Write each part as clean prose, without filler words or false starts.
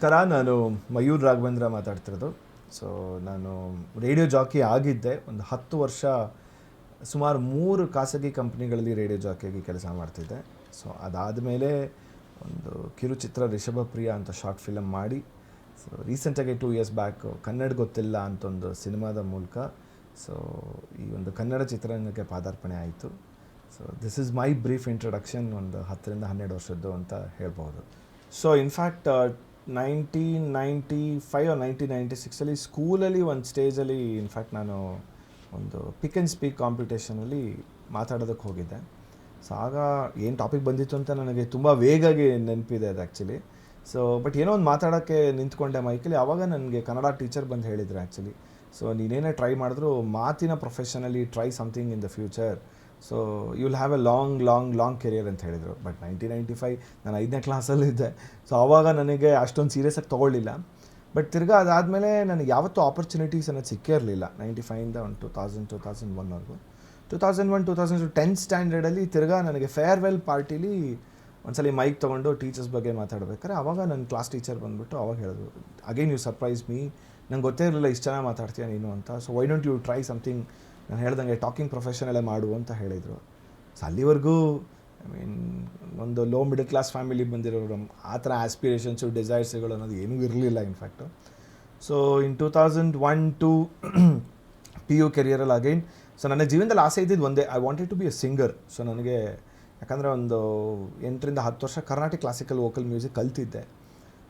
ನಮಸ್ಕಾರ, ನಾನು ಮಯೂರ್ ರಾಘವೇಂದ್ರ ಮಾತಾಡ್ತಿರೋದು. ಸೊ ನಾನು ರೇಡಿಯೋ ಜಾಕಿ ಆಗಿದ್ದೆ. ಒಂದು 10 ವರ್ಷ ಸುಮಾರು 3 ಖಾಸಗಿ ಕಂಪ್ನಿಗಳಲ್ಲಿ ರೇಡಿಯೋ ಜಾಕಿಯಾಗಿ ಕೆಲಸ ಮಾಡ್ತಿದ್ದೆ. ಸೊ ಅದಾದಮೇಲೆ ಒಂದು ಕಿರುಚಿತ್ರ ರಿಷಭಪ್ರಿಯ ಅಂತ ಶಾರ್ಟ್ ಫಿಲಮ್ ಮಾಡಿ, ಸೊ ರೀಸೆಂಟಾಗಿ 2 ಇಯರ್ಸ್ ಬ್ಯಾಕ್ ಕನ್ನಡ ಗೊತ್ತಿಲ್ಲ ಅಂತ ಒಂದು ಸಿನಿಮಾದ ಮೂಲಕ ಸೊ ಈ ಒಂದು ಕನ್ನಡ ಚಿತ್ರರಂಗಕ್ಕೆ ಪಾದಾರ್ಪಣೆ ಆಯಿತು. So this is my brief introduction, ಒಂದು 10ರಿಂದ 12 ವರ್ಷದ್ದು ಅಂತ ಹೇಳ್ಬೋದು. ಸೊ ಇನ್ಫ್ಯಾಕ್ಟ್ 1995 or 1996 ಸ್ಕೂಲಲ್ಲಿ ಒಂದು ಸ್ಟೇಜಲ್ಲಿ ಇನ್ಫ್ಯಾಕ್ಟ್ ನಾನು ಒಂದು ಪಿಕ್ ಆ್ಯಂಡ್ ಸ್ಪೀಕ್ ಕಾಂಪಿಟೇಷನಲ್ಲಿ ಮಾತಾಡೋದಕ್ಕೆ ಹೋಗಿದ್ದೆ. ಸೊ ಆಗ ಏನು ಟಾಪಿಕ್ ಬಂದಿತ್ತು ಅಂತ ನನಗೆ ತುಂಬ ವೇಗಾಗಿ ನೆನಪಿದೆ ಅದು ಆ್ಯಕ್ಚುಲಿ. ಸೊ ಬಟ್ ಏನೋ ಒಂದು ಮಾತಾಡೋಕ್ಕೆ ನಿಂತ್ಕೊಂಡೆ ಮೈಕಲ್ಲಿ. ಆವಾಗ ನನಗೆ ಕನ್ನಡ ಟೀಚರ್ ಬಂದು ಹೇಳಿದರು ಆ್ಯಕ್ಚುಲಿ, ಸೊ ನೀನೇನೇ ಟ್ರೈ ಮಾಡಿದ್ರು ಮಾತಿನ ಪ್ರೊಫೆಷನಲ್ಲಿ try something in the future, so you will have a long career ಅಂತ ಹೇಳಿದರು. ಬಟ್ 1995 ನಾನು 5ನೇ ಕ್ಲಾಸಲ್ಲಿದ್ದೆ. ಸೊ ಆವಾಗ ನನಗೆ ಅಷ್ಟೊಂದು ಸೀರಿಯಸ್ಸಾಗಿ ತೊಗೊಳ್ಳಿಲ್ಲ. ಬಟ್ ತಿರ್ಗಾ ಅದಾದಮೇಲೆ ನನಗೆ ಯಾವತ್ತೂ ಆಪರ್ಚುನಿಟೀಸ್ ಅನ್ನೋದು ಸಿಕ್ಕೇ ಇರಲಿಲ್ಲ. 95ಇಂದ ಒಂದು 2001 2002 10th ಸ್ಟ್ಯಾಂಡರ್ಡಲ್ಲಿ ತಿರ್ಗಾ ನನಗೆ ಫೇರ್ವೆಲ್ ಪಾರ್ಟಿಲಿ ಒಂದ್ಸಲಿ ಮೈಕ್ ತೊಗೊಂಡು ಟೀಚರ್ಸ್ ಬಗ್ಗೆ ಮಾತಾಡ್ಬೇಕಾದ್ರೆ ಆವಾಗ ನನ್ನ ಕ್ಲಾಸ್ ಟೀಚರ್ ಬಂದುಬಿಟ್ಟು ಅವಾಗ ಹೇಳಿದ್ರು, ಅಗೇನ್ ಯು ಸರ್ಪ್ರೈಸ್ ಮೀ, ನಂಗೆ ಗೊತ್ತೇ ಇರಲಿಲ್ಲ ಇಷ್ಟು ಚೆನ್ನಾಗಿ ಮಾತಾಡ್ತೀಯ ನೀನು ಅಂತ. So why don't you try something, ನಾನು ಹೇಳ್ದಂಗೆ ಟಾಕಿಂಗ್ ಪ್ರೊಫೆಷನಲ್ಲೇ ಮಾಡು ಅಂತ ಹೇಳಿದರು. ಸೊ ಅಲ್ಲಿವರೆಗೂ ಒಂದು ಲೋ ಮಿಡಲ್ ಕ್ಲಾಸ್ ಫ್ಯಾಮಿಲಿ ಬಂದಿರೋರು ಆ ಥರ ಆಸ್ಪಿರೇಷನ್ಸು ಡಿಸೈರ್ಸ್ಗಳು ಅನ್ನೋದು ಏನೂ ಇರಲಿಲ್ಲ ಇನ್ಫ್ಯಾಕ್ಟು. ಸೊ ಇನ್ 2001-2 PU ಕೆರಿಯರಲ್ಲಿ ಅಗೈನ್ ಸೊ ನನ್ನ ಜೀವನದಲ್ಲಿ ಆಸೆ ಇದ್ದಿದ್ದು ಒಂದೇ, I wanted to be a singer. So ನನಗೆ ಯಾಕಂದರೆ ಒಂದು 8ರಿಂದ 10 ವರ್ಷ ಕರ್ನಾಟಿಕ್ ಕ್ಲಾಸಿಕಲ್ ವೋಕಲ್ ಮ್ಯೂಸಿಕ್ ಕಲ್ತಿದ್ದೆ.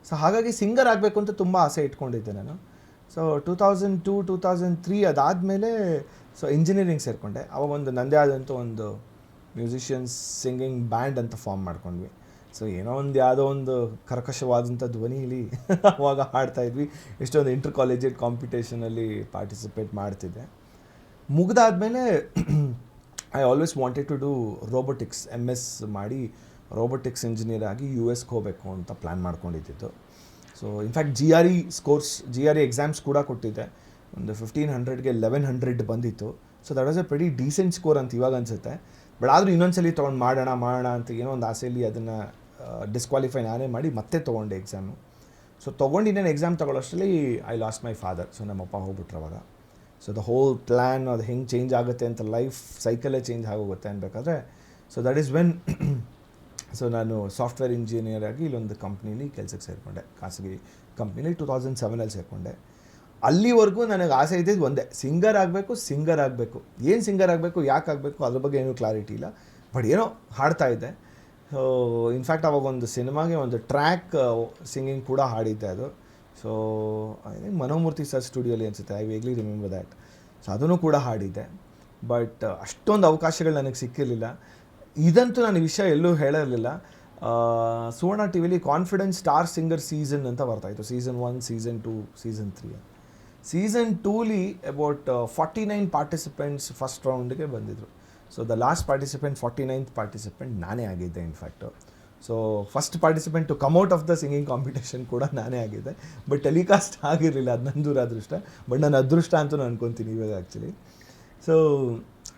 ಸೊ ಹಾಗಾಗಿ ಸಿಂಗರ್ ಆಗಬೇಕು ಅಂತ ತುಂಬ ಆಸೆ ಇಟ್ಕೊಂಡಿದ್ದೆ ನಾನು. ಸೊ 2002-2003 ಅದಾದಮೇಲೆ ಸೊ ಇಂಜಿನಿಯರಿಂಗ್ ಸೇರಿಕೊಂಡೆ. ಅವಾಗ ಒಂದು ನನ್ನದೇ ಆದಂಥ ಒಂದು ಮ್ಯೂಸಿಷಿಯನ್ಸ್ ಸಿಂಗಿಂಗ್ ಬ್ಯಾಂಡ್ ಅಂತ ಫಾರ್ಮ್ ಮಾಡ್ಕೊಂಡ್ವಿ. ಸೊ ಏನೋ ಒಂದು ಯಾವುದೋ ಒಂದು ಕರ್ಕಶವಾದಂಥ ಧ್ವನಿಲಿ ಅವಾಗ ಹಾಡ್ತಾಯಿದ್ವಿ. ಎಷ್ಟೊಂದು ಇಂಟರ್ ಕಾಲೇಜೆಡ್ ಕಾಂಪಿಟೇಷನಲ್ಲಿ ಪಾರ್ಟಿಸಿಪೇಟ್ ಮಾಡ್ತಿದ್ದೆ. ಮುಗ್ದಾದ್ಮೇಲೆ I always wanted to do robotics, MS ಮಾಡಿ ರೋಬೋಟಿಕ್ಸ್ ಇಂಜಿನಿಯರ್ ಆಗಿ US ಹೋಗಬೇಕು ಅಂತ ಪ್ಲ್ಯಾನ್ ಮಾಡ್ಕೊಂಡಿದ್ದು. ಸೊ ಇನ್ಫ್ಯಾಕ್ಟ್ GRE ಎಕ್ಸಾಮ್ಸ್ ಕೂಡ ಕೊಟ್ಟಿದ್ದೆ. ಒಂದು 1500ಗೆ 1100 ಬಂದಿತ್ತು. So that was A very decent score ಅಂತ ಇವಾಗ ಅನಿಸುತ್ತೆ. ಬಟ್ ಆದರೂ ಇನ್ನೊಂದ್ಸಲಿ ತೊಗೊಂಡು ಮಾಡೋಣ ಅಂತ ಏನೋ ಒಂದು ಆಸೆಯಲ್ಲಿ ಅದನ್ನು ಡಿಸ್ಕ್ವಾಲಿಫೈ ನಾನೇ ಮಾಡಿ ಮತ್ತೆ ತೊಗೊಂಡೆ ಎಕ್ಸಾಮು. ಸೊ ತೊಗೊಂಡಿದ್ದೇನೆ. ಎಕ್ಸಾಮ್ ತೊಗೊಳ್ಳೋಷ್ಟರಲ್ಲಿ I lost my father. So ನಮ್ಮಪ್ಪ ಹೋಗ್ಬಿಟ್ರು ಅವಾಗ. ಸೊ ದ ಹೋಲ್ ಪ್ಲ್ಯಾನ್ ಅದು ಹೆಂಗೆ ಚೇಂಜ್ ಆಗುತ್ತೆ ಅಂತ, ಲೈಫ್ ಸೈಕಲೇ ಚೇಂಜ್ ಆಗೋಗುತ್ತೆ ಅನ್ಬೇಕಾದ್ರೆ so that is when so ನಾನು ಸಾಫ್ಟ್ವೇರ್ ಇಂಜಿನಿಯರ್ ಆಗಿ ಇಲ್ಲೊಂದು ಕಂಪ್ನೀಲಿ ಕೆಲಸಕ್ಕೆ ಸೇರಿಕೊಂಡೆ, ಖಾಸಗಿ ಕಂಪ್ನೀಲಿ 2007 ಸೇರಿಕೊಂಡೆ. ಅಲ್ಲಿವರೆಗೂ ನನಗೆ ಆಸೆ ಇದ್ದಿದ್ದು ಒಂದೇ, ಸಿಂಗರ್ ಆಗಬೇಕು. ಏನು ಸಿಂಗರ್ ಆಗಬೇಕು, ಯಾಕೆ ಆಗಬೇಕು ಅದ್ರ ಬಗ್ಗೆ ಏನೂ ಕ್ಲಾರಿಟಿ ಇಲ್ಲ, ಬಟ್ ಏನೋ ಹಾಡ್ತಾ ಇದ್ದೆ. ಸೊ ಇನ್ಫ್ಯಾಕ್ಟ್ ಅವಾಗ ಒಂದು ಸಿನಿಮಾಗೆ ಒಂದು ಟ್ರ್ಯಾಕ್ ಸಿಂಗಿಂಗ್ ಕೂಡ ಹಾಡಿದ್ದೆ. ಅದು so I think Manomurthy sir ಸ್ಟುಡಿಯೋಲಿ ಅನಿಸುತ್ತೆ, I vaguely remember that. So ಅದನ್ನು ಕೂಡ ಹಾಡಿದ್ದೆ. ಬಟ್ ಅಷ್ಟೊಂದು ಅವಕಾಶಗಳು ನನಗೆ ಸಿಕ್ಕಿರಲಿಲ್ಲ. ಇದಂತೂ ನಾನು ವಿಷಯ ಎಲ್ಲೂ ಹೇಳಿರಲಿಲ್ಲ. ಸುವರ್ಣ ಟಿ ವಿಲಿ ಕಾನ್ಫಿಡೆನ್ಸ್ ಸ್ಟಾರ್ ಸಿಂಗರ್ ಸೀಸನ್ ಅಂತ ಬರ್ತಾಯಿತ್ತು. Season 1, season 2, season 3. ಸೀಸನ್ 2ಲಿ ಅಬೌಟ್ 49 ಪಾರ್ಟಿಸಿಪೆಂಟ್ಸ್ ಫಸ್ಟ್ ರೌಂಡ್ಗೆ ಬಂದಿದ್ದರು. So the last participant 49th participant ನಾನೇ ಆಗಿದ್ದೆ in fact. So first participant to come out of the singing competition ಕೂಡ ನಾನೇ ಆಗಿದ್ದೆ. ಬಟ್ ಟೆಲಿಕಾಸ್ಟ್ ಆಗಿರಲಿಲ್ಲ, ಅದು ನನ್ನ ದುರದೃಷ್ಟ. ಬಟ್ ನನ್ನ ಅದೃಷ್ಟ ಅಂತೂ ನಾನು ಅನ್ಕೊತೀನಿ ಇವಾಗ ಆ್ಯಕ್ಚುಲಿ. ಸೊ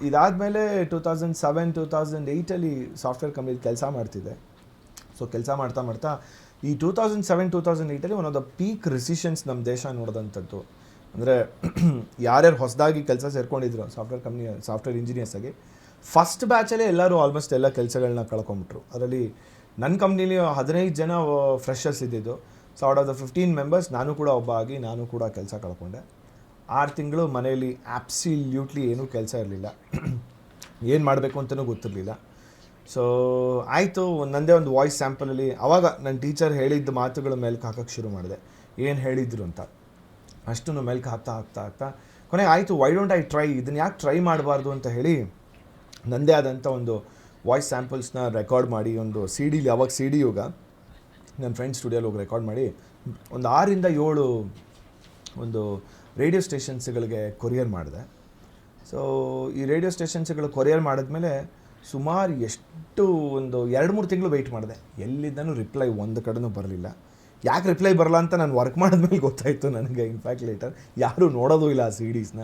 ಇದಾದಮೇಲೆ 2007-2008 ಸಾಫ್ಟ್ವೇರ್ ಕಂಪ್ನಿಲಿ ಕೆಲಸ ಮಾಡ್ತಿದ್ದೆ. ಸೊ ಕೆಲಸ ಮಾಡ್ತಾ ಈ 2007-2008 ಒನ್ ಆಫ್ ದ ಪೀಕ್ ರಿಸಿಷನ್ಸ್ ನಮ್ಮ ದೇಶ ನೋಡಿದಂಥದ್ದು. ಅಂದರೆ ಯಾರ್ಯಾರು ಹೊಸದಾಗಿ ಕೆಲಸ ಸೇರ್ಕೊಂಡಿದ್ರು ಸಾಫ್ಟ್ವೇರ್ ಇಂಜಿನಿಯರ್ಸಾಗಿ, ಫಸ್ಟ್ ಬ್ಯಾಚಲ್ಲೇ ಎಲ್ಲರೂ ಆಲ್ಮೋಸ್ಟ್ ಎಲ್ಲ ಕೆಲಸಗಳನ್ನ ಕಳ್ಕೊಂಬಿಟ್ರು. ಅದರಲ್ಲಿ ನನ್ನ ಕಂಪ್ನೀಲಿ 15 ಜನ ಫ್ರೆಷರ್ಸ್ ಇದ್ದಿದ್ದು. So out of the 15 members ನಾನು ಕೂಡ ಒಬ್ಬ ಆಗಿ ನಾನು ಕೂಡ ಕೆಲಸ ಕಳ್ಕೊಂಡೆ. 6 ತಿಂಗಳು ಮನೆಯಲ್ಲಿ ಆ್ಯಬ್ಸಲ್ಯೂಟ್ಲಿ ಏನೂ ಕೆಲಸ ಇರಲಿಲ್ಲ, ಏನು ಮಾಡಬೇಕು ಅಂತಲೂ ಗೊತ್ತಿರಲಿಲ್ಲ. ಸೊ ಆಯಿತು, ನನ್ನದೇ ಒಂದು ವಾಯ್ಸ್ ಸ್ಯಾಂಪಲಲ್ಲಿ ಆವಾಗ ನನ್ನ ಟೀಚರ್ ಹೇಳಿದ್ದ ಮಾತುಗಳ ಮೇಲ್ಕೆ ಹಾಕೋಕ್ಕೆ ಶುರು ಮಾಡಿದೆ, ಏನು ಹೇಳಿದ್ರು ಅಂತ. ಅಷ್ಟನ್ನು ಮೇಲ್ಕೆ ಹಾಕ್ತಾ ಕೊನೆಗೆ ಆಯಿತು, ವೈ ಡೋಂಟ್ ಐ ಟ್ರೈ, ಇದನ್ನು ಯಾಕೆ ಟ್ರೈ ಮಾಡಬಾರ್ದು ಅಂತ ಹೇಳಿ ನನ್ನದೇ ಆದಂಥ ಒಂದು ವಾಯ್ಸ್ ಸ್ಯಾಂಪಲ್ಸ್ನ ರೆಕಾರ್ಡ್ ಮಾಡಿ ಒಂದು CD ಅವಾಗ CD ಯುಗ ನನ್ನ ಫ್ರೆಂಡ್ ಸ್ಟುಡಿಯೋಲಿ ಹೋಗಿ ರೆಕಾರ್ಡ್ ಮಾಡಿ ಒಂದು 6ರಿಂದ 7 ಒಂದು ರೇಡಿಯೋ ಸ್ಟೇಷನ್ಸ್ಗಳಿಗೆ ಕೊರಿಯರ್ ಮಾಡಿದೆ. ಸೊ ಈ ರೇಡಿಯೋ ಸ್ಟೇಷನ್ಸ್ಗಳು ಕೊರಿಯರ್ ಮಾಡಿದ್ಮೇಲೆ ಸುಮಾರು ಎಷ್ಟು ಒಂದು 2-3 ತಿಂಗಳು ವೆಯ್ಟ್ ಮಾಡಿದೆ. ಎಲ್ಲಿದ್ದನೂ ರಿಪ್ಲೈ ಒಂದು ಕಡೆನೂ ಬರಲಿಲ್ಲ. ಯಾಕೆ ರಿಪ್ಲೈ ಬರಲ್ಲ ಅಂತ ನಾನು ವರ್ಕ್ ಮಾಡಿದ್ಮೇಲೆ ಗೊತ್ತಾಯಿತು ನನಗೆ. ಇನ್ಫ್ಯಾಕ್ಟ್ ಲೇಟರ್ ಯಾರೂ ನೋಡೋದು ಇಲ್ಲ ಆ CDsನ.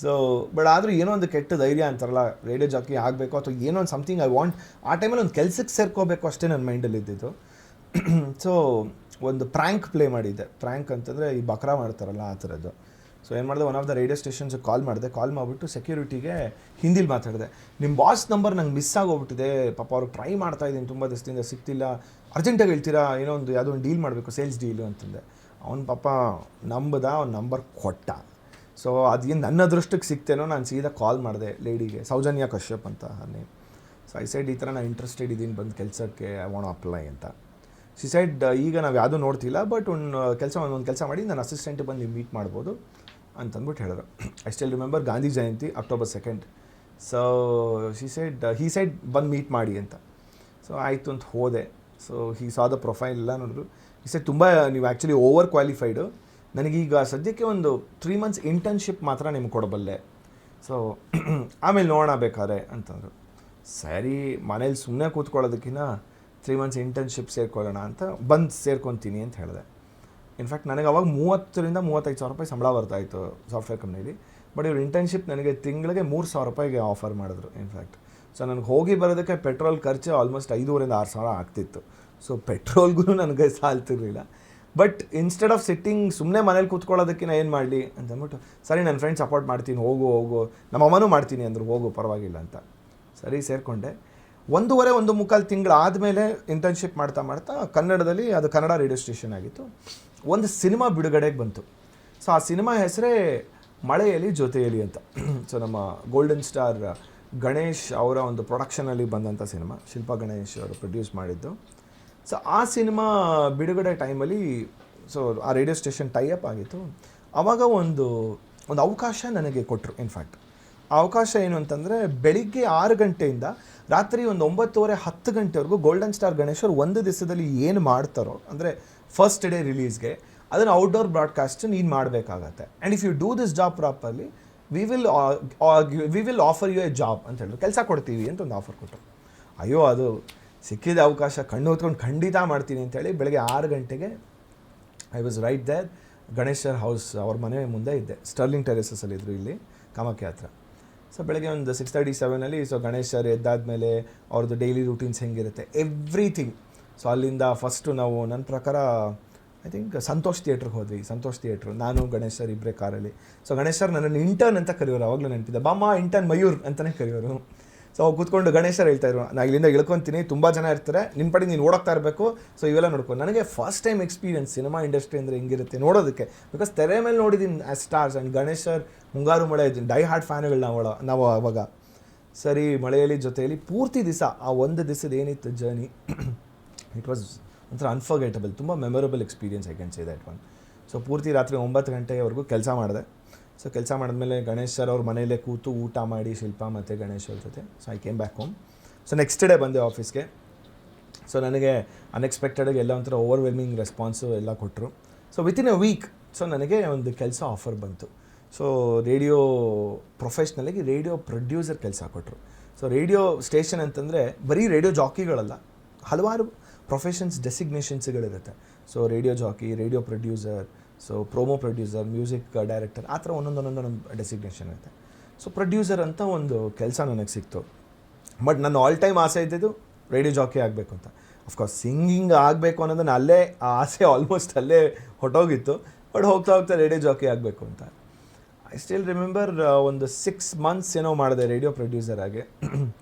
ಸೊ ಬಟ್ ಆದರೂ ಏನೋ ಒಂದು ಕೆಟ್ಟ ಧೈರ್ಯ ಅಂತಾರಲ್ಲ, ರೇಡಿಯೋ ಜಾಕಿ ಆಗಬೇಕು ಅಥವಾ ಏನೋ ಒಂದು ಸಮಥಿಂಗ್ ಐ ವಾಂಟ್, ಆ ಟೈಮಲ್ಲಿ ಒಂದು ಕೆಲಸಕ್ಕೆ ಸೇರ್ಕೋಬೇಕು ಅಷ್ಟೇ ನನ್ನ ಮೈಂಡಲ್ಲಿ ಇದ್ದಿದ್ದು. ಸೊ ಒಂದು ಪ್ರ್ಯಾಂಕ್ ಪ್ಲೇ ಮಾಡಿದ್ದೆ. ಪ್ರ್ಯಾಂಕ್ ಅಂತಂದರೆ ಈ ಬಕ್ರಾ ಮಾಡ್ತಾರಲ್ಲ ಆ ಥರದ್ದು. ಸೊ ಏನು ಮಾಡಿದೆ, ಒನ್ ಆಫ್ ದ ರೇಡಿಯೋ ಸ್ಟೇಷನ್ಸ್ಗೆ ಕಾಲ್ ಮಾಡಿಬಿಟ್ಟು ಸೆಕ್ಯೂರಿಟಿಗೆ ಹಿಂದಿಲಿ ಮಾತಾಡಿದೆ. ನಿಮ್ಮ ಬಾಸ್ ನಂಬರ್ ನಂಗೆ ಮಿಸ್ ಆಗೋಗ್ಬಿಟ್ಟಿದೆ, ಪಾಪ ಅವ್ರಿಗೆ ಟ್ರೈ ಮಾಡ್ತಾ ಇದ್ದೀನಿ ತುಂಬ ದಿವಸದಿಂದ, ಸಿಗ್ತಿಲ್ಲ, ಅರ್ಜೆಂಟಾಗಿ ಹೇಳ್ತೀರಾ, ಯಾವುದೋ ಒಂದು ಡೀಲ್ ಮಾಡಬೇಕು, ಸೇಲ್ಸ್ ಡೀಲು ಅಂತಂದೆ. ಅವ್ನು ಪಾಪ ಅವ್ನ ನಂಬರ್ ಕೊಟ್ಟ. ಸೊ ಅದೇನು ನನ್ನ ಅದೃಷ್ಟಕ್ಕೆ ಸಿಗ್ತೇನೋ, ನಾನು ಸೀದಾ ಕಾಲ್ ಮಾಡಿದೆ ಲೇಡಿಗೆ, ಸೌಜನ್ಯ ಕಶ್ಯಪ್ ಅಂತ ನೇಮ್. ಸೊ ಐ ಸೈಡ್ ಈ ಥರ ನಾನು ಇಂಟ್ರೆಸ್ಟೆಡ್ ಇದ್ದೀನಿ ಬಂದು ಕೆಲಸಕ್ಕೆ, ಐ ವಾಂಟ್ ಅಪ್ಲೈ ಅಂತ. ಶಿ ಸೈಡ್ ಈಗ ನಾವು ಯಾವುದೂ ನೋಡ್ತಿಲ್ಲ, ಬಟ್ ಒಂದು ಕೆಲಸ ಮಾಡಿ ನಾನು ಅಸಿಸ್ಟೆಂಟಿಗೆ ಬಂದು ನೀವು ಮೀಟ್ ಮಾಡ್ಬೋದು ಅಂತಂದ್ಬಿಟ್ಟು ಹೇಳಿದ್ರು. I still remember Gandhi Jayanti October 2nd. So he side ಬಂದು ಮೀಟ್ ಮಾಡಿ ಅಂತ. ಸೊ ಆಯಿತು ಅಂತ ಹೋದೆ. So he saw the profile ಎಲ್ಲ ನೋಡಿದ್ರು. ಈ ಸೈಡ್ ತುಂಬ ನೀವು ಆ್ಯಕ್ಚುಲಿ ಓವರ್ ಕ್ವಾಲಿಫೈಡು, ನನಗೀಗ ಸದ್ಯಕ್ಕೆ ಒಂದು 3 months ಇಂಟರ್ನ್ಶಿಪ್ ಮಾತ್ರ ನಿಮ್ಗೆ ಕೊಡಬಲ್ಲೆ, ಸೊ ಆಮೇಲೆ ನೋಡೋಣ ಬೇಕಾದ್ರೆ ಅಂತಂದರು. ಸರಿ, ಮನೇಲಿ ಸುಮ್ಮನೆ ಕೂತ್ಕೊಳ್ಳೋದಕ್ಕಿಂತ 3 months ಇಂಟರ್ನ್ಶಿಪ್ ಸೇರ್ಕೊಳ್ಳೋಣ ಅಂತ ಬಂದು ಸೇರ್ಕೊತೀನಿ ಅಂತ ಹೇಳಿದೆ. ಇನ್ಫ್ಯಾಕ್ಟ್ ನನಗೆ ಅವಾಗ 30,000 to 35,000 ರೂಪಾಯಿ ಸಂಬಳ ಬರ್ತಾಯಿತ್ತು ಸಾಫ್ಟ್ವೇರ್ ಕಂಪ್ನಿಲಿ. ಬಟ್ ಇವ್ರು ಇಂಟರ್ನ್ಶಿಪ್ ನನಗೆ ತಿಂಗಳಿಗೆ 3,000 ರೂಪಾಯಿಗೆ ಆಫರ್ ಮಾಡಿದ್ರು ಇನ್ಫ್ಯಾಕ್ಟ್. ಸೊ ನನಗೆ ಹೋಗಿ ಬರೋದಕ್ಕೆ ಪೆಟ್ರೋಲ್ ಖರ್ಚು ಆಲ್ಮೋಸ್ಟ್ 5,500-6,000 ಆಗ್ತಿತ್ತು. ಸೊ ಪೆಟ್ರೋಲ್ಗೂ ನನಗೆ ಸಾಲ್ತಿರಲಿಲ್ಲ. ಬಟ್ ಇನ್ಸ್ಟೆಡ್ ಆಫ್ ಸಿಟ್ಟಿಂಗ್ ಸುಮ್ಮನೆ ಮನೇಲಿ ಕೂತ್ಕೊಳ್ಳೋದಕ್ಕಿಂತ ಏನು ಮಾಡಲಿ ಅಂತಂದ್ಬಿಟ್ಟು, ಸರಿ ನನ್ನ ಫ್ರೆಂಡ್ ಸಪೋರ್ಟ್ ಮಾಡ್ತೀನಿ, ಹೋಗು ನಮ್ಮ ಅಮ್ಮನೂ ಮಾಡ್ತೀನಿ ಅಂದರು, ಹೋಗು ಪರವಾಗಿಲ್ಲ ಅಂತ. ಸರಿ ಸೇರಿಕೊಂಡೆ. 1.5 ತಿಂಗಳು ಆದಮೇಲೆ ಇಂಟರ್ನ್ಶಿಪ್ ಮಾಡ್ತಾ ಕನ್ನಡದಲ್ಲಿ, ಅದು ಕನ್ನಡ ರೇಡಿಯೋ ಸ್ಟೇಷನ್ ಆಗಿತ್ತು, ಒಂದು ಸಿನಿಮಾ ಬಿಡುಗಡೆಗೆ ಬಂತು. ಸೊ ಆ ಸಿನಿಮಾ ಹೆಸರೇ ಮಳೆಯಲ್ಲಿ ಜೊತೆಯಲ್ಲಿ ಅಂತ. ಸೊ ನಮ್ಮ ಗೋಲ್ಡನ್ ಸ್ಟಾರ್ ಗಣೇಶ್ ಅವರ ಒಂದು ಪ್ರೊಡಕ್ಷನಲ್ಲಿ ಬಂದಂಥ ಸಿನಿಮಾ, ಶಿಲ್ಪಾ ಗಣೇಶ್ ಅವರು ಪ್ರೊಡ್ಯೂಸ್ ಮಾಡಿದ್ದು. ಸೊ ಆ ಸಿನಿಮಾ ಬಿಡುಗಡೆ ಟೈಮಲ್ಲಿ ಸೊ ಆ ರೇಡಿಯೋ ಸ್ಟೇಷನ್ ಟೈಅಪ್ ಆಗಿತ್ತು. ಆವಾಗ ಒಂದು ಅವಕಾಶ ನನಗೆ ಕೊಟ್ಟರು. ಇನ್ಫ್ಯಾಕ್ಟ್ ಆ ಅವಕಾಶ ಏನು ಅಂತಂದರೆ, ಬೆಳಿಗ್ಗೆ 6 ಗಂಟೆಯಿಂದ ರಾತ್ರಿ ಒಂದು 9:30-10 ಗಂಟೆವರೆಗೂ ಗೋಲ್ಡನ್ ಸ್ಟಾರ್ ಗಣೇಶ್ ಅವರು ಒಂದು ದಿವಸದಲ್ಲಿ ಏನು ಮಾಡ್ತಾರೋ, ಅಂದರೆ ಫಸ್ಟ್ ಡೇ ರಿಲೀಸ್ಗೆ ಅದನ್ನು ಔಟ್ಡೋರ್ ಬ್ರಾಡ್ಕಾಸ್ಟ್ ನೀನು ಮಾಡಬೇಕಾಗತ್ತೆ. And if you do this job properly we will offer you a job ಅಂತ ಹೇಳಿದ್ರು, ಕೆಲಸ ಕೊಡ್ತೀವಿ ಅಂತ ಒಂದು ಆಫರ್ ಕೊಟ್ಟರು. ಅಯ್ಯೋ, ಅದು ಸಿಕ್ಕಿದ ಅವಕಾಶ ಕಣ್ಣು ಹೊತ್ಕೊಂಡು ಖಂಡಿತ ಮಾಡ್ತೀನಿ ಅಂತೇಳಿ ಬೆಳಗ್ಗೆ 6 ಗಂಟೆಗೆ I was right there, Ganesh sir house ಅವ್ರ ಮನೆ ಮುಂದೆ ಇದ್ದೆ. ಸ್ಟರ್ಲಿಂಗ್ ಟೆರೆಸಸಲ್ಲಿದ್ದರು ಇಲ್ಲಿ ಕಾಮಾಖ್ಯ ಹತ್ರ. ಸೊ ಬೆಳಗ್ಗೆ ಒಂದು 6:37 ಸೊ ಗಣೇಶ್ ಸರ್ ಎದ್ದಾದಮೇಲೆ ಅವ್ರದ್ದು ಡೈಲಿ ರೂಟೀನ್ಸ್ ಹೆಂಗಿರುತ್ತೆ, ಎವ್ರಿಥಿಂಗ್. ಸೊ ಅಲ್ಲಿಂದ ಫಸ್ಟು ನಾವು ನನ್ನ ಪ್ರಕಾರ ಐ ಥಿಂಕ್ ಸಂತೋಷ್ ಥಿಯೇಟ್ರಿಗೆ ಹೋದ್ವಿ. ಸಂತೋಷ್ ಥಿಯೇಟ್ರು, ನಾನು ಗಣೇಶ್ ಸರ್ ಇಬ್ಬರೇ ಕಾರಲ್ಲಿ. ಸೊ ಗಣೇಶ್ ಸರ್ ನನ್ನನ್ನು ಇಂಟರ್ನ್ ಅಂತ ಕರೆಯೋರು, ಅವಾಗಲೂ ನೆನಪಿದ್ದೆ, ಬಾಮ್ಮ ಇಂಟರ್ನ್ ಮಯೂರ್ ಅಂತಲೇ ಕರೆಯೋರು. ಸೊ ಕೂತ್ಕೊಂಡು ಗಣೇಶ್ ಸರ್ ಹೇಳ್ತಾಯಿದ್ರು, ನಾನು ಇಲ್ಲಿಂದ ಇಳ್ಕೊತೀನಿ, ತುಂಬ ಜನ ಇರ್ತಾರೆ, ನಿನ್ನ ಪಡಿ ನೀನು ಓಡೋಗ್ತಾ ಇರಬೇಕು, ಸೊ ಇವೆಲ್ಲ ನೋಡ್ಕೊಂಡು. ನನಗೆ first time experience cinema industry ಅಂದರೆ ಹೆಂಗಿರುತ್ತೆ ನೋಡೋದಕ್ಕೆ. ಬಿಕಾಸ್ ತೆರೆ ಮೇಲೆ ನೋಡಿದ್ದೀನಿ as stars. And Ganesh sir ಮುಂಗಾರು ಮಳೆ ಡೈ ಹಾರ್ಟ್ ಫ್ಯಾನ್ಗಳು ನಾವು ಅವಾಗ. ಸರಿ, ಮಳೆಯಲ್ಲಿ ಜೊತೆಯಲ್ಲಿ ಪೂರ್ತಿ ದಿವಸ ಆ ಒಂದು ದಿವಸದ ಏನಿತ್ತು ಜರ್ನಿ, ಇಟ್ ವಾಸ್ ಒಂಥರ ಅನ್ಫರ್ಗೆಟಬಲ್, ತುಂಬ memorable experience I can say that one. So ಪೂರ್ತಿ ರಾತ್ರಿ 9 ಗಂಟೆವರೆಗೂ ಕೆಲಸ ಮಾಡಿದೆ. ಸೊ ಕೆಲಸ ಮಾಡಿದ್ಮೇಲೆ ಗಣೇಶ್ ಸರ್ ಅವ್ರ ಮನೆಯಲ್ಲೇ ಕೂತು ಊಟ ಮಾಡಿ ಶಿಲ್ಪಾ ಮತ್ತು ಗಣೇಶ್ ಅವ್ರ ಜೊತೆ. So I came back home. So next day ಬಂದೆ ಆಫೀಸ್ಗೆ. ಸೊ ನನಗೆ ಅನ್ಎಕ್ಸ್ಪೆಕ್ಟೆಡಾಗಿ ಎಲ್ಲ ಒಂಥರ ಓವರ್ವೆಲ್ಮಿಂಗ್ ರೆಸ್ಪಾನ್ಸು ಎಲ್ಲ ಕೊಟ್ಟರು. So within a week so ನನಗೆ ಒಂದು ಕೆಲಸ ಆಫರ್ ಬಂತು. ಸೊ ರೇಡಿಯೋ ಪ್ರೊಫೆಷ್ನಲಿಗೆ ರೇಡಿಯೋ ಪ್ರೊಡ್ಯೂಸರ್ ಕೆಲಸ ಕೊಟ್ಟರು. ಸೊ ರೇಡಿಯೋ ಸ್ಟೇಷನ್ ಅಂತಂದರೆ ಬರೀ ರೇಡಿಯೋ ಜಾಕಿಗಳಲ್ಲ, ಹಲವಾರು ಪ್ರೊಫೆಷನ್ಸ್ ಡೆಸಿಗ್ನೇಷನ್ಸ್ಗಳಿರುತ್ತೆ. So radio jockey, radio producer, so promo producer, music director, ಆ ಥರ ಒಂದೊಂದು ಡೆಸಿಗ್ನೇಷನ್ ಇರುತ್ತೆ. ಸೊ ಪ್ರೊಡ್ಯೂಸರ್ ಅಂತ ಒಂದು ಕೆಲಸ ನನಗೆ ಸಿಕ್ತು. ಬಟ್ ನನ್ನ ಆಲ್ ಟೈಮ್ ಆಸೆ ಇದ್ದಿದ್ದು ರೇಡಿಯೋ ಜಾಕಿ ಆಗಬೇಕು ಅಂತ. ಅಫ್ಕೋರ್ಸ್ ಸಿಂಗಿಂಗ್ ಆಗಬೇಕು ಅನ್ನೋದನ್ನು ಅಲ್ಲೇ ಆ ಆಸೆ ಆಲ್ಮೋಸ್ಟ್ ಅಲ್ಲೇ ಹೊಟ್ಟೋಗಿತ್ತು. ಬಟ್ ಹೋಗ್ತಾ ರೇಡಿಯೋ ಜಾಕಿ ಆಗಬೇಕು ಅಂತ. ಐ ಸ್ಟಿಲ್ ರಿಮೆಂಬರ್ ಒಂದು 6 months ಏನೋ ಮಾಡಿದೆ ರೇಡಿಯೋ ಪ್ರೊಡ್ಯೂಸರ್ ಆಗಿ.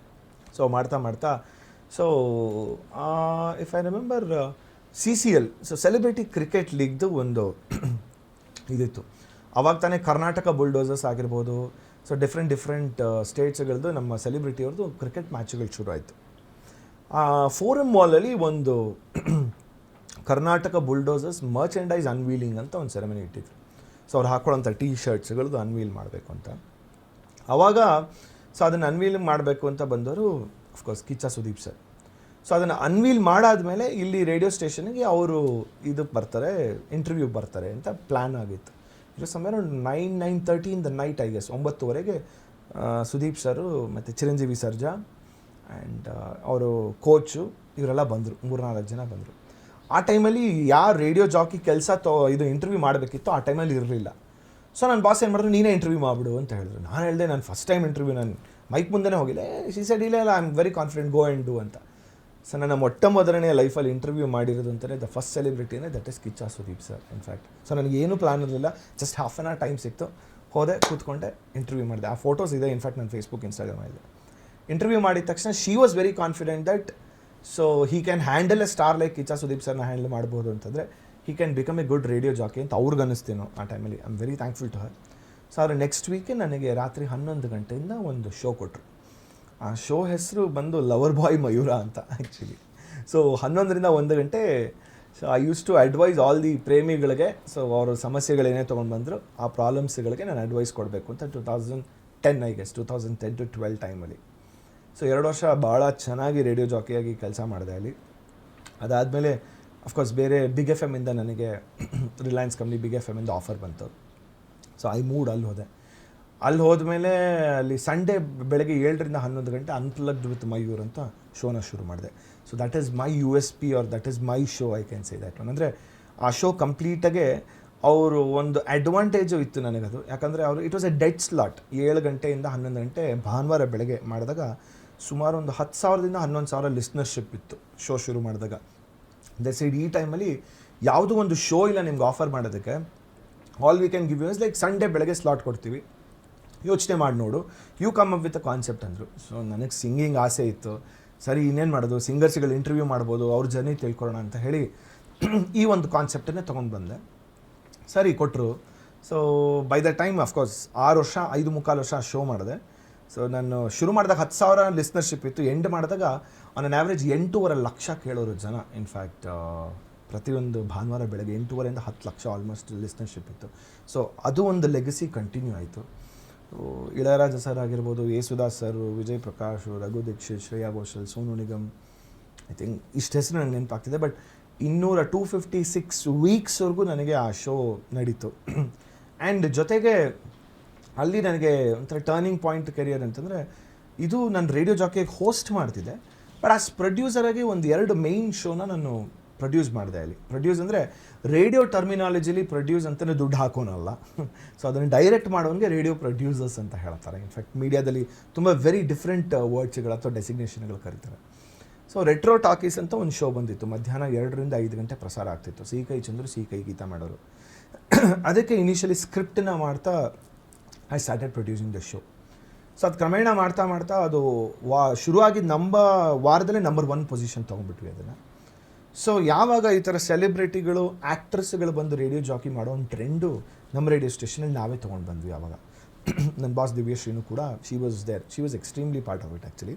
ಸೊ ಮಾಡ್ತಾ so if I remember CCL, so celebrity cricket ಲೀಗ್ದು ಒಂದು ಇದಿತ್ತು. ಅವಾಗ ತಾನೇ ಕರ್ನಾಟಕ ಬುಲ್ಡೋಸರ್ಸ್ ಆಗಿರ್ಬೋದು, ಸೊ ಡಿಫ್ರೆಂಟ್ ಸ್ಟೇಟ್ಸ್ಗಳದ್ದು ನಮ್ಮ ಸೆಲೆಬ್ರಿಟಿಯವ್ರದ್ದು ಕ್ರಿಕೆಟ್ ಮ್ಯಾಚ್ಗಳು ಶುರು ಆಯಿತು. ಫೋರಮ್ ಮಾಲಲ್ಲಿ ಒಂದು ಕರ್ನಾಟಕ ಬುಲ್ಡೋಸರ್ಸ್ ಮರ್ಚೆಂಡೈಸ್ ಅನ್ವೀಲಿಂಗ್ ಅಂತ ಒಂದು ಸೆರೆಮನಿ ಇಟ್ಟಿದ್ರು. ಸೊ ಅವ್ರು ಹಾಕೊಳ್ಳೋಂಥ ಟೀ ಶರ್ಟ್ಸ್ಗಳದ್ದು ಅನ್ವೀಲ್ ಮಾಡಬೇಕು ಅಂತ. ಆವಾಗ ಸೊ ಅದನ್ನು ಅನ್ವೀಲ್ ಮಾಡಬೇಕು ಅಂತ ಬಂದವರು of course Kichcha Sudeep sir. So ಅದನ್ನು ಅನ್ವೀಲ್ ಮಾಡಾದಮೇಲೆ ಇಲ್ಲಿ ರೇಡಿಯೋ ಸ್ಟೇಷನ್ಗೆ ಅವರು ಇದಕ್ಕೆ ಬರ್ತಾರೆ, ಇಂಟರ್ವ್ಯೂಗೆ ಬರ್ತಾರೆ ಅಂತ ಪ್ಲ್ಯಾನ್ ಆಗಿತ್ತು. ಇದು ಸಮಯ 9:30 in the night, I guess 9:00 Sudeep sir ಮತ್ತು ಚಿರಂಜೀವಿ ಸರ್ಜಾ ಆ್ಯಂಡ್ ಅವರು ಕೋಚು ಇವರೆಲ್ಲ ಬಂದರು, 3-4 ಜನ ಬಂದರು. ಆ ಟೈಮಲ್ಲಿ ಯಾರು ರೇಡಿಯೋ ಜಾಕಿ ಕೆಲಸ ಇದು ಇಂಟರ್ವ್ಯೂ ಮಾಡಬೇಕಿತ್ತು ಆ ಟೈಮಲ್ಲಿ ಇರಲಿಲ್ಲ. ಸೊ ನನ್ನ ಬಾಸ್ ಏನು ಮಾಡಿದ್ರು, ನೀನೇ ಇಂಟರ್ವ್ಯೂ ಮಾಡಿಬಿಡು ಅಂತ ಹೇಳಿದ್ರು. ನಾನು ಹೇಳಿದೆ, ನಾನು ಫಸ್ಟ್ ಟೈಮ್ ಇಂಟರ್ವ್ಯೂ, ನಾನು ಮೈಕ್ ಮುಂದೆನೇ ಹೋಗಿಲ್ಲ. ಶಿ ಸೆಡ್ ಇಲ್ಲ, I am very confident, go and do ಅಂತ. ಸೊ ನನ್ನ ಮೊಟ್ಟ ಮೊದಲನೇ ಲೈಫಲ್ಲಿ ಇಂಟರ್ವ್ಯೂ ಮಾಡಿರೋದು ಅಂತಲೇ ದ ಫಸ್ಟ್ ಸೆಲೆಬ್ರಿಟಿನೇ that is Kichcha Sudeep sir in fact. So ನನಗೇನು ಪ್ಲಾನ್ ಇರಲಿಲ್ಲ, just half an hour time ಸಿಕ್ತು, ಹೋದೆ, ಕೂತ್ಕೊಂಡೆ, ಇಂಟರ್ವ್ಯೂ ಮಾಡಿದೆ. ಆ ಫೋಟೋಸ್ ಇದೆ ಇನ್ಫ್ಯಾಕ್ಟ್ ನನ್ನ ಫೇಸ್ಬುಕ್ ಇನ್ಸ್ಟಾಗ್ರಾಮಲ್ಲಿ. ಇಂಟರ್ವ್ಯೂ ಮಾಡಿದ ತಕ್ಷಣ she was very confident that so he can handle a star like Kichcha Sudeep ಸರ್ನ ಹ್ಯಾಂಡಲ್ ಮಾಡ್ಬೋದು ಅಂತಂದರೆ he can become a good radio jockey ಅಂತ ಅವ್ರಿಗೆ ಅನ್ನಿಸ್ತೀನೋ ಆ ಟೈಮಲ್ಲಿ. I am very thankful to her. So ಅವ್ರು ನೆಕ್ಸ್ಟ್ ವೀಕೆ ನನಗೆ ರಾತ್ರಿ 11 ಗಂಟೆಯಿಂದ ಒಂದು ಶೋ ಕೊಟ್ಟರು. ಆ ಶೋ ಹೆಸರು ಬಂದು ಲವರ್ ಬಾಯ್ ಮಯೂರ ಅಂತ ಆ್ಯಕ್ಚುಲಿ. ಸೊ 11ರಿಂದ 1 ಗಂಟೆ so I use to advise all the ಪ್ರೇಮಿಗಳಿಗೆ. ಸೊ ಅವ್ರ ಸಮಸ್ಯೆಗಳೇನೇ ತೊಗೊಂಡು ಬಂದರು ಆ ಪ್ರಾಬ್ಲಮ್ಸ್ಗಳಿಗೆ ನಾನು ಅಡ್ವೈಸ್ ಕೊಡಬೇಕು ಅಂತ 2010 ಐ ಗೆಸ್ 2010 to 12 ಟೈಮಲ್ಲಿ. ಸೊ 2 ವರ್ಷ ಭಾಳ ಚೆನ್ನಾಗಿ ರೇಡಿಯೋ ಜಾಕಿಯಾಗಿ ಕೆಲಸ ಮಾಡಿದೆ ಅಲ್ಲಿ. ಅದಾದಮೇಲೆ ಅಫ್ಕೋರ್ಸ್ ಬೇರೆ ಬಿಗ್ ಎಫ್ ಎಮ್ಮಿಂದ ನನಗೆ ರಿಲಯನ್ಸ್ ಕಂಪ್ನಿ ಬಿಗ್ ಎಫ್ ಎಮ್ಮಿಂದ ಆಫರ್ ಬಂತು. ಸೊ ಐ ಮೂಡ್ ಅಲ್ಲಿ ಹೋದೆ. ಅಲ್ಲಿ ಹೋದ್ಮೇಲೆ ಅಲ್ಲಿ ಸಂಡೇ ಬೆಳಗ್ಗೆ 7ರಿಂದ 11 ಗಂಟೆ ಅನ್ಪ್ಲಗ್ಡ್ ವಿತ್ ಮಯೂರ್ ಅಂತ ಶೋನ ಶುರು ಮಾಡಿದೆ. So that is my USP or that is my show, I can say that one. ಅಂದರೆ ಆ ಶೋ ಕಂಪ್ಲೀಟಾಗೆ ಅವರು ಒಂದು ಅಡ್ವಾಂಟೇಜು ಇತ್ತು ನನಗದು. ಯಾಕಂದರೆ ಅವರು it was A dead slot. 7 ಗಂಟೆಯಿಂದ 11 ಗಂಟೆ ಭಾನುವಾರ ಬೆಳಗ್ಗೆ ಮಾಡಿದಾಗ ಸುಮಾರು ಒಂದು 10,000ದಿಂದ 11,000 ಲಿಸ್ನರ್ಶಿಪ್ ಇತ್ತು ಶೋ ಶುರು ಮಾಡಿದಾಗ. ದೇ ಸೈಡ್ ಈ ಟೈಮಲ್ಲಿ ಯಾವುದೋ ಒಂದು ಶೋ ಇಲ್ಲ ನಿಮ್ಗೆ ಆಫರ್ ಮಾಡೋದಕ್ಕೆ, all we can give you is like Sunday ಬೆಳಗ್ಗೆ ಸ್ಲಾಟ್ ಕೊಡ್ತೀವಿ, ಯೋಚನೆ ಮಾಡಿ ನೋಡು, you come up with a concept ಅಂದರು. ಸೊ ನನಗೆ ಸಿಂಗಿಂಗ್ ಆಸೆ ಇತ್ತು. ಸರಿ ಇನ್ನೇನು ಮಾಡೋದು, ಸಿಂಗರ್ಸ್ಗಳು ಇಂಟರ್ವ್ಯೂ ಮಾಡ್ಬೋದು, ಅವ್ರ ಜರ್ನಿ ತಿಳ್ಕೊಳ್ಳೋಣ ಅಂತ ಹೇಳಿ ಈ ಒಂದು ಕಾನ್ಸೆಪ್ಟನ್ನೇ ತೊಗೊಂಡು ಬಂದೆ. ಸರಿ ಕೊಟ್ಟರು. So by the time of course 6 ವರ್ಷ 5.25 ವರ್ಷ ಶೋ ಮಾಡಿದೆ. ಸೊ ನಾನು ಶುರು ಮಾಡಿದಾಗ 10,000 ಲಿಸ್ನರ್ಶಿಪ್ ಇತ್ತು. ಎಂಡ್ ಮಾಡಿದಾಗ ಆನ್ ಆನ್ ಆ್ಯಾವ್ರೇಜ್ 8.5 ಲಕ್ಷ ಕೇಳೋರು ಜನ. ಇನ್ಫ್ಯಾಕ್ಟ್ ಪ್ರತಿಯೊಂದು ಭಾನುವಾರ ಬೆಳಗ್ಗೆ 8.5ರಿಂದ 10 ಲಕ್ಷ ಆಲ್ಮೋಸ್ಟ್ ಲಿಸ್ನರ್ಶಿಪ್ ಇತ್ತು. ಸೊ ಅದು ಒಂದು ಲೆಗಸಿ ಕಂಟಿನ್ಯೂ ಆಯಿತು. ಇಳಯರಾಜ ಸರ್ ಆಗಿರ್ಬೋದು, Yesudas sir, Vijay Prakash, Raghu Dixit, Shreya Ghoshal, Sonu Nigam, I think ಇಷ್ಟು ಹೆಸರು ನನಗೆ ನೆನಪಾಗ್ತಿದೆ. ಬಟ್ 256 ವೀಕ್ಸ್ವರೆಗೂ ನನಗೆ ಆ ಶೋ ನಡೀತು. ಆ್ಯಂಡ್ ಜೊತೆಗೆ ಅಲ್ಲಿ ನನಗೆ ಒಂಥರ ಟರ್ನಿಂಗ್ ಪಾಯಿಂಟ್ ಕೆರಿಯರ್ ಅಂತಂದರೆ ಇದು ನಾನು ರೇಡಿಯೋ ಜಾಕಿಗೆ ಹೋಸ್ಟ್ ಮಾಡ್ತಿದ್ದೆ. ಬಟ್ ಆಸ್ ಪ್ರೊಡ್ಯೂಸರಾಗಿ 1-2 ಮೇಯ್ನ್ ಶೋನ ನಾನು ಪ್ರೊಡ್ಯೂಸ್ ಮಾಡಿದೆ ಅಲ್ಲಿ. ಪ್ರೊಡ್ಯೂಸ್ ಅಂದರೆ ರೇಡಿಯೋ ಟರ್ಮಿನಾಲಜಿಲಿ ಪ್ರೊಡ್ಯೂಸ್ ಅಂತಲೇ ದುಡ್ಡು ಹಾಕೋನಲ್ಲ. ಸೊ ಅದನ್ನು ಡೈರೆಕ್ಟ್ ಮಾಡೋನಿಗೆ ರೇಡಿಯೋ ಪ್ರೊಡ್ಯೂಸರ್ಸ್ ಅಂತ ಹೇಳ್ತಾರೆ. ಇನ್ಫ್ಯಾಕ್ಟ್ ಮೀಡಿಯಾದಲ್ಲಿ ತುಂಬ ವೆರಿ ಡಿಫ್ರೆಂಟ್ ವರ್ಡ್ಸ್ಗಳು ಅಥವಾ ಡೆಸಿಗ್ನೇಷನ್ಗಳು ಕರೀತಾರೆ. ಸೊ ರೆಟ್ರೋ ಟಾಕೀಸ್ ಅಂತ ಒಂದು ಶೋ ಬಂದಿತ್ತು, ಮಧ್ಯಾಹ್ನ 2ರಿಂದ 5 ಗಂಟೆ ಪ್ರಸಾರ ಆಗ್ತಿತ್ತು. ಸಿ ಕೈ ಚಂದ್ರು, ಸಿ ಕೈ ಗೀತಾ ಮಾಡೋರು. ಅದಕ್ಕೆ ಇನಿಷಿಯಲಿ ಸ್ಕ್ರಿಪ್ಟನ್ನ ಮಾಡ್ತಾ I started producing the show. So ಅದು ಕ್ರಮೇಣ ಮಾಡ್ತಾ ಮಾಡ್ತಾ ಅದು ಶುರುವಾಗಿದ್ದು ವಾರದಲ್ಲೇ ನಂಬರ್ 1 ಪೊಸಿಷನ್ ತೊಗೊಂಡ್ಬಿಟ್ವಿ ಅದನ್ನು. ಸೊ ಯಾವಾಗ ಈ ಥರ ಸೆಲೆಬ್ರಿಟಿಗಳು, ಆ್ಯಕ್ಟ್ರೆಸ್ಗಳು ಬಂದು ರೇಡಿಯೋ ಜಾಕಿ ಮಾಡೋ ಒಂದು ಟ್ರೆಂಡು ನಮ್ಮ ರೇಡಿಯೋ ಸ್ಟೇಷನಲ್ಲಿ ನಾವೇ ತೊಗೊಂಡು ಬಂದ್ವಿ. ಆವಾಗ ನನ್ನ ಬಾಸ್ ದಿವ್ಯಶ್ರೀನೂ ಕೂಡ she was extremely part of it actually.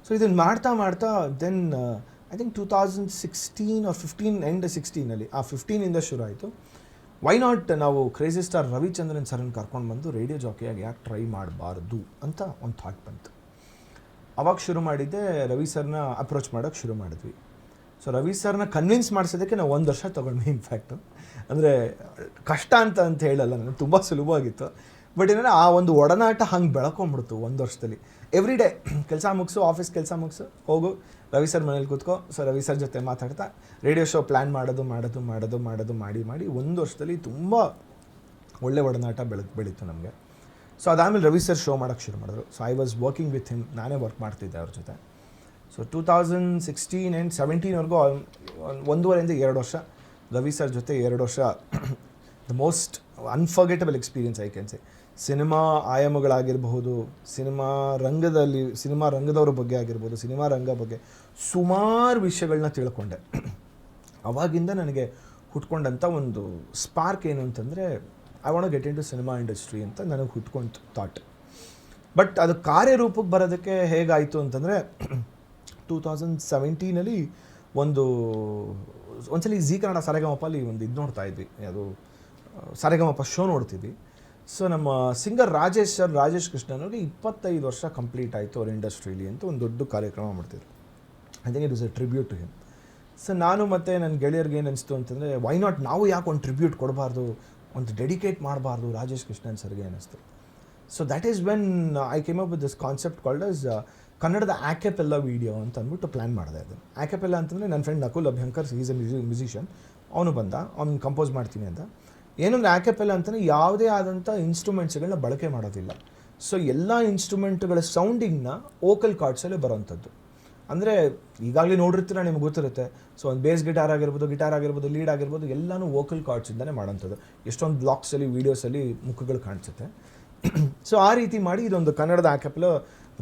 So ಇದನ್ನು ಮಾಡ್ತಾ ಮಾಡ್ತಾ then I think 2016 or 15 end 16 ಆ 15ಇಂದ ಶುರು ಆಯಿತು. ವೈ ನಾಟ್ ನಾವು ಕ್ರೇಜಿ ಸ್ಟಾರ್ ರವಿಚಂದ್ರನ್ ಸರ್ನ ಕರ್ಕೊಂಡು ಬಂದು ರೇಡಿಯೋ ಜಾಕಿಯಾಗಿ ಯಾಕೆ ಟ್ರೈ ಮಾಡಬಾರ್ದು ಅಂತ ಒಂದು ಥಾಟ್ ಬಂತು. ಅವಾಗ ಶುರು ಮಾಡಿದ್ದೆ, ರವಿ ಸರ್ನ ಅಪ್ರೋಚ್ ಮಾಡೋಕ್ಕೆ ಶುರು ಮಾಡಿದ್ವಿ. ಸೊ ರವಿ ಸರ್ನ ಕನ್ವಿನ್ಸ್ ಮಾಡಿಸೋದಕ್ಕೆ ನಾವು 1 ವರ್ಷ ತೊಗೊಂಡ್ವಿ. ಇನ್ಫ್ಯಾಕ್ಟು ಅಂದರೆ ಕಷ್ಟ ಅಂತ ಹೇಳಲ್ಲ, ನನಗೆ ತುಂಬ ಸುಲಭವಾಗಿತ್ತು. ಬಟ್ ಏನಂದರೆ ಆ ಒಂದು ಒಡನಾಟ ಹಂಗೆ ಬೆಳ್ಕೊಂಬಿಡ್ತು 1 ವರ್ಷದಲ್ಲಿ. ಎವ್ರಿ ಡೇ ಕೆಲಸ ಮುಗಿಸು, ಆಫೀಸ್ ಕೆಲಸ ಮುಗಿಸು, ಹೋಗು ರವಿ ಸರ್ ಮನೇಲಿ ಕೂತ್ಕೋ. ಸೊ ರವಿ ಸರ್ ಜೊತೆ ಮಾತಾಡ್ತಾ ರೇಡಿಯೋ ಶೋ ಪ್ಲ್ಯಾನ್ ಮಾಡೋದು ಮಾಡಿ 1 ವರ್ಷದಲ್ಲಿ ತುಂಬ ಒಳ್ಳೆ ಒಡನಾಟ ಬೆಳೀತು ನಮಗೆ. ಸೊ ಅದಾದಮೇಲೆ ರವಿ ಸರ್ ಶೋ ಮಾಡೋಕ್ಕೆ ಶುರು ಮಾಡಿದ್ರು. So I was working with him, ನಾನೇ ವರ್ಕ್ ಮಾಡ್ತಿದ್ದೆ ಅವ್ರ ಜೊತೆ. ಸೊ 2016 ಆ್ಯಂಡ್ 17ವರೆಗೂ 1.5ರಿಂದ 2 ವರ್ಷ ರವಿ ಸರ್ ಜೊತೆ 2 ವರ್ಷ the most unforgettable experience I can say. Cinema ಆಯಾಮಗಳಾಗಿರಬಹುದು, ಸಿನಿಮಾ ರಂಗದವ್ರ ಬಗ್ಗೆ ಆಗಿರ್ಬೋದು, ಸಿನಿಮಾ ರಂಗ ಬಗ್ಗೆ ಸುಮಾರು ವಿಷಯಗಳನ್ನ ತಿಳ್ಕೊಂಡೆ. ಅವಾಗಿಂದ ನನಗೆ ಹುಟ್ಕೊಂಡಂಥ ಒಂದು ಸ್ಪಾರ್ಕ್ ಏನು ಅಂತಂದರೆ I want get into cinema industry ಅಂತ ನನಗೆ ಹುಟ್ಕೊಂಡು ಥಾಟ್. ಬಟ್ ಅದು ಕಾರ್ಯರೂಪಕ್ಕೆ ಬರೋದಕ್ಕೆ ಹೇಗಾಯಿತು ಅಂತಂದರೆ 2017 ಒಂದ್ಸಲಿ ಜಿ ಕನ್ನಡ ಸರೆಗಮಪಲ್ಲಿ ಇದು ನೋಡ್ತಾ ಇದ್ವಿ, ಅದು ಸರೆಗಮಪ ಶೋ ನೋಡ್ತಿದ್ವಿ. ಸೊ ನಮ್ಮ ಸಿಂಗರ್ ರಾಜೇಶ್ ಕೃಷ್ಣನ್ ಅವ್ರಿಗೆ 25 ವರ್ಷ ಕಂಪ್ಲೀಟ್ ಆಯಿತು ಅವ್ರ ಇಂಡಸ್ಟ್ರೀಲಿ ಅಂತ ಒಂದು ದೊಡ್ಡ ಕಾರ್ಯಕ್ರಮ ಮಾಡ್ತಿದ್ರು. I think it was a tribute to him. So ನಾನು ಮತ್ತು ನನ್ನ ಗೆಳೆಯರಿಗೆ ಏನು ಅನಿಸ್ತು ಅಂತಂದರೆ ವೈ ನಾಟ್ ನಾವು ಯಾಕೆ ಒಂದು ಟ್ರಿಬ್ಯೂಟ್ ಕೊಡಬಾರ್ದು, ಒಂದು ಡೆಡಿಕೇಟ್ ಮಾಡಬಾರ್ದು ರಾಜೇಶ್ ಕೃಷ್ಣನ್ ಸರ್ಗೆ ಅನ್ನಿಸ್ತು. So that is when I came up with this concept called as ಕನ್ನಡದ ಆ್ಯಕ್ಯಾಪೆಲ್ಲ ವೀಡಿಯೋ ಅಂತ ಅಂದ್ಬಿಟ್ಟು ಪ್ಲ್ಯಾನ್ ಮಾಡಿದೆ. ಅದು ಆ್ಯಕ್ಯಾಪೆಲ್ಲ ಅಂತಂದರೆ ನನ್ನ friend Nakul Abhyankar, is A musician, ಅವನು ಅವ್ನು ಕಂಪೋಸ್ ಮಾಡ್ತೀನಿ ಅಂತ. ಏನಂದರೆ ಆ್ಯಕ್ಯಾಪೆಲ್ಲ ಅಂತಲೇ ಯಾವುದೇ ಆದಂಥ ಇನ್ಸ್ಟ್ರೂಮೆಂಟ್ಸ್ಗಳನ್ನ ಬಳಕೆ ಮಾಡೋದಿಲ್ಲ. ಸೊ ಎಲ್ಲ ಇನ್ಸ್ಟ್ರೂಮೆಂಟ್ಗಳ ಸೌಂಡಿಂಗ್ನ ವೋಕಲ್ ಕಾರ್ಡ್ಸಲ್ಲೇ ಬರೋವಂಥದ್ದು. ಅಂದರೆ ಈಗಾಗಲೇ ನೋಡಿರ್ತೀರ, ನಿಮ್ಗೆ ಗೊತ್ತಿರುತ್ತೆ. ಸೊ ಒಂದು ಬೇಸ್ ಗಿಟಾರ್ ಆಗಿರ್ಬೋದು, ಲೀಡ್ ಆಗಿರ್ಬೋದು, ಎಲ್ಲನೂ ವೋಕಲ್ ಕಾರ್ಡ್ಸಿಂದನೇ ಮಾಡೋಂಥದ್ದು. ಎಷ್ಟೊಂದು ಬ್ಲಾಗ್ಸಲ್ಲಿ, ವೀಡಿಯೋಸಲ್ಲಿ ಮುಖಗಳು ಕಾಣಿಸುತ್ತೆ. ಸೊ ಆ ರೀತಿ ಮಾಡಿ ಇದೊಂದು ಕನ್ನಡದ ಆ್ಯಕ್ಯಾಪಲ್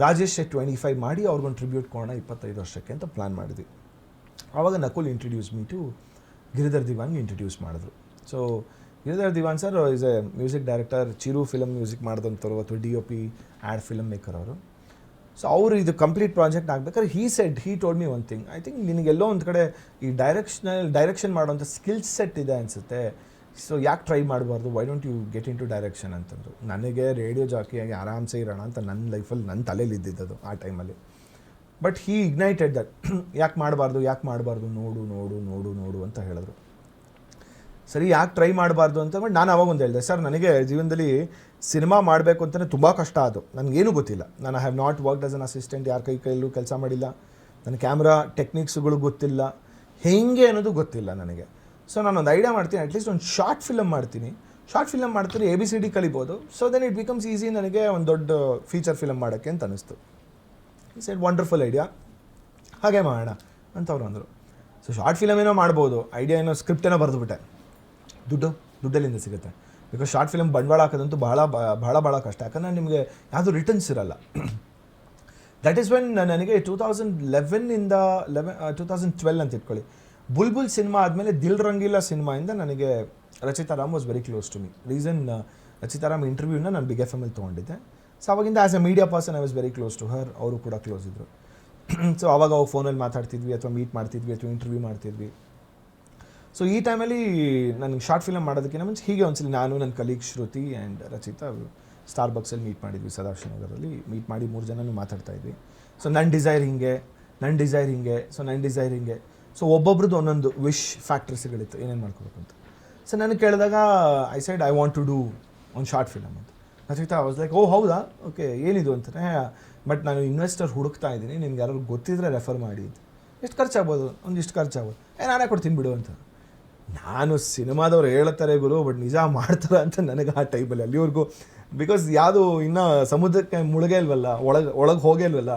ರಾಜೇಶ್ 25 ಮಾಡಿ ಅವ್ರಿಗೊಂದು ಟ್ರಿಬ್ಯೂಟ್ ಕೊಡೋಣ 25 ವರ್ಷಕ್ಕೆ ಅಂತ ಪ್ಲ್ಯಾನ್ ಮಾಡಿದ್ವಿ. ಆವಾಗ Nakul introduce me to Giridhar ದಿವಾನ್ಗೆ ಇಂಟ್ರಡ್ಯೂಸ್ ಮಾಡಿದ್ರು. So Giridhar Diwan sir is a music director, Chiru film music ಮಾಡಿದಂಥವ್ರು, ಅಥವಾ DOP ಆ್ಯಡ್ ಫಿಲಮ್ ಮೇಕರ್ ಅವರು. ಸೊ ಅವರು ಇದು ಕಂಪ್ಲೀಟ್ ಪ್ರಾಜೆಕ್ಟ್ ಆಗಬೇಕಾದ್ರೆ he told me one thing, I think ನಿನಗೆಲ್ಲೋ ಒಂದು ಕಡೆ ಈ ಡೈರೆಕ್ಷನ್ ಮಾಡೋಂಥ ಸ್ಕಿಲ್ ಸೆಟ್ ಇದೆ ಅನಿಸುತ್ತೆ, ಸೊ ಯಾಕೆ ಟ್ರೈ ಮಾಡಬಾರ್ದು, why don't you get into direction ಅಂತಂದರು. ನನಗೆ ರೇಡಿಯೋ ಜಾಕಿಯಾಗಿ ಆರಾಮ್ಸೆ ಇರೋಣ ಅಂತ ನನ್ನ ಲೈಫಲ್ಲಿ ನನ್ನ ತಲೆಯಲ್ಲಿ ಇದ್ದಿದ್ದದು ಆ ಟೈಮಲ್ಲಿ. ಬಟ್ ಹೀ ಇಗ್ನೈಟೆಡ್ ದಟ್, ಯಾಕೆ ಮಾಡಬಾರ್ದು, ನೋಡು ಅಂತ ಹೇಳಿದ್ರು. ಸರಿ, ಯಾಕೆ ಟ್ರೈ ಮಾಡಬಾರ್ದು ಅಂತ ಬಟ್ ನಾನು ಅವಾಗ ಒಂದು ಹೇಳಿದೆ, ಸರ್ ನನಗೆ ಜೀವನದಲ್ಲಿ ಸಿನಿಮಾ ಮಾಡಬೇಕು ಅಂತಲೇ ತುಂಬ ಕಷ್ಟ ಅದು, ನನಗೇನು ಗೊತ್ತಿಲ್ಲ. ನಾನು have not worked as an assistant, ಯಾರ ಕೈಯಲ್ಲೂ ಕೆಲಸ ಮಾಡಿಲ್ಲ, ನನ್ನ ಕ್ಯಾಮ್ರಾ ಟೆಕ್ನಿಕ್ಸ್ಗಳು ಗೊತ್ತಿಲ್ಲ, ಹೇಗೆ ಅನ್ನೋದು ಗೊತ್ತಿಲ್ಲ ನನಗೆ. ಸೊ ನಾನೊಂದು ಐಡಿಯಾ ಮಾಡ್ತೀನಿ, ಅಟ್ಲೀಸ್ಟ್ ಒಂದು ಶಾರ್ಟ್ ಫಿಲಮ್ ಮಾಡ್ತೀನಿ, ABCD ಕಲಿಬೋದು. So then it becomes easy ನನಗೆ ಒಂದು ದೊಡ್ಡ ಫೀಚರ್ ಫಿಲಮ್ ಮಾಡೋಕ್ಕೆ ಅಂತ ಅನ್ನಿಸ್ತು. ಇಟ್ಸ್ ಎ ವಂಡರ್ಫುಲ್ ಐಡಿಯಾ, ಹಾಗೆ ಮಾಡೋಣ ಅಂತ ಅವ್ರು ಅಂದರು. ಸೊ ಶಾರ್ಟ್ ಫಿಲಮ್ ಏನೋ ಮಾಡ್ಬೋದು, ಐಡಿಯಾ ಏನೋ ಸ್ಕ್ರಿಪ್ಟ್ ಏನೋ ಬರೆದುಬಿಟ್ಟೆ. ದುಡ್ಡಲ್ಲಿಂದ ಸಿಗುತ್ತೆ, ಬಿಕಾಸ್ ಶಾರ್ಟ್ ಫಿಲಮ್ ಬಂಡವಾಳ ಹಾಕೋದಂತೂ ಭಾಳ ಕಷ್ಟ, ಯಾಕಂದರೆ ನಿಮಗೆ ಯಾವುದು ರಿಟರ್ನ್ಸ್ ಇರಲ್ಲ. ದಟ್ ಈಸ್ ವೆನ್ ನನಗೆ 2012 ಅಂತ ಇಟ್ಕೊಳ್ಳಿ, ಬುಲ್ಬುಲ್ ಸಿನಿಮಾ ಆದಮೇಲೆ ದಿಲ್ ರಂಗೀಲಾ ಸಿನಿಮಾಯಿಂದ ನನಗೆ Rachita Ram was very close to me. Reason, Rachita Ram ಇಂಟರ್ವ್ಯೂನ ನಾನು Big FM ಅಲ್ಲಿ ತೊಗೊಂಡಿದ್ದೆ. ಸೊ ಅವಾಗಿಂದ as a media person I was very close to her, ಅವರು ಕೂಡ ಕ್ಲೋಸ್ ಇದ್ದರು. ಸೊ ಅವಾಗ ಫೋನಲ್ಲಿ ಮಾತಾಡ್ತಿದ್ವಿ, ಅಥವಾ ಮೀಟ್ ಮಾಡ್ತಿದ್ವಿ, ಅಥವಾ ಇಂಟರ್ವ್ಯೂ ಮಾಡ್ತಿದ್ವಿ. ಸೊ ಈ ಟೈಮಲ್ಲಿ ನನಗೆ ಶಾರ್ಟ್ ಫಿಲಮ್ ಮಾಡೋದಕ್ಕಿಂತ ಮುಂಚೆ ಹೀಗೆ ಒಂದ್ಸಲಿ ನಾನು, ನನ್ನ ಕಲೀಗ್ ಶ್ರುತಿ ಆ್ಯಂಡ್ ರಚಿತಾ ಸ್ಟಾರ್ಬಕ್ಸಲ್ಲಿ ಮೀಟ್ ಮಾಡಿದ್ವಿ, ಸದಾಶಿವನಗರಲ್ಲಿ ಮೀಟ್ ಮಾಡಿ 3 ಜನನೂ ಮಾತಾಡ್ತಾಯಿದ್ವಿ. ಸೊ ನನ್ನ ಡಿಸೈರ್ ಹಿಂಗೆ. ಸೊ ಒಬ್ಬೊಬ್ರದ್ದು ಒಂದೊಂದು ವಿಶ್ ಫ್ಯಾಕ್ಟರ್ಸ್ಗಳಿತ್ತು, ಏನೇನು ಮಾಡ್ಕೋಬೇಕು ಅಂತ. ಸೊ ನನಗೆ ಕೇಳಿದಾಗ I said I want to do ಒಂದು ಶಾರ್ಟ್ ಫಿಲಮ್ ಅಂತ. ರಚಿತಾ ವಾಸ್ ಲೈಕ್, ಓ ಹೌದಾ, ಓಕೆ ಏನಿದು ಅಂತಾನೆ, ಬಟ್ ನಾನು ಇನ್ವೆಸ್ಟರ್ ಹುಡುಕ್ತಾ ಇದ್ದೀನಿ, ನಿಮ್ಗೆ ಯಾರು ಗೊತ್ತಿದ್ರೆ ರೆಫರ್ ಮಾಡಿ. ಎಷ್ಟು ಖರ್ಚಾಗ್ಬೋದು, ಒಂದಿಷ್ಟು ಖರ್ಚಾಗ್ಬೋದು, ನಾನೇ ಕೊಡ್ತೀನಿ ಬಿಡು ಅಂತ. ನಾನು ಸಿನಿಮಾದವ್ರು ಹೇಳ್ತಾರೆ ಗುರು, ಬಟ್ ನಿಜ ಮಾಡ್ತಾರೆ ಅಂತ ನನಗೆ ಆ ಟೈಮಲ್ಲಿ ಅಲ್ಲಿವರೆಗೂ, ಬಿಕಾಸ್ ಯಾವುದು ಇನ್ನೂ ಸಮುದ್ರಕ್ಕೆ ಮುಳುಗೇ ಇಲ್ವಲ್ಲ, ಒಳಗೆ ಹೋಗೇ ಇಲ್ವಲ್ಲ.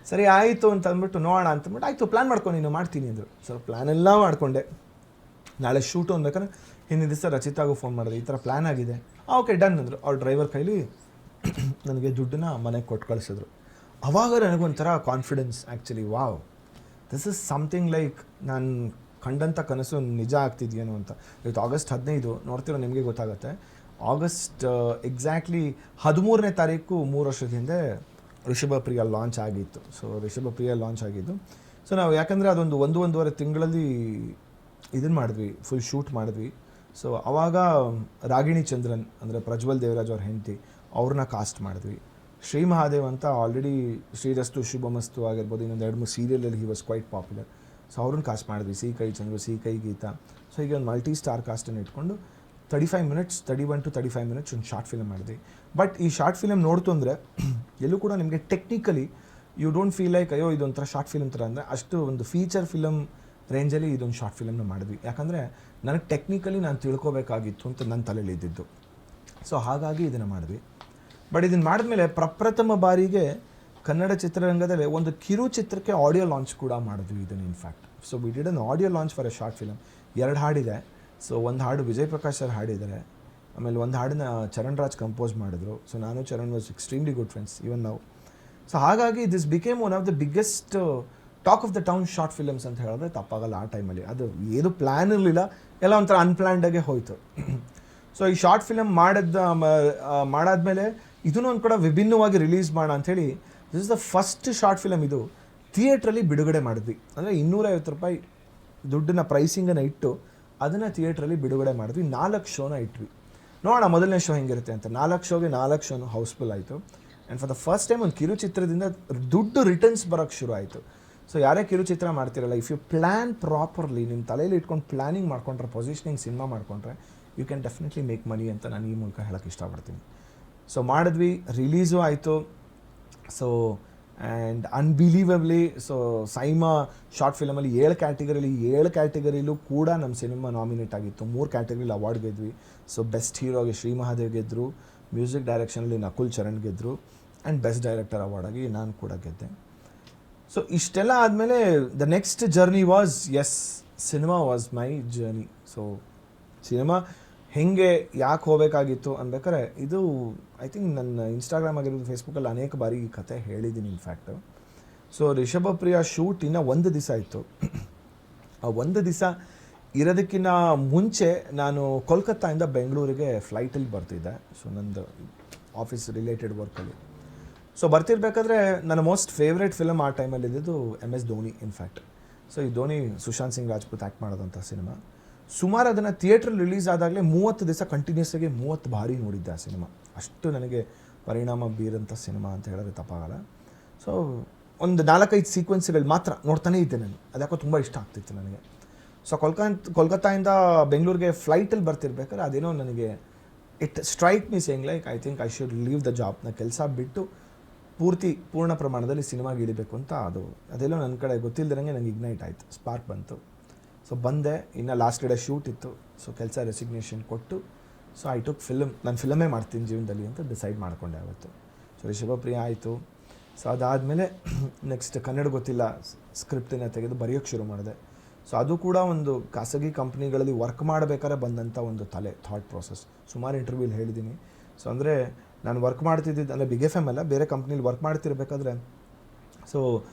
ಸರಿ ಆಯಿತು ಅಂತ ಅಂದ್ಬಿಟ್ಟು ನೋಡೋಣ ಅಂತಂದ್ಬಿಟ್ಟು, ಆಯಿತು ಪ್ಲ್ಯಾನ್ ಮಾಡ್ಕೊಂಡು ನೀನು ಮಾಡ್ತೀನಿ ಅಂದರು. ಸೊ ಪ್ಲ್ಯಾನ್ ಎಲ್ಲ ಮಾಡಿಕೊಂಡೆ. ನಾಳೆ ಶೂಟು ಅನ್ಬೇಕಾದ್ರೆ ಹಿಂದಿನ ದಿವಸ ರಚಿತಾಗೂ ಫೋನ್ ಮಾಡಿದೆ, ಈ ಥರ ಪ್ಲ್ಯಾನ್ ಆಗಿದೆ. ಓಕೆ ಡನ್ ಅಂದರು. ಅವ್ರ ಡ್ರೈವರ್ ಕೈಲಿ ನನಗೆ ದುಡ್ಡನ್ನ ಮನೆಗೆ ಕೊಟ್ಟು ಕಳಿಸಿದ್ರು. ಆವಾಗ ನನಗೊಂಥರ confidence, actually wow, this is something like ನಾನು ಕಂಡಂಥ ಕನಸು ನಿಜ ಆಗ್ತಿದೆಯೇನೋ ಅಂತ. ಇವತ್ತು ಆಗಸ್ಟ್ 15 ನೋಡ್ತಿರೋ ನಿಮಗೆ ಗೊತ್ತಾಗುತ್ತೆ. ಆಗಸ್ಟ್ ಎಕ್ಸಾಕ್ಟ್ಲಿ 13ನೇ ತಾರೀಕು 3 ವರ್ಷದ ಹಿಂದೆ ರಿಷಭಪ್ರಿಯ ಲಾಂಚ್ ಆಗಿತ್ತು. ಸೊ ರಿಷಭಪ್ರಿಯ ಲಾಂಚ್ ಆಗಿದ್ದು, ಸೊ ನಾವು ಯಾಕಂದರೆ ಅದೊಂದು 1.5 ತಿಂಗಳಲ್ಲಿ ಇದನ್ನು ಮಾಡಿದ್ವಿ, ಫುಲ್ ಶೂಟ್ ಮಾಡಿದ್ವಿ. ಸೊ ಆವಾಗ ರಾಗಿಣಿ ಚಂದ್ರನ್ ಅಂದರೆ ಪ್ರಜ್ವಲ್ ದೇವರಾಜ್ ಅವ್ರ ಹೆಂಡತಿ, ಅವ್ರನ್ನ ಕಾಸ್ಟ್ ಮಾಡಿದ್ವಿ. ಶ್ರೀ ಮಹಾದೇವ್ ಅಂತ ಆಲ್ರೆಡಿ ಶ್ರೀರಸ್ತು ಶುಭಮಸ್ತು ಆಗಿರ್ಬೋದು, ಇನ್ನೊಂದು 2-3 ಸೀರಿಯಲಲ್ಲಿ he was quite popular. So ಅವ್ರನ್ನ ಕಾಸ್ಟ್ ಮಾಡಿದ್ವಿ, ಸಿ ಕೈ ಚಂದ್ರು, ಸಿ ಕೈ ಗೀತಾ. ಸೊ ಹೀಗೆ ಒಂದು ಮಲ್ಟಿ ಸ್ಟಾರ್ ಕಾಸ್ಟನ್ನು ಇಟ್ಕೊಂಡು 31 to 35 ಮಿನಿಟ್ಸ್ ಒಂದು ಶಾರ್ಟ್ ಫಿಲಮ್ ಮಾಡಿದ್ವಿ. ಬಟ್ ಈ ಶಾರ್ಟ್ ಫಿಲಮ್ ನೋಡ್ತು ಅಂದರೆ ಎಲ್ಲೂ ಕೂಡ ನಿಮಗೆ technically you don't feel like ಅಯ್ಯೋ ಇದೊಂಥರ ಶಾರ್ಟ್ ಫಿಲಮ್ ಥರ, ಅಂದರೆ ಅಷ್ಟು ಒಂದು ಫೀಚರ್ ಫಿಲಮ್ ರೇಂಜಲ್ಲಿ ಇದೊಂದು ಶಾರ್ಟ್ ಫಿಲಮ್ನ ಮಾಡಿದ್ವಿ. ಯಾಕಂದರೆ ನನಗೆ ಟೆಕ್ನಿಕಲಿ ನಾನು ತಿಳ್ಕೊಬೇಕಾಗಿತ್ತು ಅಂತ ನನ್ನ ತಲೆಯಲ್ಲಿ ಇದ್ದಿದ್ದು. ಸೊ ಹಾಗಾಗಿ ಇದನ್ನು ಮಾಡಿದ್ವಿ. ಬಟ್ ಇದನ್ನು ಮಾಡಿದ್ಮೇಲೆ ಪ್ರಪ್ರಥಮ ಬಾರಿಗೆ ಕನ್ನಡ ಚಿತ್ರರಂಗದಲ್ಲಿ ಒಂದು ಕಿರು ಚಿತ್ರಕ್ಕೆ ಆಡಿಯೋ ಲಾಂಚ್ ಕೂಡ ಮಾಡಿದ್ವಿ ಇದನ್ನು. In fact so we did an audio launch for A short film. 2 ಹಾಡಿದೆ. ಸೊ ಒಂದು ಹಾಡು ವಿಜಯ್ ಪ್ರಕಾಶ್ ಸರ್ ಹಾಡಿದ್ದಾರೆ, ಆಮೇಲೆ ಒಂದು ಹಾಡನ್ನ ಚರಣ್ ರಾಜ್ ಕಂಪೋಸ್ ಮಾಡಿದ್ರು. ಸೊ ನಾನು Charan was extremely good friends even ನಾವು. ಸೊ ಹಾಗಾಗಿ this became one of the biggest talk of the town short films ಅಂತ ಹೇಳಿದ್ರೆ ತಪ್ಪಾಗಲ್ಲ. ಆ ಟೈಮಲ್ಲಿ ಅದು ಏನು ಪ್ಲ್ಯಾನ್ ಇರಲಿಲ್ಲ, ಎಲ್ಲ ಒಂಥರ ಅನ್ಪ್ಲ್ಯಾನ್ಡಾಗೆ ಹೋಯಿತು. ಸೊ ಈ ಶಾರ್ಟ್ ಫಿಲಮ್ ಮಾಡಾದ್ಮೇಲೆ ಇದನ್ನು ಒಂದು ಕೂಡ ವಿಭಿನ್ನವಾಗಿ ರಿಲೀಸ್ ಮಾಡೋಣ ಅಂಥೇಳಿ, this is the first short film ಇದು ಥಿಯೇಟ್ರಲ್ಲಿ ಬಿಡುಗಡೆ ಮಾಡಿದ್ವಿ. ಅಂದರೆ 250 ರೂಪಾಯಿ ದುಡ್ಡನ್ನ ಪ್ರೈಸಿಂಗನ್ನು ಇಟ್ಟು ಅದನ್ನು ಥಿಯೇಟ್ರಲ್ಲಿ ಬಿಡುಗಡೆ ಮಾಡಿದ್ವಿ. 4 ಶೋನ ಇಟ್ವಿ. ನೋಡೋಣ ಮೊದಲನೇ ಶೋ ಹೆಂಗಿರುತ್ತೆ ಅಂತ. 4 ಶೋಗೆ 4 ಶೋನು ಹೌಸ್ಫುಲ್ ಆಯಿತು. And for the first time ಒಂದು ಕಿರುಚಿತ್ರದಿಂದ ದುಡ್ಡು ರಿಟರ್ನ್ಸ್ ಬರೋಕ್ಕೆ ಶುರು ಆಯಿತು. ಸೊ ಯಾರೇ ಕಿರುಚಿತ್ರ ಮಾಡ್ತಿರಲ್ಲ, ಇಫ್ ಯು ಪ್ಲ್ಯಾನ್ ಪ್ರಾಪರ್ಲಿ, ನಿಮ್ಮ ತಲೆಯಲ್ಲಿ ಇಟ್ಕೊಂಡು ಪ್ಲ್ಯಾನಿಂಗ್ ಮಾಡ್ಕೊಂಡ್ರೆ, ಪೊಸಿಷನಿಂಗ್ ಸಿನಿಮಾ ಮಾಡ್ಕೊಂಡ್ರೆ, you can definitely make money ಅಂತ ನಾನು ಈ ಮೂಲಕ ಹೇಳೋಕ್ಕೆ ಇಷ್ಟಪಡ್ತೀನಿ. ಸೊ ಮಾಡಿದ್ವಿ, ರಿಲೀಸು ಆಯಿತು. So and unbelievably, so SIIMA short ಫಿಲಮಲ್ಲಿ 7 ಕ್ಯಾಟಗರಿಲೂ ಕೂಡ ನಮ್ಮ ಸಿನಿಮಾ ನಾಮಿನೇಟ್ ಆಗಿತ್ತು. 3 ಕ್ಯಾಟಗರಿಲಿ ಅವಾರ್ಡ್ ಗೆದ್ವಿ. ಸೊ ಬೆಸ್ಟ್ ಹೀರೋಗೆ ಶ್ರೀ ಮಹಾದೇವ್ ಗೆದ್ದರು, ಮ್ಯೂಸಿಕ್ ಡೈರೆಕ್ಷನಲ್ಲಿ ನಕುಲ್ ಚರಣ್ ಗೆದ್ದರು, ಆ್ಯಂಡ್ ಬೆಸ್ಟ್ ಡೈರೆಕ್ಟರ್ ಅವಾರ್ಡಾಗಿ ನಾನು ಕೂಡ ಗೆದ್ದೆ. ಸೊ ಇಷ್ಟೆಲ್ಲ ಆದಮೇಲೆ the next journey was cinema was my journey. So cinema ಹೆಂಗೆ ಯಾಕೆ ಹೋಗಬೇಕಾಗಿತ್ತು ಅನ್ಬೇಕಾರೆ ಇದು ಐ ಥಿಂಕ್ ನನ್ನ ಇನ್ಸ್ಟಾಗ್ರಾಮ್ ಆಗಿರ್ಬೋದು ಫೇಸ್ಬುಕ್ಕಲ್ಲಿ ಅನೇಕ ಬಾರಿ ಈ ಕತೆ ಹೇಳಿದ್ದೀನಿ ಇನ್ಫ್ಯಾಕ್ಟು. ಸೊ ರಿಷಭಪ್ರಿಯ ಶೂಟ್ ಇನ್ನೂ ಒಂದು ದಿವಸ ಇತ್ತು. ಆ ಒಂದು ದಿವಸ ಇರೋದಕ್ಕಿಂತ ಮುಂಚೆ ನಾನು ಕೋಲ್ಕತ್ತಾಯಿಂದ ಬೆಂಗಳೂರಿಗೆ ಫ್ಲೈಟಲ್ಲಿ ಬರ್ತಿದ್ದೆ. ಸೊ ನಂದು ಆಫೀಸ್ ರಿಲೇಟೆಡ್ ವರ್ಕಲ್ಲಿ. ಸೊ ಬರ್ತಿರ್ಬೇಕಾದ್ರೆ ನನ್ನ ಮೋಸ್ಟ್ ಫೇವ್ರೇಟ್ ಫಿಲಮ್ ಆ ಟೈಮಲ್ಲಿ ಇದ್ದಿದ್ದು MS ಧೋನಿ ಇನ್ಫ್ಯಾಕ್ಟ್. ಸೊ ಈ ಧೋನಿ ಸುಶಾಂತ್ ಸಿಂಗ್ ರಾಜ್ಪೂತ್ ಆ್ಯಕ್ಟ್ ಮಾಡೋದಂಥ ಸಿನಿಮಾ. ಸುಮಾರು ಅದನ್ನು ಥಿಯೇಟ್ರಲ್ಲಿ ರಿಲೀಸ್ ಆದಾಗಲೇ 30 ದಿವಸ ಕಂಟಿನ್ಯೂಸ್ ಆಗಿ 30 ಬಾರಿ ನೋಡಿದ್ದೆ ಆ ಸಿನಿಮಾ. ಅಷ್ಟು ನನಗೆ ಪರಿಣಾಮ ಬೀರಂಥ ಸಿನಿಮಾ ಅಂತ ಹೇಳಿದ್ರೆ ತಪ್ಪಾಗಲ್ಲ. ಸೊ ಒಂದು 4-5 ಸೀಕ್ವೆನ್ಸ್ಗಳು ಮಾತ್ರ ನೋಡ್ತಾನೇ ಇದ್ದೆ ನಾನು. ಅದ್ಯಾಕೋ ತುಂಬ ಇಷ್ಟ ಆಗ್ತಿತ್ತು ನನಗೆ. ಸೊ ಕೋಲ್ಕತ್ತಾಯಿಂದ ಬೆಂಗಳೂರಿಗೆ ಫ್ಲೈಟಲ್ಲಿ ಬರ್ತಿರ್ಬೇಕಾದ್ರೆ ಅದೇನೋ ನನಗೆ it strike me saying like I think I should leave the job. ನಾನು ಕೆಲಸ ಬಿಟ್ಟು ಪೂರ್ಣ ಪ್ರಮಾಣದಲ್ಲಿ ಸಿನಿಮಾಗೆ ಇಳಿಬೇಕು ಅಂತ ಅದೆಲ್ಲೋ ನನ್ನ ಕಡೆ ಗೊತ್ತಿಲ್ಲದಂಗೆ ನನಗೆ ಇಗ್ನೈಟ್ ಆಯಿತು, ಸ್ಪಾರ್ಕ್ ಬಂತು. ಸೊ ಬಂದೆ, ಇನ್ನು ಲಾಸ್ಟ್ ಡೇ ಶೂಟ್ ಇತ್ತು. ಸೊ ಕೆಲಸ ರೆಸಿಗ್ನೇಷನ್ ಕೊಟ್ಟು ಸೊ ಐ ಟುಕ್ ನಾನು ಫಿಲಮೇ ಮಾಡ್ತೀನಿ ಜೀವನದಲ್ಲಿ ಅಂತ ಡಿಸೈಡ್ ಮಾಡಿಕೊಂಡೆ ಅವತ್ತು. ಸೊ ರಿಷಭಪ್ರಿಯ ಆಯಿತು. ಸೊ ಅದಾದಮೇಲೆ ನೆಕ್ಸ್ಟ್ ಕನ್ನಡ ಗೊತ್ತಿಲ್ಲ ಸ್ಕ್ರಿಪ್ಟನ್ನು ತೆಗೆದು ಬರೆಯೋಕ್ಕೆ ಶುರು ಮಾಡಿದೆ. ಸೊ ಅದು ಕೂಡ ಒಂದು ಖಾಸಗಿ ಕಂಪ್ನಿಗಳಲ್ಲಿ ವರ್ಕ್ ಮಾಡಬೇಕಾದ್ರೆ ಬಂದಂಥ ಒಂದು ಥಾಟ್ ಪ್ರೋಸೆಸ್. ಸುಮಾರು ಇಂಟರ್ವ್ಯೂಲಿ ಹೇಳಿದ್ದೀನಿ. ಸೊ ಅಂದರೆ ನಾನು ವರ್ಕ್ ಮಾಡ್ತಿದ್ದಿದ್ದು ಅಂದರೆ ಬಿಗ್ FM ಅಲ್ಲ, ಬೇರೆ ಕಂಪ್ನೀಲಿ ವರ್ಕ್ ಮಾಡ್ತಿರ್ಬೇಕಾದ್ರೆ ಸೊ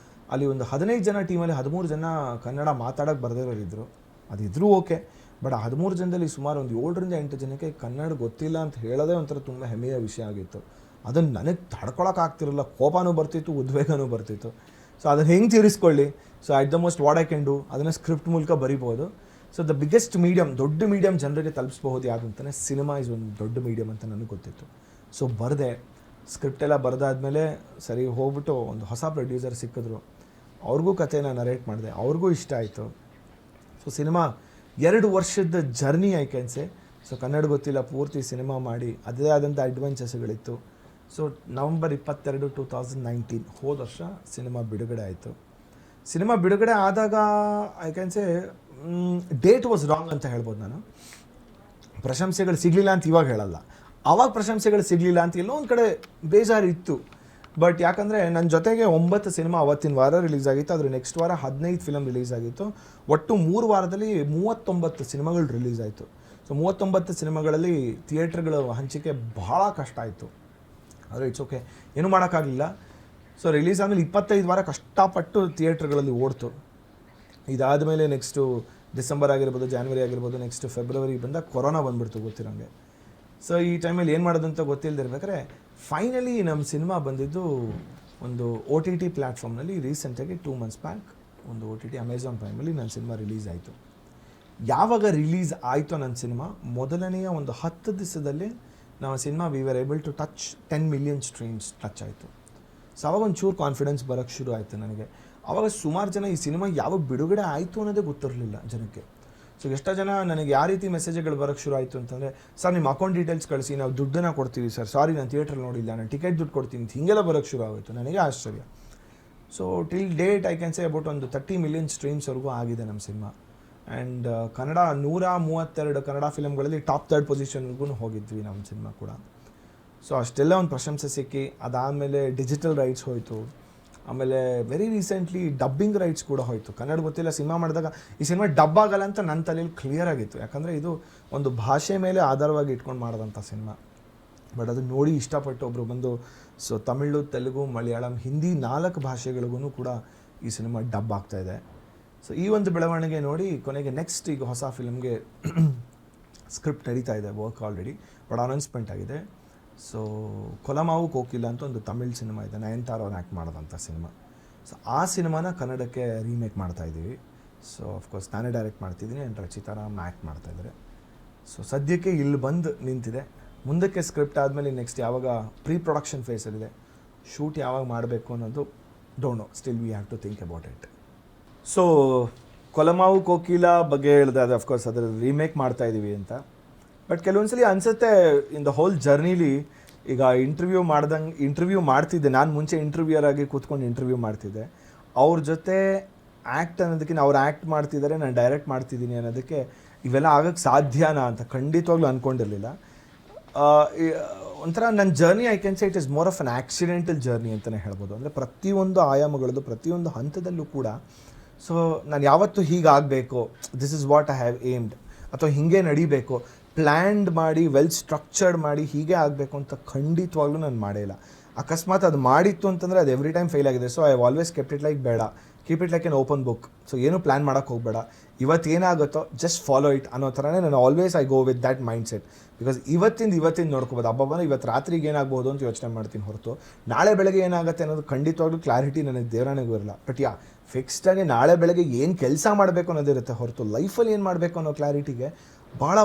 ಅಲ್ಲಿ ಒಂದು 15 ಜನ ಟೀಮಲ್ಲಿ 13 ಜನ ಕನ್ನಡ ಮಾತಾಡೋಕ್ಕೆ ಬರೆದಿರೋರಿದ್ದರು. ಅದಿದ್ರೂ ಓಕೆ, ಬಟ್ ಆ 13 ಜನದಲ್ಲಿ ಸುಮಾರು ಒಂದು 7ರಿಂದ 8 ಜನಕ್ಕೆ ಕನ್ನಡ ಗೊತ್ತಿಲ್ಲ ಅಂತ ಹೇಳೋದೇ ಒಂಥರ ತುಂಬ ಹೆಮ್ಮೆಯ ವಿಷಯ ಆಗಿತ್ತು. ಅದನ್ನು ನನಗೆ ತಡ್ಕೊಳಕ್ಕಾಗ್ತಿರಲಿಲ್ಲ, ಕೋಪನೂ ಬರ್ತಿತ್ತು, ಉದ್ವೇಗನೂ ಬರ್ತಿತ್ತು. ಸೊ ಅದನ್ನು ಹೆಂಗೆ ತೀರಿಸ್ಕೊಳ್ಳಿ, so at the most what I can do ಅದನ್ನು ಸ್ಕ್ರಿಪ್ಟ್ ಮೂಲಕ ಬರಿಬೋದು. ಸೊ ದ ಬಿಗ್ಗೆಸ್ಟ್ ಮೀಡಿಯಮ್, ದೊಡ್ಡ ಮೀಡಿಯಮ್ ಜನರಿಗೆ ತಲುಪಿಸ್ಬಹುದು ಯಾವುದು ಅಂತಲೇ ಸಿನಿಮಾ ಇಸ್ ಒಂದು ದೊಡ್ಡ ಮೀಡಿಯಮ್ ಅಂತ ನನಗೆ ಗೊತ್ತಿತ್ತು. ಸೊ ಬರೆದೆ, ಸ್ಕ್ರಿಪ್ಟ್ ಎಲ್ಲ ಬರೆದಾದ್ಮೇಲೆ ಸರಿ ಹೋಗ್ಬಿಟ್ಟು ಒಂದು ಹೊಸ ಪ್ರೊಡ್ಯೂಸರ್ ಸಿಕ್ಕಿದ್ರು. ಅವ್ರಿಗೂ ಕಥೆನ ನರೇಟ್ ಮಾಡಿದೆ, ಅವ್ರಿಗೂ ಇಷ್ಟ ಆಯಿತು. ಸೊ ಸಿನಿಮಾ 2 ವರ್ಷದ journey I can say. So Kannada ಗೊತ್ತಿಲ್ಲ ಪೂರ್ತಿ ಸಿನಿಮಾ ಮಾಡಿ ಅದೇ ಆದಂಥ ಅಡ್ವೆಂಚರ್ಸ್ಗಳಿತ್ತು. ಸೊ ನವಂಬರ್ 22, 2019 ಹೋದ ವರ್ಷ ಸಿನಿಮಾ ಬಿಡುಗಡೆ ಆಯಿತು. ಸಿನಿಮಾ ಬಿಡುಗಡೆ ಆದಾಗ I can say date was wrong ಅಂತ ಹೇಳ್ಬೋದು ನಾನು. ಪ್ರಶಂಸೆಗಳು ಸಿಗಲಿಲ್ಲ ಅಂತ ಇವಾಗ ಹೇಳಲ್ಲ, ಆವಾಗ ಪ್ರಶಂಸೆಗಳು ಸಿಗಲಿಲ್ಲ ಅಂತ ಎಲ್ಲೋ ಒಂದು ಕಡೆ ಬೇಜಾರು ಇತ್ತು. ಬಟ್ ಯಾಕಂದರೆ ನನ್ನ ಜೊತೆಗೆ 9 ಸಿನಿಮಾ ಅವತ್ತಿನ ವಾರ ರಿಲೀಸ್ ಆಗಿತ್ತು. ಅದ್ರ ನೆಕ್ಸ್ಟ್ ವಾರ 15 ಫಿಲಮ್ ರಿಲೀಸ್ ಆಗಿತ್ತು. ಒಟ್ಟು 3 ವಾರದಲ್ಲಿ 39 ಸಿನಿಮಾಗಳು ರಿಲೀಸ್ ಆಯಿತು. ಸೊ 39 ಸಿನಿಮಾಗಳಲ್ಲಿ ಥಿಯೇಟ್ರ್ಗಳ ಹಂಚಿಕೆ ಭಾಳ ಕಷ್ಟ ಆಯಿತು. ಆದರೆ ಇಟ್ಸ್ ಓಕೆ, ಏನೂ ಮಾಡೋಕ್ಕಾಗಲಿಲ್ಲ. ಸೊ ರಿಲೀಸ್ ಆದಮೇಲೆ 25 ವಾರ ಕಷ್ಟಪಟ್ಟು ಥಿಯೇಟ್ರ್ಗಳಲ್ಲಿ ಓಡ್ತು. ಇದಾದಮೇಲೆ ನೆಕ್ಸ್ಟು ಡಿಸೆಂಬರ್ ಆಗಿರ್ಬೋದು, ಜಾನ್ವರಿ ಆಗಿರ್ಬೋದು, ನೆಕ್ಸ್ಟ್ ಫೆಬ್ರವರಿ ಬಂದಾಗ ಕೊರೋನಾ ಬಂದುಬಿಡ್ತು ಗೊತ್ತಿರೋಂಗೆ. ಸೊ ಈ ಟೈಮಲ್ಲಿ ಏನು ಮಾಡೋದು ಅಂತ ಗೊತ್ತಿಲ್ಲದಿರ್ಬೇಕಾದ್ರೆ ಫೈನಲಿ ನಮ್ಮ ಸಿನಿಮಾ ಬಂದಿದ್ದು ಒಂದು OTT ಪ್ಲ್ಯಾಟ್ಫಾರ್ಮ್ನಲ್ಲಿ ರೀಸೆಂಟಾಗಿ 2 months ಬ್ಯಾಕ್ ಒಂದು OTT ಅಮೆಝಾನ್ ಪ್ರೈಮಲ್ಲಿ ನನ್ನ ಸಿನಿಮಾ ರಿಲೀಸ್ ಆಯಿತು. ಯಾವಾಗ ರಿಲೀಸ್ ಆಯಿತೋ ನನ್ನ ಸಿನಿಮಾ ಮೊದಲನೆಯ ಒಂದು 10 ದಿವಸದಲ್ಲಿ ನಮ್ಮ cinema we were able to touch 10 million streams touch ಆಯಿತು. ಸೊ ಅವಾಗ ಒಂಚೂರು ಕಾನ್ಫಿಡೆನ್ಸ್ ಬರೋಕ್ಕೆ ಶುರು ಆಯಿತು ನನಗೆ. ಆವಾಗ ಸುಮಾರು ಜನ ಈ ಸಿನಿಮಾ ಯಾವಾಗ ಬಿಡುಗಡೆ ಆಯಿತು ಅನ್ನೋದೇ ಗೊತ್ತಿರಲಿಲ್ಲ ಜನಕ್ಕೆ. ಸೊ ಎಷ್ಟೋ ಜನ ನನಗೆ ಯಾವ ರೀತಿ ಮೆಸೇಜ್ಗಳು ಬರೋಕ್ಕೆ ಶುರು ಆಯಿತು ಅಂತಂದರೆ, ಸರ್ ನಿಮ್ಮ ಅಕೌಂಟ್ ಡೀಟೇಲ್ಸ್ ಕಳಿಸಿ, ನಾವು ದುಡ್ಡನ್ನು ಕೊಡ್ತೀವಿ ಸರ್, ಸಾರಿ ನಾನು ಥಿಯೇಟ್ರಲ್ಲಿ ನೋಡಿಲ್ಲ, ನಾನು ಟಿಕೆಟ್ ದುಡ್ಡು ಕೊಡ್ತೀನಿ ಅಂತ ಹೀಗೆಲ್ಲ ಬರೋಕ್ಕೆ ಶುರು ಆಯಿತು. ನನಗೆ ಆಶ್ಚರ್ಯ. So till date I can say about ಒಂದು 30 million ಸ್ಟ್ರೀಮ್ಸ್ವರೆಗೂ ಆಗಿದೆ ನಮ್ಮ ಸಿನಿಮಾ. ಆ್ಯಂಡ್ ಕನ್ನಡ 132 ಕನ್ನಡ ಫಿಲಮ್ಗಳಲ್ಲಿ ಟಾಪ್ 3rd ಪೊಸಿಷನ್ಗೂ ಹೋಗಿದ್ವಿ ನಮ್ಮ ಸಿನಿಮಾ ಕೂಡ. ಸೊ ಅಷ್ಟೆಲ್ಲ ಒಂದು ಪ್ರಶಂಸೆ ಸಿಕ್ಕಿ ಅದಾದಮೇಲೆ ಡಿಜಿಟಲ್ ರೈಟ್ಸ್ ಹೋಯಿತು. ಆಮೇಲೆ ವೆರಿ ರೀಸೆಂಟ್ಲಿ ಡಬ್ಬಿಂಗ್ ರೈಟ್ಸ್ ಕೂಡ ಹೋಯಿತು. ಕನ್ನಡ ಗೊತ್ತಿಲ್ಲ ಸಿನಿಮಾ ಮಾಡಿದಾಗ ಈ ಸಿನಿಮಾ ಡಬ್ ಆಗಲ್ಲ ಅಂತ ನನ್ನ ತಲೆಯಲ್ಲಿ ಕ್ಲಿಯರ್ ಆಗಿತ್ತು. ಯಾಕಂದರೆ ಇದು ಒಂದು ಭಾಷೆ ಮೇಲೆ ಆಧಾರವಾಗಿ ಇಟ್ಕೊಂಡು ಮಾಡೋದಂಥ ಸಿನಿಮಾ. ಬಟ್ ಅದು ನೋಡಿ ಇಷ್ಟಪಟ್ಟು ಒಬ್ಬರು ಬಂದು ಸೊ ತಮಿಳು, ತೆಲುಗು, ಮಲಯಾಳಂ, ಹಿಂದಿ 4 ಭಾಷೆಗಳಿಗೂ ಕೂಡ ಈ ಸಿನಿಮಾ ಡಬ್ ಆಗ್ತಾಯಿದೆ. ಸೊ ಈ ಒಂದು ಬೆಳವಣಿಗೆ ನೋಡಿ ಕೊನೆಗೆ ನೆಕ್ಸ್ಟ್ ಈಗ ಹೊಸ ಫಿಲಮ್ಗೆ ಸ್ಕ್ರಿಪ್ಟ್ ನಡೀತಾ ಇದೆ, ವರ್ಕ್ ಆಲ್ರೆಡಿ, ಬಟ್ ಅನೌನ್ಸ್ಮೆಂಟ್ ಆಗಿದೆ. ಸೊ ಕೊಲಮಾವು ಕೋಕಿಲ ಅಂತ ಒಂದು ತಮಿಳ್ ಸಿನಿಮಾ ಇದೆ, ನಯನತಾರ ಅವ್ರು ಆ್ಯಕ್ಟ್ ಮಾಡೋದಂಥ ಸಿನಿಮಾ. ಸೊ ಆ ಸಿನಿಮಾನ ಕನ್ನಡಕ್ಕೆ ರೀಮೇಕ್ ಮಾಡ್ತಾಯಿದ್ದೀವಿ. ಸೊ ಅಫ್ಕೋರ್ಸ್ ನಾನೇ ಡೈರೆಕ್ಟ್ ಮಾಡ್ತಿದ್ದೀನಿ ಆ್ಯಂಡ್ ರಚಿತಾರಾಮ್ ಆ್ಯಕ್ಟ್ ಮಾಡ್ತಾಯಿದ್ದಾರೆ. ಸೊ ಸದ್ಯಕ್ಕೆ ಇಲ್ಲಿ ಬಂದು ನಿಂತಿದೆ. ಮುಂದಕ್ಕೆ ಸ್ಕ್ರಿಪ್ಟ್ ಆದಮೇಲೆ ನೆಕ್ಸ್ಟ್ ಯಾವಾಗ ಪ್ರೀ ಪ್ರೊಡಕ್ಷನ್ ಫೇಸಲ್ಲಿದೆ, ಶೂಟ್ ಯಾವಾಗ ಮಾಡಬೇಕು ಅನ್ನೋದು don't know, still we have to think about it. So Kolamaavu Kokila ಬಗ್ಗೆ ಹೇಳಿದೆ, ಅದು ಅಫ್ಕೋರ್ಸ್ ಅದರ ರೀಮೇಕ್ ಮಾಡ್ತಾಯಿದ್ದೀವಿ ಅಂತ. ಬಟ್ ಕೆಲವೊಂದ್ಸಲಿ ಅನಿಸುತ್ತೆ ಇನ್ ದ ಹೋಲ್ ಜರ್ನಿಲಿ, ಈಗ ಇಂಟರ್ವ್ಯೂ ಮಾಡ್ತಿದ್ದೆ ನಾನು, ಮುಂಚೆ ಇಂಟರ್ವ್ಯೂಯರ್ ಆಗಿ ಕೂತ್ಕೊಂಡು ಇಂಟರ್ವ್ಯೂ ಮಾಡ್ತಿದ್ದೆ. ಅವ್ರ ಜೊತೆ ಆ್ಯಕ್ಟ್ ಅನ್ನೋದಕ್ಕಿಂತ ಅವ್ರು ಆ್ಯಕ್ಟ್ ಮಾಡ್ತಿದ್ದಾರೆ, ನಾನು ಡೈರೆಕ್ಟ್ ಮಾಡ್ತಿದ್ದೀನಿ ಅನ್ನೋದಕ್ಕೆ ಇವೆಲ್ಲ ಆಗೋಕ್ಕೆ ಸಾಧ್ಯನಾ ಅಂತ ಖಂಡಿತವಾಗ್ಲೂ ಅಂದ್ಕೊಂಡಿರಲಿಲ್ಲ. ಒಂಥರ ನನ್ನ journey I can say it is more of an accidental journey ಅಂತಲೇ ಹೇಳ್ಬೋದು. ಅಂದರೆ ಪ್ರತಿಯೊಂದು ಆಯಾಮಗಳದ್ದು ಪ್ರತಿಯೊಂದು ಹಂತದಲ್ಲೂ ಕೂಡ ಸೊ ನಾನು ಯಾವತ್ತೂ ಹೀಗಾಗಬೇಕು, this is what I have aimed, ಅಥವಾ ಹೀಗೆ ನಡಿಬೇಕು, ಪ್ಲ್ಯಾನ್ಡ್ ಮಾಡಿ ವೆಲ್ ಸ್ಟ್ರಕ್ಚರ್ಡ್ ಮಾಡಿ ಹೀಗೆ ಆಗಬೇಕು ಅಂತ ಖಂಡಿತವಾಗ್ಲೂ ನಾನು ಮಾಡೇ ಇಲ್ಲ. ಅಕಸ್ಮಾತ್ ಅದು ಮಾಡಿತ್ತು ಅಂತಂದರೆ ಅದು ಎವ್ರಿ ಟೈಮ್ ಫೇಲ್ ಆಗಿದೆ. So I always kept it like ಬೇಡ, keep it like an open book. So ಏನು ಪ್ಲ್ಯಾನ್ ಮಾಡೋಕ್ಕೆ ಹೋಗಬೇಡ, ಇವತ್ತು ಏನಾಗುತ್ತೋ ಜಸ್ಟ್ ಫಾಲೋ ಇಟ್ ಅನ್ನೋ ಥರನೇ ನಾನು always I go with that mind set. Because ಇವತ್ತಿಂದ ನೋಡ್ಕೋಬೋದು. ಹಬ್ಬನ ಇವತ್ತು ರಾತ್ರಿಗೆ ಏನಾಗ್ಬೋದು ಅಂತ ಯೋಚನೆ ಮಾಡ್ತೀನಿ ಹೊರತು ನಾಳೆ ಬೆಳಗ್ಗೆ ಏನಾಗುತ್ತೆ ಅನ್ನೋದು ಖಂಡಿತವಾಗ್ಲೂ ಕ್ಲಾರಿಟಿ ನನಗೆ ದೇವರಾಣಿಗೂ ಇರಲ್ಲ. ಬಟ್ ಫಿಕ್ಸ್ಡಾಗಿ ನಾಳೆ ಬೆಳಗ್ಗೆ ಏನು ಕೆಲಸ ಮಾಡಬೇಕು ಅನ್ನೋದಿರುತ್ತೆ ಹೊರತು ಲೈಫಲ್ಲಿ ಏನು ಮಾಡಬೇಕು ಅನ್ನೋ ಕ್ಲಾರಿಟಿಗೆ ಭಾಳ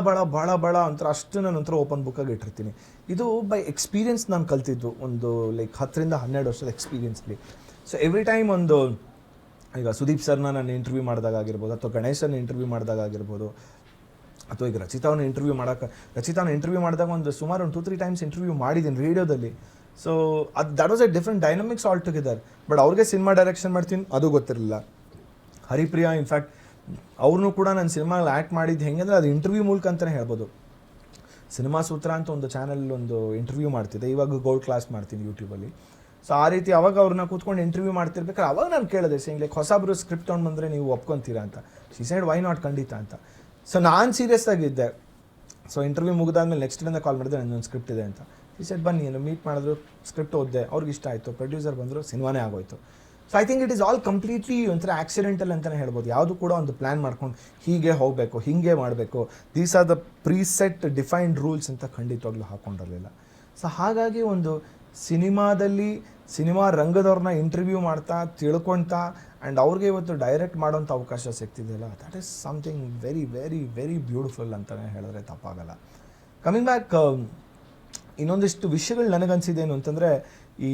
ಒಂಥರ ಅಷ್ಟು ನಾನು ಒಂಥರ ಓಪನ್ ಬುಕ್ಕಾಗಿ ಇಟ್ಟಿರ್ತೀನಿ. ಇದು ಬೈ ಎಕ್ಸ್ಪೀರಿಯನ್ಸ್ ನಾನು ಕಲ್ತಿದ್ದು, ಒಂದು ಲೈಕ್ 10-12 ವರ್ಷದ ಎಕ್ಸ್ಪೀರಿಯನ್ಸ್ಲಿ. ಸೊ ಎವ್ರಿ ಟೈಮ್ ಒಂದು ಈಗ ಸುದೀಪ್ ಸರ್ನ ನಾನು ಇಂಟರ್ವ್ಯೂ ಮಾಡಿದಾಗ ಆಗಿರ್ಬೋದು, ಅಥವಾ ಗಣೇಶನ ಇಂಟರ್ವ್ಯೂ ಮಾಡಿದಾಗ ಆಗಿರ್ಬೋದು, ಅಥವಾ ಈಗ ರಚಿತಾವನ್ನ ಇಂಟರ್ವ್ಯೂ ಮಾಡಿದಾಗ ಸುಮಾರು 2-3 ಟೈಮ್ಸ್ ಇಂಟರ್ವ್ಯೂ ಮಾಡಿದ್ದೀನಿ ರೇಡಿಯೋದಲ್ಲಿ. So that was A different dynamics all together. But ಅವ್ರಿಗೆ ಸಿನಿಮಾ ಡೈರೆಕ್ಷನ್ ಮಾಡ್ತೀನಿ ಅದು ಗೊತ್ತಿರಲಿಲ್ಲ. ಹರಿಪ್ರಿಯಾ ಇನ್ಫ್ಯಾಕ್ಟ್ ಅವ್ರನ್ನೂ ಕೂಡ ನಾನು ಸಿನಿಮಾಲ್ಲಿ ಆ್ಯಕ್ಟ್ ಮಾಡಿದ್ದು ಹೆಂಗೆ ಅಂದರೆ ಅದು ಇಂಟರ್ವ್ಯೂ ಮೂಲಕ ಅಂತಲೇ ಹೇಳ್ಬೋದು. ಸಿನಿಮಾ ಸೂತ್ರ ಅಂತ ಒಂದು ಚಾನಲ್ ಒಂದು ಇಂಟರ್ವ್ಯೂ ಮಾಡ್ತಿದ್ದೆ, ಇವಾಗ ಗೋಲ್ಡ್ ಕ್ಲಾಸ್ ಮಾಡ್ತೀನಿ ಯೂಟ್ಯೂಬಲ್ಲಿ. ಸೊ ಆ ರೀತಿ ಅವಾಗ ಅವ್ರನ್ನ ಕೂತ್ಕೊಂಡು ಇಂಟರ್ವ್ಯೂ ಮಾಡ್ತಿರ್ಬೇಕಾದ್ರೆ ಅವಾಗ ನಾನು ಕೇಳಿದೆ ಸೇಮ್ ಲೈಕ್ ಹೊಸಬ್ರು ಸ್ಕ್ರಿಪ್ಟ್ ತೊಗೊಂಡು ಬಂದರೆ ನೀವು ಒಪ್ಕೊತೀರಾ ಅಂತ. ಶಿ ಸೈಡ್ ವೈ ನಾಟ್, ಖಂಡಿತ ಅಂತ. ಸೊ ನಾನು ಸೀರಿಯಸ್ ಆಗಿದ್ದೆ. ಸೊ ಇಂಟರ್ವ್ಯೂ ಮುಗಿದಾದ್ಮೇಲೆ ನೆಕ್ಸ್ಟ್ ಡೇನ ಕಾಲ್ ಮಾಡಿದೆ, ನನ್ನೊಂದು ಸ್ಕ್ರಿಪ್ಟ್ ಇದೆ ಅಂತ. ಶಿ ಸೈಡ್ ಬನ್ನಿ, ಏನು ಮೀಟ್ ಮಾಡಿದ್ರು, ಸ್ಕ್ರಿಪ್ಟ್ ಓದಿದೆ, ಅವ್ರಿಗೆ ಇಷ್ಟ ಆಯಿತು, ಪ್ರೊಡ್ಯೂಸರ್ ಬಂದರು, ಸಿನಿಮಾನೇ ಆಗೋಯ್ತು. So I think it is all completely ಒಂಥರ ಆಕ್ಸಿಡೆಂಟಲ್ ಅಂತಲೇ ಹೇಳ್ಬೋದು. ಯಾವುದು ಕೂಡ ಒಂದು ಪ್ಲ್ಯಾನ್ ಮಾಡ್ಕೊಂಡು ಹೀಗೆ ಹೋಗಬೇಕು, ಹೀಗೆ ಮಾಡಬೇಕು, these are the preset defined rules ಅಂತ ಖಂಡಿತವಾಗ್ಲೂ ಹಾಕ್ಕೊಂಡಿರಲಿಲ್ಲ. ಸೊ ಹಾಗಾಗಿ ಒಂದು ಸಿನಿಮಾ ರಂಗದವ್ರನ್ನ ಇಂಟರ್ವ್ಯೂ ಮಾಡ್ತಾ ತಿಳ್ಕೊಳ್ತಾ ಆ್ಯಂಡ್ ಅವ್ರಿಗೆ ಇವತ್ತು ಡೈರೆಕ್ಟ್ ಮಾಡೋಂಥ ಅವಕಾಶ ಸಿಗ್ತಿದೆಯಲ್ಲ, that is something very very very beautiful ಅಂತಲೇ ಹೇಳಿದ್ರೆ ತಪ್ಪಾಗಲ್ಲ. ಕಮಿಂಗ್ ಬ್ಯಾಕ್, ಇನ್ನೊಂದಿಷ್ಟು ವಿಷಯಗಳು ನನಗನ್ಸಿದ್ದೇನು ಅಂತಂದರೆ, ಈ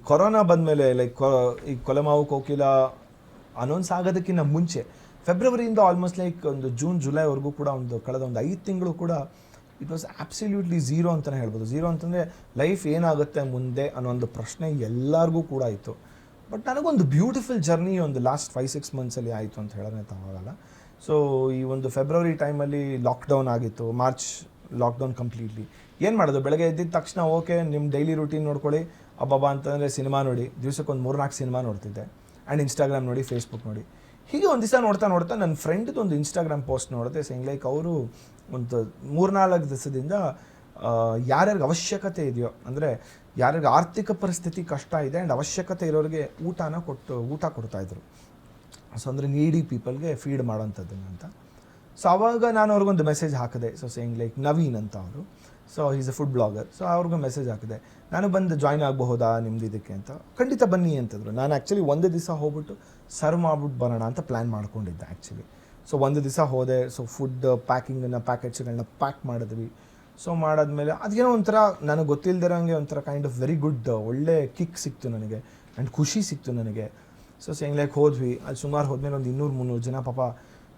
ಕೊರೋನಾ ಬಂದಮೇಲೆ ಲೈಕ್ ಈ ಕೊಲೆಮಾವು ಕೋಕಿಲ ಅನೌನ್ಸ್ ಆಗೋದಕ್ಕಿಂತ ಮುಂಚೆ ಫೆಬ್ರವರಿಯಿಂದ ಆಲ್ಮೋಸ್ಟ್ ಲೈಕ್ ಒಂದು ಜೂನ್ ಜುಲೈವರೆಗೂ ಕೂಡ ಕಳೆದ 5 ತಿಂಗಳು ಕೂಡ ಇಟ್ ವಾಸ್ ಆಬ್ಸಲ್ಯೂಟ್ಲಿ ಝೀರೋ ಅಂತಲೇ ಹೇಳ್ಬೋದು. ಝೀರೋ ಅಂತಂದರೆ ಲೈಫ್ ಏನಾಗುತ್ತೆ ಮುಂದೆ ಅನ್ನೋ ಒಂದು ಪ್ರಶ್ನೆ ಎಲ್ಲರಿಗೂ ಕೂಡ ಇತ್ತು. ಬಟ್ ನನಗೊಂದು ಬ್ಯೂಟಿಫುಲ್ ಜರ್ನಿ ಲಾಸ್ಟ್ 5-6 ಮಂತ್ಸಲ್ಲಿ ಆಯಿತು ಅಂತ ಹೇಳಿದ್ರೆ ತಗೋಗಲ್ಲ. ಸೊ ಈ ಫೆಬ್ರವರಿ ಟೈಮಲ್ಲಿ ಲಾಕ್ಡೌನ್ ಆಗಿತ್ತು, ಮಾರ್ಚ್ ಲಾಕ್ಡೌನ್ ಕಂಪ್ಲೀಟ್ಲಿ. ಏನು ಮಾಡೋದು, ಬೆಳಗ್ಗೆ ಎದ್ದಿದ ತಕ್ಷಣ ಓಕೆ ನಿಮ್ಮ ಡೈಲಿ ರೂಟೀನ್ ನೋಡ್ಕೊಳ್ಳಿ, ಅಬ್ಬಬ್ಬಾ ಅಂತಂದರೆ ಸಿನಿಮಾ ನೋಡಿ, ದಿವ್ಸಕ್ಕೊಂದು 3-4 ಸಿನಿಮಾ ನೋಡ್ತಿದ್ದೆ. ಆ್ಯಂಡ್ ಇನ್ಸ್ಟಾಗ್ರಾಮ್ ನೋಡಿ, ಫೇಸ್ಬುಕ್ ನೋಡಿ. ಹೀಗೆ ಒಂದು ದಿವಸ ನೋಡ್ತಾ ನನ್ನ ಫ್ರೆಂಡ್ದು ಒಂದು ಇನ್ಸ್ಟಾಗ್ರಾಮ್ ಪೋಸ್ಟ್ ನೋಡಿದೆ. ಸೇಮ್ ಲೈಕ್ ಅವರು ಒಂದು 3-4 ದಿವಸದಿಂದ ಯಾರ್ಯಾರಿಗೆ ಅವಶ್ಯಕತೆ ಇದೆಯೋ, ಅಂದರೆ ಯಾರ್ಯಾರಿಗೆ ಆರ್ಥಿಕ ಪರಿಸ್ಥಿತಿ ಕಷ್ಟ ಇದೆ ಆ್ಯಂಡ್ ಅವಶ್ಯಕತೆ ಇರೋರಿಗೆ ಊಟ ಕೊಡ್ತಾಯಿದ್ರು. ಸೊ ಅಂದರೆ ನೀಡಿ ಪೀಪಲ್ಗೆ ಫೀಡ್ ಮಾಡೋಂಥದ್ದನ್ನು ಅಂತ. ಸೊ ಆವಾಗ ನಾನು ಅವ್ರಿಗೊಂದು ಮೆಸೇಜ್ ಹಾಕಿದೆ. ಸೊ ಸೇಯಿಂಗ್ ಲೈಕ್ ನವೀನ್ ಅಂತ ಅವರು, so is A food blogger. So ಅವ್ರಿಗೂ ಮೆಸೇಜ್ ಹಾಕಿದೆ, ನಾನು ಬಂದು ಜಾಯ್ನ್ ಆಗಬಹುದಾ ನಿಮ್ದು ಇದಕ್ಕೆ ಅಂತ. ಖಂಡಿತ ಬನ್ನಿ ಅಂತಂದರು. ನಾನು ಆ್ಯಕ್ಚುಲಿ ಒಂದು ದಿವಸ ಹೋಗ್ಬಿಟ್ಟು ಸರ್ವ್ ಮಾಡ್ಬಿಟ್ಟು ಬರೋಣ ಅಂತ ಪ್ಲ್ಯಾನ್ ಮಾಡ್ಕೊಂಡಿದ್ದೆ ಆ್ಯಕ್ಚುಲಿ. ಸೊ ಒಂದು ದಿವಸ ಹೋದೆ. ಸೊ ಫುಡ್ ಪ್ಯಾಕೆಟ್ಸ್ಗಳನ್ನ ಪ್ಯಾಕ್ ಮಾಡಿದ್ವಿ. ಸೊ ಮಾಡಾದ್ಮೇಲೆ ಅದೇನೋ ಒಂಥರ ನನಗೆ ಗೊತ್ತಿಲ್ಲದಿರೋಂಗೆ ಒಂಥರ ಕೈಂಡ್ ಆಫ್ ವೆರಿ ಗುಡ್ ಒಳ್ಳೆ ಕಿಕ್ ಸಿಕ್ತು ನನಗೆ ಆ್ಯಂಡ್ ಖುಷಿ ಸಿಕ್ತು ನನಗೆ. ಸೊ ಸೇಯಿಂಗ್ ಲೈಕ್ ಹೋದ್ವಿ. ಅಲ್ಲಿ ಸುಮಾರು ಹೋದ್ಮೇಲೆ ಒಂದು 200-300 ಜನ ಪಾಪ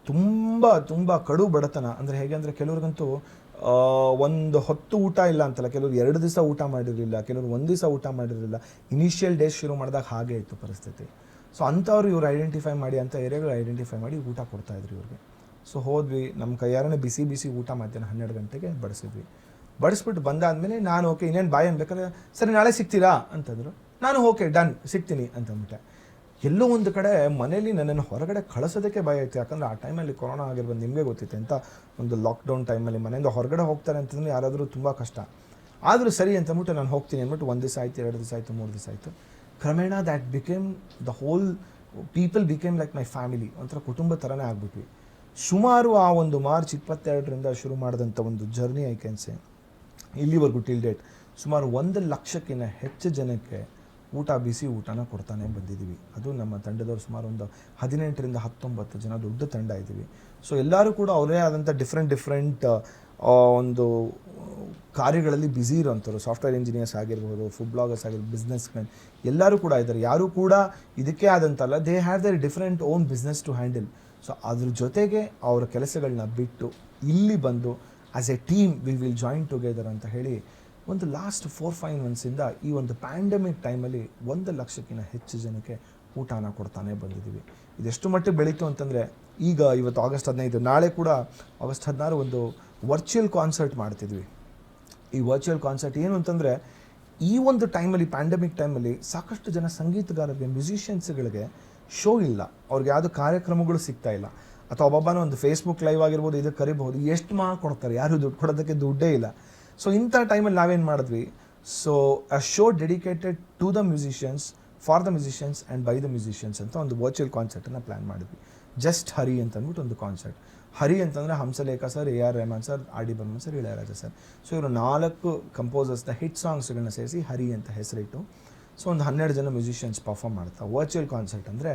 ತುಂಬ ಕಡು ಬಡತನ. ಅಂದರೆ ಹೇಗೆ ಅಂದರೆ ಕೆಲವ್ರಿಗಂತೂ ಒಂದು ಹೊತ್ತು ಊಟ ಇಲ್ಲ ಅಂತಲ್ಲ, ಕೆಲವರು 2 ದಿವಸ ಊಟ ಮಾಡಿರಲಿಲ್ಲ, ಕೆಲವರು 1 ದಿವಸ ಊಟ ಮಾಡಿರಲಿಲ್ಲ. ಇನಿಷಿಯಲ್ ಡೇಸ್ ಶುರು ಮಾಡಿದಾಗ ಹಾಗೆ ಇತ್ತು ಪರಿಸ್ಥಿತಿ. ಸೊ ಅಂಥವ್ರು ಇವ್ರು ಐಡೆಂಟಿಫೈ ಮಾಡಿ, ಅಂಥ ಏರಿಯಾಗಳು ಐಡೆಂಟಿಫೈ ಮಾಡಿ ಊಟ ಕೊಡ್ತಾಯಿದ್ರು ಇವ್ರಿಗೆ. ಸೊ ಹೋದ್ವಿ, ನಮ್ಮ ಕೈಯಾರನೇ ಬಿಸಿ ಊಟ ಮಧ್ಯಾಹ್ನ 12 ಗಂಟೆಗೆ ಬಡಿಸ್ಬಿಟ್ಟು ಬಂದಾದಮೇಲೆ ನಾನು ಓಕೆ ಇನ್ನೇನು ಬಾಯ್ ಅನ್ಬೇಕಾದ್ರೆ ಸರಿ ನಾಳೆ ಸಿಗ್ತೀರಾ ಅಂತಂದರು. ನಾನು ಓಕೆ ಡನ್ ಸಿಗ್ತೀನಿ ಅಂತಂದ್ಬಿಟ್ಟೆ. ಎಲ್ಲೋ ಒಂದು ಕಡೆ ಮನೇಲಿ ನನ್ನನ್ನು ಹೊರಗಡೆ ಕಳಿಸೋದಕ್ಕೆ ಭಯ ಆಯಿತು. ಯಾಕಂದರೆ ಆ ಟೈಮಲ್ಲಿ ಕೊರೋನಾ ಆಗಿರ್ಬೋದು, ನಿಮಗೆ ಗೊತ್ತಿತ್ತು ಅಂತ ಒಂದು ಲಾಕ್ಡೌನ್ ಟೈಮಲ್ಲಿ ಮನೆಯಿಂದ ಹೊರಗಡೆ ಹೋಗ್ತಾರೆ ಅಂತಂದರೆ ಯಾರಾದರೂ ತುಂಬ ಕಷ್ಟ. ಆದರೂ ಸರಿ ಅಂತಂದ್ಬಿಟ್ಟು ನಾನು ಹೋಗ್ತೀನಿ ಅಂದ್ಬಿಟ್ಟು 1 ದಿವಸ ಆಯಿತು, 2 ದಿವಸ ಆಯಿತು, 3 ದಿವಸ ಆಯಿತು. ಕ್ರಮೇಣ that became the whole people became like my family. ಒಂಥರ ಕುಟುಂಬ ಥರನೇ ಆಗ್ಬಿಟ್ವಿ. ಸುಮಾರು ಆ ಒಂದು ಮಾರ್ಚ್ 22ರಿಂದ ಶುರು ಮಾಡಿದಂಥ ಒಂದು ಜರ್ನಿ ಐ ಕ್ಯಾನ್ ಸೇ ಇಲ್ಲಿವರೆಗೂ ಟಿಲ್ ಡೇಟ್ ಸುಮಾರು 1 ಲಕ್ಷಕ್ಕಿಂತ ಹೆಚ್ಚು ಜನಕ್ಕೆ ಬಿಸಿ ಊಟನ ಕೊಡ್ತಾನೆ ಬಂದಿದ್ದೀವಿ. ಅದು ನಮ್ಮ ತಂಡದವರು ಸುಮಾರು ಒಂದು 18-19 ಜನ ದೊಡ್ಡ ತಂಡ ಇದ್ದೀವಿ. ಸೊ ಎಲ್ಲರೂ ಕೂಡ ಅವರೇ ಆದಂಥ ಡಿಫ್ರೆಂಟ್ ಒಂದು ಕಾರ್ಯಗಳಲ್ಲಿ ಬ್ಯುಸಿ ಇರೋಂಥವ್ರು. ಸಾಫ್ಟ್ವೇರ್ ಇಂಜಿನಿಯರ್ಸ್ ಆಗಿರ್ಬೋದು, ಫುಡ್ ಬ್ಲಾಗರ್ಸ್ ಆಗಿರ್ಬೋದು, ಬಿಸ್ನೆಸ್ ಮ್ಯಾನ್ ಎಲ್ಲರೂ ಕೂಡ ಇದ್ದಾರೆ. ಯಾರೂ ಕೂಡ ಇದಕ್ಕೆ ಆದಂತಲ್ಲ, they have their different own business to handle. So ಅದ್ರ ಜೊತೆಗೆ ಅವರ ಕೆಲಸಗಳನ್ನ ಬಿಟ್ಟು ಇಲ್ಲಿ ಬಂದು as a team will join together ಅಂತ ಹೇಳಿ ಒಂದು ಲಾಸ್ಟ್ 4-5 ಮಂತ್ಸಿಂದ ಈ ಒಂದು ಪ್ಯಾಂಡಮಿಕ್ ಟೈಮಲ್ಲಿ 1 ಲಕ್ಷಕ್ಕಿಂತ ಹೆಚ್ಚು ಜನಕ್ಕೆ ಊಟನ ಕೊಡ್ತಾನೆ ಬಂದಿದ್ದೀವಿ. ಇದೆಷ್ಟು ಮಟ್ಟಿಗೆ ಬೆಳೀತು ಅಂತಂದರೆ ಇವತ್ತು ಆಗಸ್ಟ್ 15, ನಾಳೆ ಕೂಡ ಆಗಸ್ಟ್ 16 ಒಂದು ವರ್ಚುವಲ್ ಕಾನ್ಸರ್ಟ್ ಮಾಡ್ತಿದ್ವಿ. ಈ ವರ್ಚುವಲ್ ಕಾನ್ಸರ್ಟ್ ಏನು ಅಂತಂದರೆ, ಈ ಒಂದು ಟೈಮಲ್ಲಿ, ಪ್ಯಾಂಡಮಿಕ್ ಟೈಮಲ್ಲಿ ಸಾಕಷ್ಟು ಜನ ಸಂಗೀತಗಾರರಿಗೆ, ಮ್ಯೂಸಿಷಿಯನ್ಸ್ಗಳಿಗೆ ಶೋ ಇಲ್ಲ, ಅವ್ರಿಗೆ ಯಾವುದು ಕಾರ್ಯಕ್ರಮಗಳು ಸಿಗ್ತಾ ಇಲ್ಲ, ಅಥವಾ ಒಬ್ಬೊಬ್ಬನ ಒಂದು ಫೇಸ್ಬುಕ್ ಲೈವ್ ಆಗಿರ್ಬೋದು, ಇದಕ್ಕೆ ಕರಿಬಹುದು, ಎಷ್ಟು ಕೊಡ್ತಾರೆ, ಯಾರು ದುಡ್ಡು ಕೊಡೋದಕ್ಕೆ ದುಡ್ಡೇ ಇಲ್ಲ. ಸೊ ಇಂಥ ಟೈಮಲ್ಲಿ ನಾವೇನು ಮಾಡಿದ್ವಿ, so a show dedicated to the musicians, for the musicians and by the musicians ಅಂತ ಒಂದು ವರ್ಚುವಲ್ ಕಾನ್ಸರ್ಟನ್ನು ಪ್ಲ್ಯಾನ್ ಮಾಡಿದ್ವಿ. ಜಸ್ಟ್ ಹರಿ ಅಂತ ಅಂದ್ಬಿಟ್ಟು ಒಂದು ಕಾನ್ಸರ್ಟ್. ಹರಿ ಅಂತಂದರೆ Hamsalekha sir, A R Rahman sir, R D Burman sir, Ilaiyaraaja sir. So ಇವರು 4 ಕಂಪೋಸರ್ಸ್ನ ಹಿಟ್ ಸಾಂಗ್ಸ್ಗಳನ್ನ ಸೇರಿಸಿ ಹರಿ ಅಂತ ಹೆಸರಿಟ್ಟು, ಸೊ ಒಂದು 12 ಜನ ಮ್ಯೂಸಿಷಿಯನ್ಸ್ ಪರ್ಫಾರ್ಮ್ ಮಾಡ್ತಾರೆ. ವರ್ಚುವಲ್ ಕಾನ್ಸರ್ಟ್ ಅಂದರೆ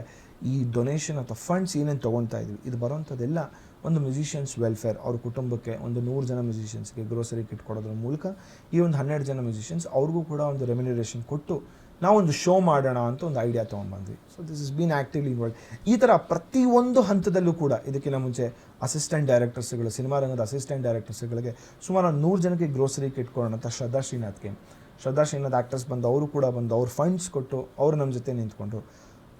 ಈ ಡೊನೇಷನ್ ಅಥವಾ ಫಂಡ್ಸ್ ಏನೇನು ತೊಗೊಳ್ತಾ ಇದ್ವಿ, ಇದು ಬರೋವಂಥದ್ದೆಲ್ಲ ಒಂದು ಮ್ಯೂಸಿಷಿಯನ್ಸ್ ವೆಲ್ಫೇರ್, ಅವ್ರ ಕುಟುಂಬಕ್ಕೆ ಒಂದು 100 ಜನ ಮ್ಯೂಸಿಷಿಯನ್ಸ್ಗೆ ಗ್ರೋಸರಿ ಕಿಟ್ ಕೊಡೋದ್ರ ಮೂಲಕ ಈ ಒಂದು 12 ಜನ ಮ್ಯೂಸಿಷಿಯನ್ಸ್ ಅವ್ರಿಗೂ ಕೂಡ ಒಂದು ರೆಮ್ಯುನರೇಷನ್ ಕೊಟ್ಟು ನಾವೊಂದು ಶೋ ಮಾಡೋಣ ಅಂತ ಒಂದು ಐಡಿಯಾ ತೊಗೊಂಡ್ಬಂದ್ವಿ. So this is been actively involve. ಈ ಥರ ಪ್ರತಿಯೊಂದು ಹಂತದಲ್ಲೂ ಕೂಡ, ಇದಕ್ಕಿಂತ ಮುಂಚೆ ಅಸಿಸ್ಟೆಂಟ್ ಡೈರೆಕ್ಟರ್ಸ್ಗಳು, ಸಿನಿಮಾ ರಂಗದ ಅಸಿಸ್ಟೆಂಟ್ ಡೈರೆಕ್ಟರ್ಸ್ಗಳಿಗೆ ಸುಮಾರು 100 ಜನಕ್ಕೆ ಗ್ರೋಸರಿ ಕಿಟ್ ಕೊಡೋಣ ಅಂತ ಶ್ರದ್ಧಾ ಶ್ರೀನಾಥ್ಗೆ, ಶ್ರದ್ಧಾ ಶ್ರೀನಾಥ್ ಆ್ಯಕ್ಟರ್ಸ್ ಬಂದು ಅವರು ಕೂಡ ಬಂದು ಅವ್ರ ಫಂಡ್ಸ್ ಕೊಟ್ಟು ಅವರು ನಮ್ಮ ಜೊತೆ ನಿಂತ್ಕೊಂಡ್ರು.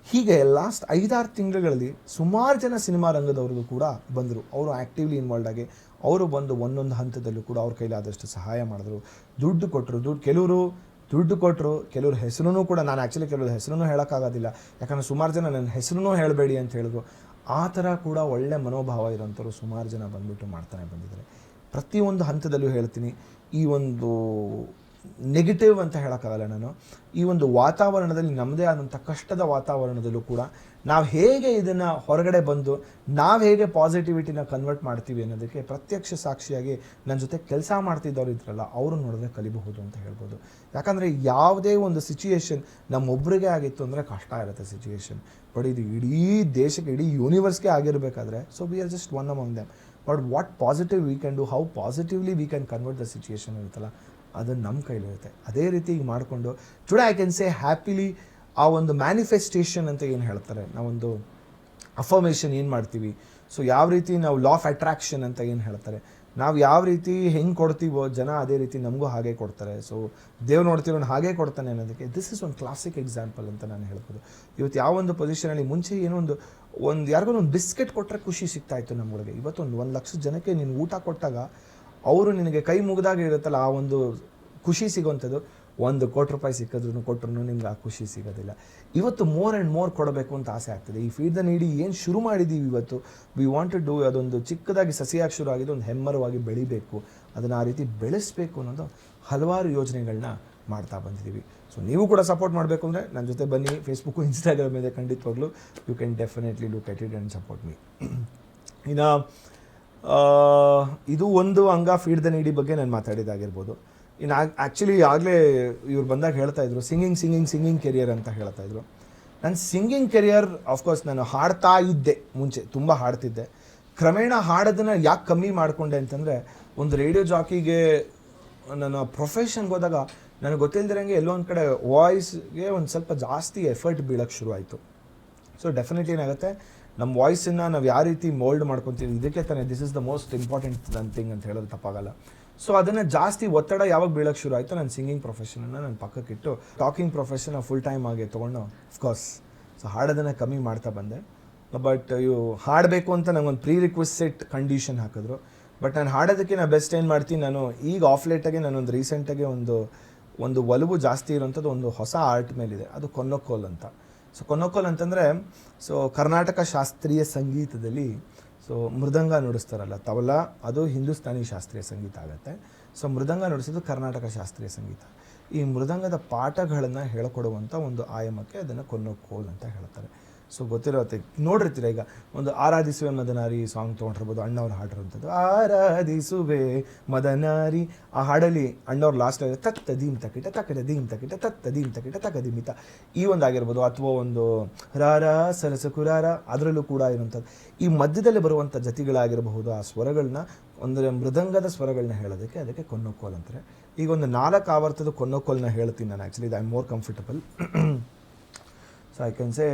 ಹೀಗೆ ಲಾಸ್ಟ್ 5-6 ತಿಂಗಳಲ್ಲಿ ಸುಮಾರು ಜನ ಸಿನಿಮಾ ರಂಗದವ್ರಿಗೂ ಕೂಡ ಬಂದರು. ಅವರು ಆ್ಯಕ್ಟಿವ್ಲಿ ಇನ್ವಾಲ್ವ್ ಆಗಿ ಅವರು ಬಂದು ಒಂದೊಂದು ಹಂತದಲ್ಲೂ ಕೂಡ ಅವ್ರ ಕೈಲಾದಷ್ಟು ಸಹಾಯ ಮಾಡಿದ್ರು, ದುಡ್ಡು ಕೊಟ್ಟರು. ಕೆಲವರು ದುಡ್ಡು ಕೊಟ್ಟರು, ಕೆಲವ್ರ ಹೆಸರೂ ಕೂಡ, ನಾನು ಆ್ಯಕ್ಚುಲಿ ಕೆಲವ್ರ ಹೆಸರೂ ಹೇಳೋಕ್ಕಾಗೋದಿಲ್ಲ, ಯಾಕಂದರೆ ಸುಮಾರು ಜನ ನನ್ನ ಹೆಸರೂ ಹೇಳಬೇಡಿ ಅಂತ ಹೇಳಿದ್ರು. ಆ ಥರ ಕೂಡ ಒಳ್ಳೆ ಮನೋಭಾವ ಇರೋಂಥವ್ರು ಸುಮಾರು ಜನ ಬಂದುಬಿಟ್ಟು ಮಾಡ್ತಾನೆ ಬಂದಿದ್ದಾರೆ. ಪ್ರತಿಯೊಂದು ಹಂತದಲ್ಲೂ ಹೇಳ್ತೀನಿ, ಈ ಒಂದು ನೆಗೆಟಿವ್ ಅಂತ ಹೇಳೋಕ್ಕಾಗಲ್ಲ ನಾನು, ಈ ಒಂದು ವಾತಾವರಣದಲ್ಲಿ, ನಮ್ಮದೇ ಆದಂಥ ಕಷ್ಟದ ವಾತಾವರಣದಲ್ಲೂ ಕೂಡ ನಾವು ಹೇಗೆ ಇದನ್ನು ಹೊರಗಡೆ ಬಂದು ನಾವು ಹೇಗೆ ಪಾಸಿಟಿವಿಟಿನ ಕನ್ವರ್ಟ್ ಮಾಡ್ತೀವಿ ಅನ್ನೋದಕ್ಕೆ ಪ್ರತ್ಯಕ್ಷ ಸಾಕ್ಷಿಯಾಗಿ ನನ್ನ ಜೊತೆ ಕೆಲಸ ಮಾಡ್ತಿದ್ದವ್ರು ಇದ್ರಲ್ಲ, ಅವರು ನೋಡಿದ್ರೆ ಕಲಿಬಹುದು ಅಂತ ಹೇಳ್ಬೋದು. ಯಾಕಂದರೆ ಯಾವುದೇ ಒಂದು ಸಿಚುಯೇಷನ್ ನಮ್ಮೊಬ್ಬರಿಗೆ ಆಗಿತ್ತು ಅಂದರೆ ಕಷ್ಟ ಇರುತ್ತೆ ಸಿಚುಯೇಷನ್, ಬಟ್ ಇದು ಇಡೀ ದೇಶಕ್ಕೆ, ಇಡೀ ಯೂನಿವರ್ಸ್ಗೆ ಆಗಿರಬೇಕಾದ್ರೆ, so we are just one among them. But what positive we can do, how positively we can convert the situation ಇರುತ್ತಲ್ಲ, ಅದು ನಮ್ಮ ಕೈಲಿರುತ್ತೆ. ಅದೇ ರೀತಿ ಈಗ ಮಾಡಿಕೊಂಡು today I can say happily, ಆ ಒಂದು ಮ್ಯಾನಿಫೆಸ್ಟೇಷನ್ ಅಂತ ಏನು ಹೇಳ್ತಾರೆ, ನಾವೊಂದು ಅಫರ್ಮೇಷನ್ ಏನು ಮಾಡ್ತೀವಿ, ಸೊ ಯಾವ ರೀತಿ ನಾವು ಲಾ ಆಫ್ ಅಟ್ರಾಕ್ಷನ್ ಅಂತ ಏನು ಹೇಳ್ತಾರೆ, ನಾವು ಯಾವ ರೀತಿ ಹೆಂಗೆ ಕೊಡ್ತೀವೋ ಜನ ಅದೇ ರೀತಿ ನಮಗೂ ಹಾಗೆ ಕೊಡ್ತಾರೆ. ಸೊ ದೇವ್ರು ನೋಡ್ತೀವೋ ಹಾಗೆ ಕೊಡ್ತಾನೆ ಅನ್ನೋದಕ್ಕೆ ದಿಸ್ ಇಸ್ ಒಂದು ಕ್ಲಾಸಿಕ್ ಎಕ್ಸಾಂಪಲ್ ಅಂತ ನಾನು ಹೇಳ್ಬೋದು. ಇವತ್ತು ಯಾವ ಒಂದು ಪೊಸಿಷನಲ್ಲಿ, ಮುಂಚೆ ಏನೋ ಒಂದು ಯಾರಿಗೋ ಒಂದು ಬಿಸ್ಕೆಟ್ ಕೊಟ್ಟರೆ ಖುಷಿ ಸಿಗ್ತಾಯಿತ್ತು ನಮ್ಮೊಳಗೆ. ಇವತ್ತು 1 ಲಕ್ಷ ಜನಕ್ಕೆ ನೀನು ಊಟ ಕೊಟ್ಟಾಗ ಅವರು ನಿನಗೆ ಕೈ ಮುಗಿದಾಗ ಇರುತ್ತಲ್ಲ, ಆ ಒಂದು ಖುಷಿ ಸಿಗೋವಂಥದ್ದು, 1 ಕೋಟಿ ರೂಪಾಯಿ ಸಿಕ್ಕಿದ್ರು ಕೊಟ್ಟರು ನಿಮ್ಗೆ ಆ ಖುಷಿ ಸಿಗೋದಿಲ್ಲ. ಇವತ್ತು ಮೋರ್ ಆ್ಯಂಡ್ ಮೋರ್ ಕೊಡಬೇಕು ಅಂತ ಆಸೆ ಆಗ್ತದೆ. ಈ ಫೀಡ್ ದ ನೀಡಿ ಏನು ಶುರು ಮಾಡಿದ್ದೀವಿ ಇವತ್ತು, ವಿ ವಾಂಟ್ ಟು ಡೂ, ಅದೊಂದು ಚಿಕ್ಕದಾಗಿ ಸಸಿಯಾಗಿ ಶುರು ಆಗಿದೆ, ಒಂದು ಹೆಮ್ಮರವಾಗಿ ಬೆಳಿಬೇಕು, ಅದನ್ನು ಆ ರೀತಿ ಬೆಳೆಸಬೇಕು ಅನ್ನೋದು ಹಲವಾರು ಯೋಜನೆಗಳನ್ನ ಮಾಡ್ತಾ ಬಂದಿದ್ದೀವಿ. ಸೊ ನೀವು ಕೂಡ ಸಪೋರ್ಟ್ ಮಾಡಬೇಕು ಅಂದರೆ ನನ್ನ ಜೊತೆ ಬನ್ನಿ, ಫೇಸ್ಬುಕ್ಕು, ಇನ್ಸ್ಟಾಗ್ರಾಮ್ ಇದೆ, ಖಂಡಿತವಾಗ್ಲೂ you can definitely look at it and support me. ಇನ್ನು ಇದು ಒಂದು ಅಂಗ ಫೀಡ್ ದ ನೀಡಿ ಬಗ್ಗೆ ನಾನು ಮಾತಾಡಿದಾಗಿರ್ಬೋದು. ಇನ್ನು ಆ್ಯಕ್ಚುಲಿ ಆಗಲೇ ಇವ್ರು ಬಂದಾಗ ಹೇಳ್ತಾಯಿದ್ರು ಸಿಂಗಿಂಗ್ ಕೆರಿಯರ್ ಅಂತ ಹೇಳ್ತಾಯಿದ್ರು. ನನ್ನ ಸಿಂಗಿಂಗ್ ಕೆರಿಯರ್ ಆಫ್ಕೋರ್ಸ್ ನಾನು ಹಾಡ್ತಾ ಇದ್ದೆ, ಮುಂಚೆ ತುಂಬ ಹಾಡ್ತಿದ್ದೆ. ಕ್ರಮೇಣ ಹಾಡೋದನ್ನು ಯಾಕೆ ಕಮ್ಮಿ ಮಾಡಿಕೊಂಡೆ ಅಂತಂದರೆ, ಒಂದು ರೇಡಿಯೋ ಜಾಕಿಗೆ ನಾನು ಪ್ರೊಫೆಷನ್ಗೆ ಹೋದಾಗ ನನಗೆ ಗೊತ್ತಿಲ್ಲದಿರಂಗೆ ಎಲ್ಲೋ ಒಂದು ಕಡೆ ವಾಯ್ಸ್ಗೆ ಒಂದು ಸ್ವಲ್ಪ ಜಾಸ್ತಿ ಎಫರ್ಟ್ ಬೀಳೋಕ್ಕೆ ಶುರು ಆಯಿತು. ಸೊ ಡೆಫಿನೆಟ್ಲಿ ಏನಾಗುತ್ತೆ, ನಮ್ಮ ವಾಯ್ಸನ್ನು ನಾವು ಯಾವ ರೀತಿ ಮೋಲ್ಡ್ ಮಾಡ್ಕೊತೀವಿ, ಇದಕ್ಕೆ ತಾನೇ this is the most important thing ಅಂತ ಹೇಳೋದು ತಪ್ಪಾಗಲ್ಲ. ಸೊ ಅದನ್ನು ಜಾಸ್ತಿ ಒತ್ತಡ ಯಾವಾಗ ಬೀಳೋಕ್ಕೆ ಶುರು ಆಯಿತು, ನಾನು ಸಿಂಗಿಂಗ್ ಪ್ರೊಫೆಷನನ್ನು ನಾನು ಪಕ್ಕಕ್ಕಿಟ್ಟು ಟಾಕಿಂಗ್ ಪ್ರೊಫೆಷನ್ ಫುಲ್ ಟೈಮ್ ಆಗಿ ತೊಗೊಂಡು ಅಫ್ಕೋರ್ಸ್ ಸೊ ಹಾಡೋದನ್ನು ಕಮ್ಮಿ ಮಾಡ್ತಾ ಬಂದೆ. ಬಟ್ ಇವು ಹಾಡಬೇಕು ಅಂತ ನಂಗೊಂದು ಪ್ರೀ ರಿಕ್ವೆಸ್ಟೆಡ್ ಕಂಡೀಷನ್ ಹಾಕಿದ್ರು. ಬಟ್ ನಾನು ಹಾಡೋದಕ್ಕೆ ನಾನು ಬೆಸ್ಟ್ ಏನು ಮಾಡ್ತೀನಿ, ನಾನು ಈಗ ಆಫ್ ಲೇಟಾಗಿ ನಾನೊಂದು ರೀಸೆಂಟಾಗಿ ಒಂದು ಒಲವು ಜಾಸ್ತಿ ಇರೋಂಥದ್ದು ಒಂದು ಹೊಸ ಆರ್ಟ್ ಮೇಲಿದೆ, ಅದು ಕೊನ್ನೋಕೋಲ್ ಅಂತ. ಸೊ ಕೊನ್ನೋಕೋಲ್ ಅಂತಂದರೆ, ಸೊ ಕರ್ನಾಟಕ ಶಾಸ್ತ್ರೀಯ ಸಂಗೀತದಲ್ಲಿ ಸೊ ಮೃದಂಗ ನುಡಿಸ್ತಾರಲ್ಲ, ತಬಲ, ಅದು ಹಿಂದೂಸ್ತಾನಿ ಶಾಸ್ತ್ರೀಯ ಸಂಗೀತ ಆಗುತ್ತೆ. ಸೊ ಮೃದಂಗ ನುಡಿಸೋದು ಕರ್ನಾಟಕ ಶಾಸ್ತ್ರೀಯ ಸಂಗೀತ. ಈ ಮೃದಂಗದ ಪಾಠಗಳನ್ನು ಹೇಳ್ಕೊಡುವಂಥ ಒಂದು ಆಯಾಮಕ್ಕೆ ಅದನ್ನು ಕೊನ್ನೋಕೋಲ್ ಅಂತ ಹೇಳ್ತಾರೆ. ಸೊ ಗೊತ್ತಿರುತ್ತೆ, ನೋಡಿರ್ತೀರ, ಈಗ ಒಂದು ಆರಾಧಿಸುವೆ ಮದನಾರಿ ಸಾಂಗ್ ತೊಗೊಂಡಿರ್ಬೋದು, ಅಣ್ಣವ್ರು ಹಾಡಿರೋಂಥದ್ದು ಆರಾಧಿಸುವೆ ಮದನಾರಿ. ಆ ಹಾಡಲ್ಲಿ ಅಣ್ಣವ್ರು ಲಾಸ್ಟ್ ತತ್ತ ದೀಮ್ ತಕಿಟ ತಕಟ ದೀಮ್ ತಕಿಟ ತತ್ತ ದೀಮ್ ತಕಿಟ ತಕದಿಮಿತ, ಈ ಒಂದು ಆಗಿರ್ಬೋದು, ಅಥವಾ ಒಂದು ರಾರ ಸರಸ ಕುರಾರ, ಅದರಲ್ಲೂ ಕೂಡ ಇರುವಂಥದ್ದು. ಈ ಮಧ್ಯದಲ್ಲಿ ಬರುವಂಥ ಜತಿಗಳಾಗಿರಬಹುದು, ಆ ಸ್ವರಗಳನ್ನ, ಅಂದರೆ ಮೃದಂಗದ ಸ್ವರಗಳನ್ನ ಹೇಳೋದಕ್ಕೆ ಅದಕ್ಕೆ ಕೊನ್ನೋಕೋಲ್ ಅಂತಾರೆ. ಈಗ ಒಂದು 4 ಆವರ್ತದ ಕೊನ್ನೋಕೋಲ್ನ ಹೇಳ್ತೀನಿ ನಾನು. ಆ್ಯಕ್ಚುಲಿ ಇದು I am more comfortable. So I can say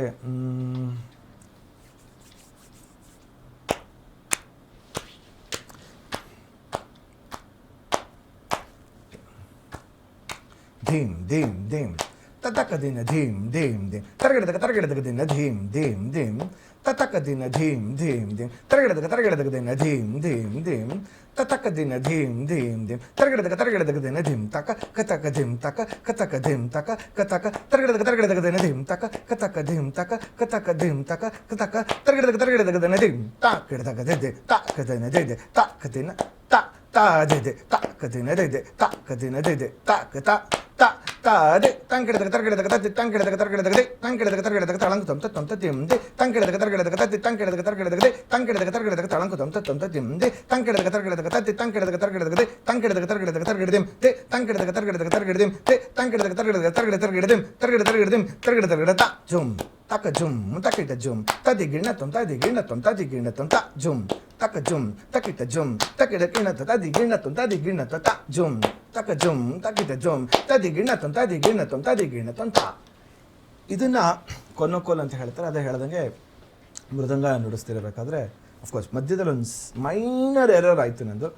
dhim dhim dhim tatakadina dhim dhim dhim taragedadina dhim dhim dhim tatakadina dhim dhim dhim taragedadina dhim dhim dhim ತತಕ ದಿನ ಧೀಮ್ ಧೀಮ್ ಧೀಮ್ ತರಗಡದಗ ದಿನ ಧಿಮ್ ತಕ ಕತಕ ಧಿಮ್ ತಕ ಕತಕ ಧಿಮ್ ತಕ ಕತಕ ತರಗಡದಗ ದಿನ ಧಿಮ್ ತಕ ಕತಕ ಧಿಮ್ ತಕ ಕತಕ ಧಿಮ್ ತಕ ಕತಕ ತರಗಡದಗ ದಿನ ಧಿಮ್ ತಾ ಕಿಡದಗ ದೆ ತಾ ಕದಿನ ದೆ ತಾ ಕದಿನ ತಾ ತಾ ದೆ ತಾ ಕದಿನ ದೆ ತಾ ಕದಿನ ದೆ ತಾ ಕತ ತಾ ತಾ ದೆ ತಂಕಿಡದಗ ತರಗಡದಗ ತತ್ತಿ ತಂಕಿಡದಗ ತರಗಡದಗ ದೆ ತಂಕಿಡದಗ ತರಗಡದಗ ತಳಂಕು ತೊಂತ ತಿಮ್ ದೆ ತಂಕಿಡದಗ ತರಗಡದಗ ತತ್ತಿ ತಂಕಿಡದಗ ತರಗಡದಗ ದೆ ತಂಕಿಡದಗ ತರಗಡದಗ ತಳಂಕು ತೊಂತ ತಿಮ್ ದೆ ತಂಕಿಡದಗ ತರಗಡದಗ ತತ್ತಿ ತಂಕಿಡದಗ ತರಗಡದಗ ದೆ ತಂಕಿಡದಗ ತರಗಡದಗ ತರಗಡದಿಮ್ ದೆ ತಂಕಿಡದಗ ತರಗಡದಗ ತರಗಡದಿಮ್ ದೆ ತಂಕಿಡದಗ ತರಗಡದಗ ತರಗಡದಿಮ್ ತರಗಡ ತಾ ಜುಮ್ ತಕ ಜುಮ್ ತಕಿಟ ಜುಮ್ ತದಿ ಗಿಣ್ಣ ತದಿ ಗಿಣ್ಣ ತೊಂತ ಜುಮ್ ತಕ ಜುಮ್ ತಕಿಟ ಜುಮ್ ತಕಿಡ ಗಿಣ್ಣ ತದಿ ಗಿಣ್ಣ ತ ಜುಮ್ ತಕ ಜುಮ್ ತಕಿಟ ಜುಮ್ ತದಿ ಗಿಣ್ಣ ತೊಂತ. ಇದನ್ನ ಕೊನ್ನೋಕೋಲ್ ಅಂತ ಹೇಳ್ತಾರೆ. ಅದೇ ಹೇಳ್ದಂಗೆ ಮೃದಂಗ ನುಡಿಸ್ತಿರಬೇಕಾದ್ರೆ ಅಫ್ಕೋರ್ಸ್ ಮಧ್ಯದಲ್ಲಿ ಒಂದು ಮೈನರ್ ಎರರ್ ಆಯಿತು ನಂದು.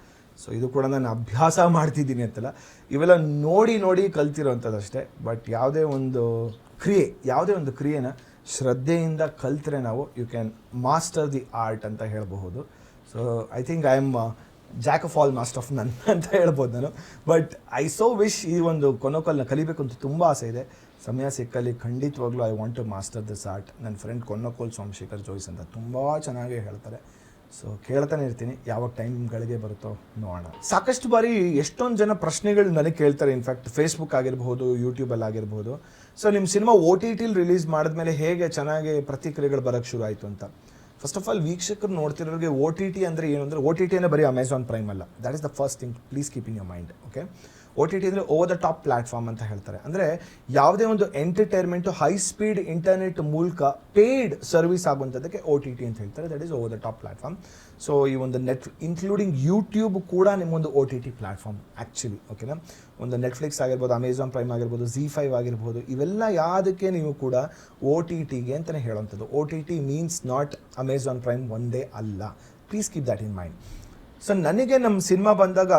ಸೊ ಇದು ಕೂಡ ನಾನು ಅಭ್ಯಾಸ ಮಾಡ್ತಿದ್ದೀನಿ ಅಂತಲ್ಲ, ಇವೆಲ್ಲ ನೋಡಿ ಕಲ್ತಿರೋವಂಥದ್ದಷ್ಟೇ. ಬಟ್ ಯಾವುದೇ ಒಂದು ಕ್ರಿಯೆನ ಶ್ರದ್ಧೆಯಿಂದ ಕಲ್ತ್ರೆ ನಾವು you can master the art ಅಂತ ಹೇಳಬಹುದು. So I think I am jack of all master of none ಅಂತ ಹೇಳ್ಬೋದು ನಾನು. ಬಟ್ ಐ ಸೋ ವಿಶ್ ಈ ಒಂದು ಕೊನ್ನೋಕಲ್ನ ಕಲಿಬೇಕು ಅಂತ ತುಂಬ ಆಸೆ ಇದೆ. ಸಮಯ ಸಿಕ್ಕಲ್ಲಿ ಖಂಡಿತವಾಗ್ಲೂ I want to master this art. ನನ್ನ ಫ್ರೆಂಡ್ ಕೊನ್ನೋಕೋಲ್ ಸೋಮಶೇಖರ್ ಜೋಯ್ಸ್ ಅಂತ ತುಂಬ ಚೆನ್ನಾಗಿ ಹೇಳ್ತಾರೆ. ಸೊ ಕೇಳ್ತಾನೆ ಇರ್ತೀನಿ, ಯಾವಾಗ ಟೈಮ್ಗಳಿಗೆ ಬರುತ್ತೋ ನೋಡೋಣ. ಸಾಕಷ್ಟು ಬಾರಿ ಎಷ್ಟೊಂದು ಜನ ಪ್ರಶ್ನೆಗಳು ನನಗೆ ಕೇಳ್ತಾರೆ, ಇನ್ಫ್ಯಾಕ್ಟ್ ಫೇಸ್ಬುಕ್ ಆಗಿರ್ಬೋದು, ಯೂಟ್ಯೂಬಲ್ಲಿ ಆಗಿರ್ಬೋದು. ಸೊ ನಿಮ್ಮ ಸಿನಿಮಾ OTT ರಿಲೀಸ್ ಮಾಡಿದ್ಮೇಲೆ ಹೇಗೆ ಚೆನ್ನಾಗಿ ಪ್ರತಿಕ್ರಿಯೆಗಳು ಬರೋಕ್ಕೆ ಶುರು ಆಯಿತು ಅಂತ. ಫಸ್ಟ್ ಆಫ್ ಆಲ್ ವೀಕ್ಷಕರು ನೋಡ್ತಿರೋರಿಗೆ OTT ಅಂದರೆ ಏನು ಅಂದರೆ, OTT ಅಂದರೆ ಬರೀ ಅಮೆಝಾನ್ ಪ್ರೈಮ್ ಅಲ್ಲ. That is the first thing, please keep in your mind. Okay, OTT ಅಂದರೆ ಓವರ್ ದ ಟಾಪ್ ಪ್ಲಾಟ್ಫಾರ್ಮ್ ಅಂತ ಹೇಳ್ತಾರೆ. ಅಂದರೆ ಯಾವುದೇ ಒಂದು ಎಂಟರ್ಟೈನ್ಮೆಂಟು ಹೈ ಸ್ಪೀಡ್ ಇಂಟರ್ನೆಟ್ ಮೂಲಕ ಪೇಯ್ಡ್ ಸರ್ವಿಸ್ ಆಗುವಂಥದ್ದಕ್ಕೆ OTT ಅಂತ ಹೇಳ್ತಾರೆ. That is over the top platform. So ಈ ಒಂದು ಇನ್ಕ್ಲೂಡಿಂಗ್ ಯೂಟ್ಯೂಬ್ ಕೂಡ ನಿಮ್ಮೊಂದು OTT ಪ್ಲಾಟ್ಫಾರ್ಮ್ ಆ್ಯಕ್ಚುಲಿ. ಓಕೆನಾ, ಒಂದು ನೆಟ್ಫ್ಲಿಕ್ಸ್ ಆಗಿರ್ಬೋದು, ಅಮೆಝಾನ್ ಪ್ರೈಮ್ ಆಗಿರ್ಬೋದು, ZEE5 ಆಗಿರ್ಬೋದು, ಇವೆಲ್ಲ ಯಾವುದಕ್ಕೆ ನೀವು ಕೂಡ OTTಗೆ ಅಂತಲೇ ಹೇಳೋವಂಥದ್ದು. OTT means not Amazon prime ಒಂದೇ ಅಲ್ಲ. Please keep that in mind. So ನನಗೆ ನಮ್ಮ ಸಿನಿಮಾ ಬಂದಾಗ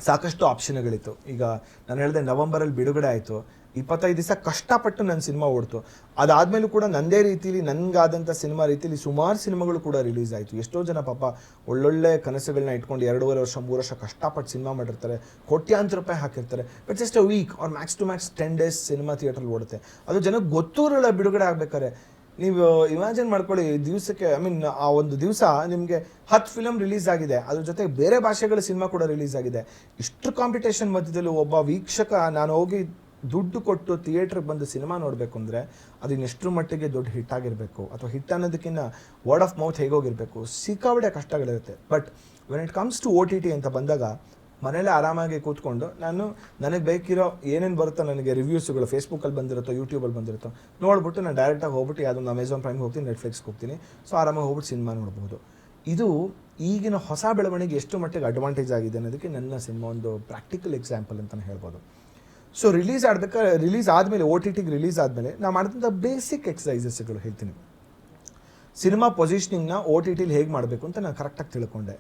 ಸಾಕಷ್ಟು ಆಪ್ಷನ್ಗಳಿತ್ತು. ಈಗ ನಾನು ಹೇಳಿದೆ ನವಂಬರಲ್ಲಿ ಬಿಡುಗಡೆ ಆಯಿತು, 25 ದಿವಸ ಕಷ್ಟಪಟ್ಟು ನನ್ನ ಸಿನಿಮಾ ಓಡ್ತು. ಅದಾದಮೇಲೂ ಕೂಡ ನನ್ನದೇ ರೀತಿಲಿ ನನಗಾದಂಥ ಸಿನಿಮಾ ರೀತಿಲಿ ಸುಮಾರು ಸಿನಿಮಾಗಳು ಕೂಡ ರಿಲೀಸ್ ಆಯಿತು. ಎಷ್ಟೋ ಜನ ಪಾಪ ಒಳ್ಳೊಳ್ಳೆ ಕನಸುಗಳನ್ನ ಇಟ್ಕೊಂಡು 2.5 ವರ್ಷ 3 ವರ್ಷ ಕಷ್ಟಪಟ್ಟು ಸಿನಿಮಾ ಮಾಡಿರ್ತಾರೆ, ಕೋಟ್ಯಾಂತರ ರೂಪಾಯಿ ಹಾಕಿರ್ತಾರೆ. But just a week or max to max 10 days cinema ಥಿಯೇಟ್ರಲ್ಲಿ ಓಡುತ್ತೆ. ಅದು ಜನಕ್ಕೆ ಗೊತ್ತೂರಲ್ಲ ಬಿಡುಗಡೆ ಆಗ್ಬೇಕಾದ್ರೆ. ನೀವು ಇಮ್ಯಾಜಿನ್ ಮಾಡ್ಕೊಳ್ಳಿ, ದಿವಸಕ್ಕೆ ಆ ಒಂದು ದಿವಸ ನಿಮಗೆ 10 ಫಿಲಮ್ ರಿಲೀಸ್ ಆಗಿದೆ, ಅದ್ರ ಜೊತೆಗೆ ಬೇರೆ ಭಾಷೆಗಳ ಸಿನಿಮಾ ಕೂಡ ರಿಲೀಸ್ ಆಗಿದೆ. ಇಷ್ಟು ಕಾಂಪಿಟೇಷನ್ ಮಧ್ಯದಲ್ಲೂ ಒಬ್ಬ ವೀಕ್ಷಕ ನಾನು ಹೋಗಿ ದುಡ್ಡು ಕೊಟ್ಟು ಥಿಯೇಟ್ರಿಗೆ ಬಂದು ಸಿನಿಮಾ ನೋಡಬೇಕು ಅಂದರೆ ಅದು ಇನ್ನೆಷ್ಟರ ಮಟ್ಟಿಗೆ ದೊಡ್ಡ ಹಿಟ್ ಆಗಿರಬೇಕು, ಅಥವಾ ಹಿಟ್ ಅನ್ನೋದಕ್ಕಿಂತ ವರ್ಡ್ ಆಫ್ ಮೌತ್ ಹೇಗೋಗಿರಬೇಕು, ಸಿಕ್ಕಾಬಿಡೆ ಕಷ್ಟಗಳಿರುತ್ತೆ. But when it comes to OTT ಅಂತ ಬಂದಾಗ ಮನೇಲೆ ಆರಾಮಾಗಿ ಕೂತ್ಕೊಂಡು ನನಗೆ ಬೇಕಿರೋ ಏನೇನು ಬರುತ್ತೋ, ನನಗೆ ರಿವ್ಯೂಸ್ಗಳು ಫೇಸ್ಬುಕ್ಕಲ್ಲಿ ಬಂದಿರುತ್ತೋ, ಯೂಟ್ಯೂಬಲ್ಲಿ ಬಂದಿರುತ್ತೋ ನೋಡ್ಬಿಟ್ಟು ನಾನು ಡೈರೆಕ್ಟಾಗಿ ಹೋಗ್ಬಿಟ್ಟು ಯಾವುದೊಂದು ಅಮೆಝಾನ್ ಪ್ರೈಮ್ಗೆ ಹೋಗ್ತೀನಿ, ನೆಟ್ಫ್ಲಿಕ್ಸ್ಗೆ ಹೋಗ್ತೀನಿ. ಸೊ ಆರಾಮಾಗಿ ಹೋಗ್ಬಿಟ್ಟು ಸಿನಿಮಾ ನೋಡ್ಬೋದು. ಇದು ಈಗಿನ ಹೊಸ ಬೆಳವಣಿಗೆ ಎಷ್ಟು ಮಟ್ಟಿಗೆ ಅಡ್ವಾಂಟೇಜ್ ಆಗಿದೆ ಅನ್ನೋದಕ್ಕೆ ನನ್ನ ಸಿನಿಮಾ ಒಂದು ಪ್ರಾಕ್ಟಿಕಲ್ ಎಕ್ಸಾಂಪಲ್ ಅಂತಲೇ ಹೇಳ್ಬೋದು. ಸೊ ರಿಲೀಸ್ ಆದಮೇಲೆ OTTಗೆ ರಿಲೀಸ್ ಆದಮೇಲೆ ನಾವು ಮಾಡಿದಂಥ ಬೇಸಿಕ್ ಎಕ್ಸಸೈಸಸ್ಗಳು ಹೇಳ್ತೀನಿ. ಸಿನಿಮಾ ಪೊಸಿಷನಿಂಗ್ನ OTTಲಿ ಹೇಗೆ ಮಾಡಬೇಕು ಅಂತ ನಾನು ಕರೆಕ್ಟಾಗಿ ತಿಳ್ಕೊಂಡೆ.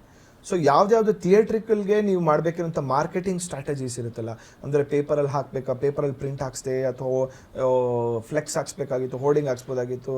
ಸೊ ಯಾವ್ದು ಥಿಯೇಟ್ರಿಕಲ್ಗೆ ನೀವು ಮಾಡಬೇಕಿರೋಂಥ ಮಾರ್ಕೆಟಿಂಗ್ ಸ್ಟ್ರಾಟಜೀಸ್ ಇರುತ್ತಲ್ಲ, ಅಂದರೆ ಪೇಪರಲ್ಲಿ ಹಾಕಬೇಕಾ, ಪೇಪರಲ್ಲಿ ಪ್ರಿಂಟ್ ಹಾಕ್ಸ್ದೆ, ಅಥವಾ ಫ್ಲೆಕ್ಸ್ ಹಾಕ್ಸ್ಬೇಕಾಗಿತ್ತು, ಹೋರ್ಡಿಂಗ್ ಹಾಕ್ಸ್ಬೋದಾಗಿತ್ತು,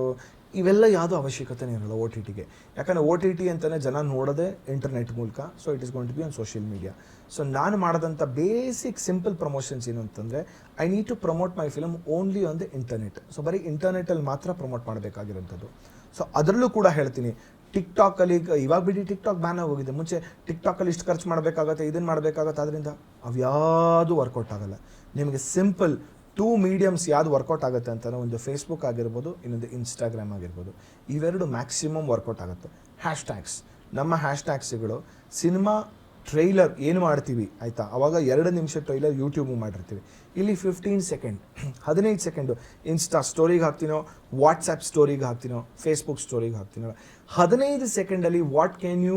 ಇವೆಲ್ಲ ಯಾವುದೋ ಅವಶ್ಯಕತೆನೇ ಇರಲ್ಲ OTTಗೆ. ಯಾಕಂದರೆ OTT ಅಂತಲೇ ಜನ ನೋಡೋದೇ ಇಂಟರ್ನೆಟ್ ಮೂಲಕ. So it is going to be on social media. So ನಾನು ಮಾಡೋದಂಥ ಬೇಸಿಕ್ ಸಿಂಪಲ್ ಪ್ರಮೋಷನ್ಸ್ ಏನು ಅಂತಂದರೆ, I need to promote my film only on the internet. So ಬರೀ ಇಂಟರ್ನೆಟಲ್ಲಿ ಮಾತ್ರ ಪ್ರಮೋಟ್ ಮಾಡಬೇಕಾಗಿರೋಂಥದ್ದು. ಸೊ ಅದರಲ್ಲೂ ಕೂಡ ಹೇಳ್ತೀನಿ, ಟಿಕ್ಟಾಕಲ್ಲಿ ಇವಾಗ ಬಿಡಿ ಟಿಕ್ಟಾಕ್ ಬ್ಯಾನ್ ಆಗೋಗಿದೆ. ಮುಂಚೆ ಟಿಕ್ಟಾಕಲ್ಲಿ ಇಷ್ಟು ಖರ್ಚು ಮಾಡಬೇಕಾಗತ್ತೆ, ಇದನ್ನು ಮಾಡಬೇಕಾಗತ್ತೆ, ಅದರಿಂದ ಅವ್ಯಾವುದು ವರ್ಕೌಟ್ ಆಗೋಲ್ಲ. ನಿಮಗೆ ಸಿಂಪಲ್ 2 ಮೀಡಿಯಮ್ಸ್ ಯಾವುದು ವರ್ಕೌಟ್ ಆಗುತ್ತೆ ಅಂತಲೇ, ಒಂದು ಫೇಸ್ಬುಕ್ ಆಗಿರ್ಬೋದು, ಇನ್ನೊಂದು ಇನ್ಸ್ಟಾಗ್ರಾಮ್ ಆಗಿರ್ಬೋದು. ಇವೆರಡು ಮ್ಯಾಕ್ಸಿಮಮ್ ವರ್ಕೌಟ್ ಆಗುತ್ತೆ. ಹ್ಯಾಶ್ಟ್ಯಾಗ್ಸ್, ನಮ್ಮ ಹ್ಯಾಶ್ಟ್ಯಾಗ್ಸ್ಗಳು ಸಿನಿಮಾ ಟ್ರೈಲರ್ ಏನು ಮಾಡ್ತೀವಿ ಆಯಿತಾ, ಆವಾಗ 2 ನಿಮಿಷ ಟ್ರೈಲರ್ ಯೂಟ್ಯೂಬ್ ಮಾಡಿರ್ತೀವಿ. ಇಲ್ಲಿ 15 ಸೆಕೆಂಡ್ 15 ಸೆಕೆಂಡು ಇನ್ಸ್ಟಾ ಸ್ಟೋರಿಗೆ ಹಾಕ್ತೀನೋ, ವಾಟ್ಸಪ್ ಸ್ಟೋರಿಗೆ ಹಾಕ್ತೀನೋ, ಫೇಸ್ಬುಕ್ ಸ್ಟೋರಿಗೆ ಹಾಕ್ತೀನೋ, 15 ಸೆಕೆಂಡಲ್ಲಿ what can you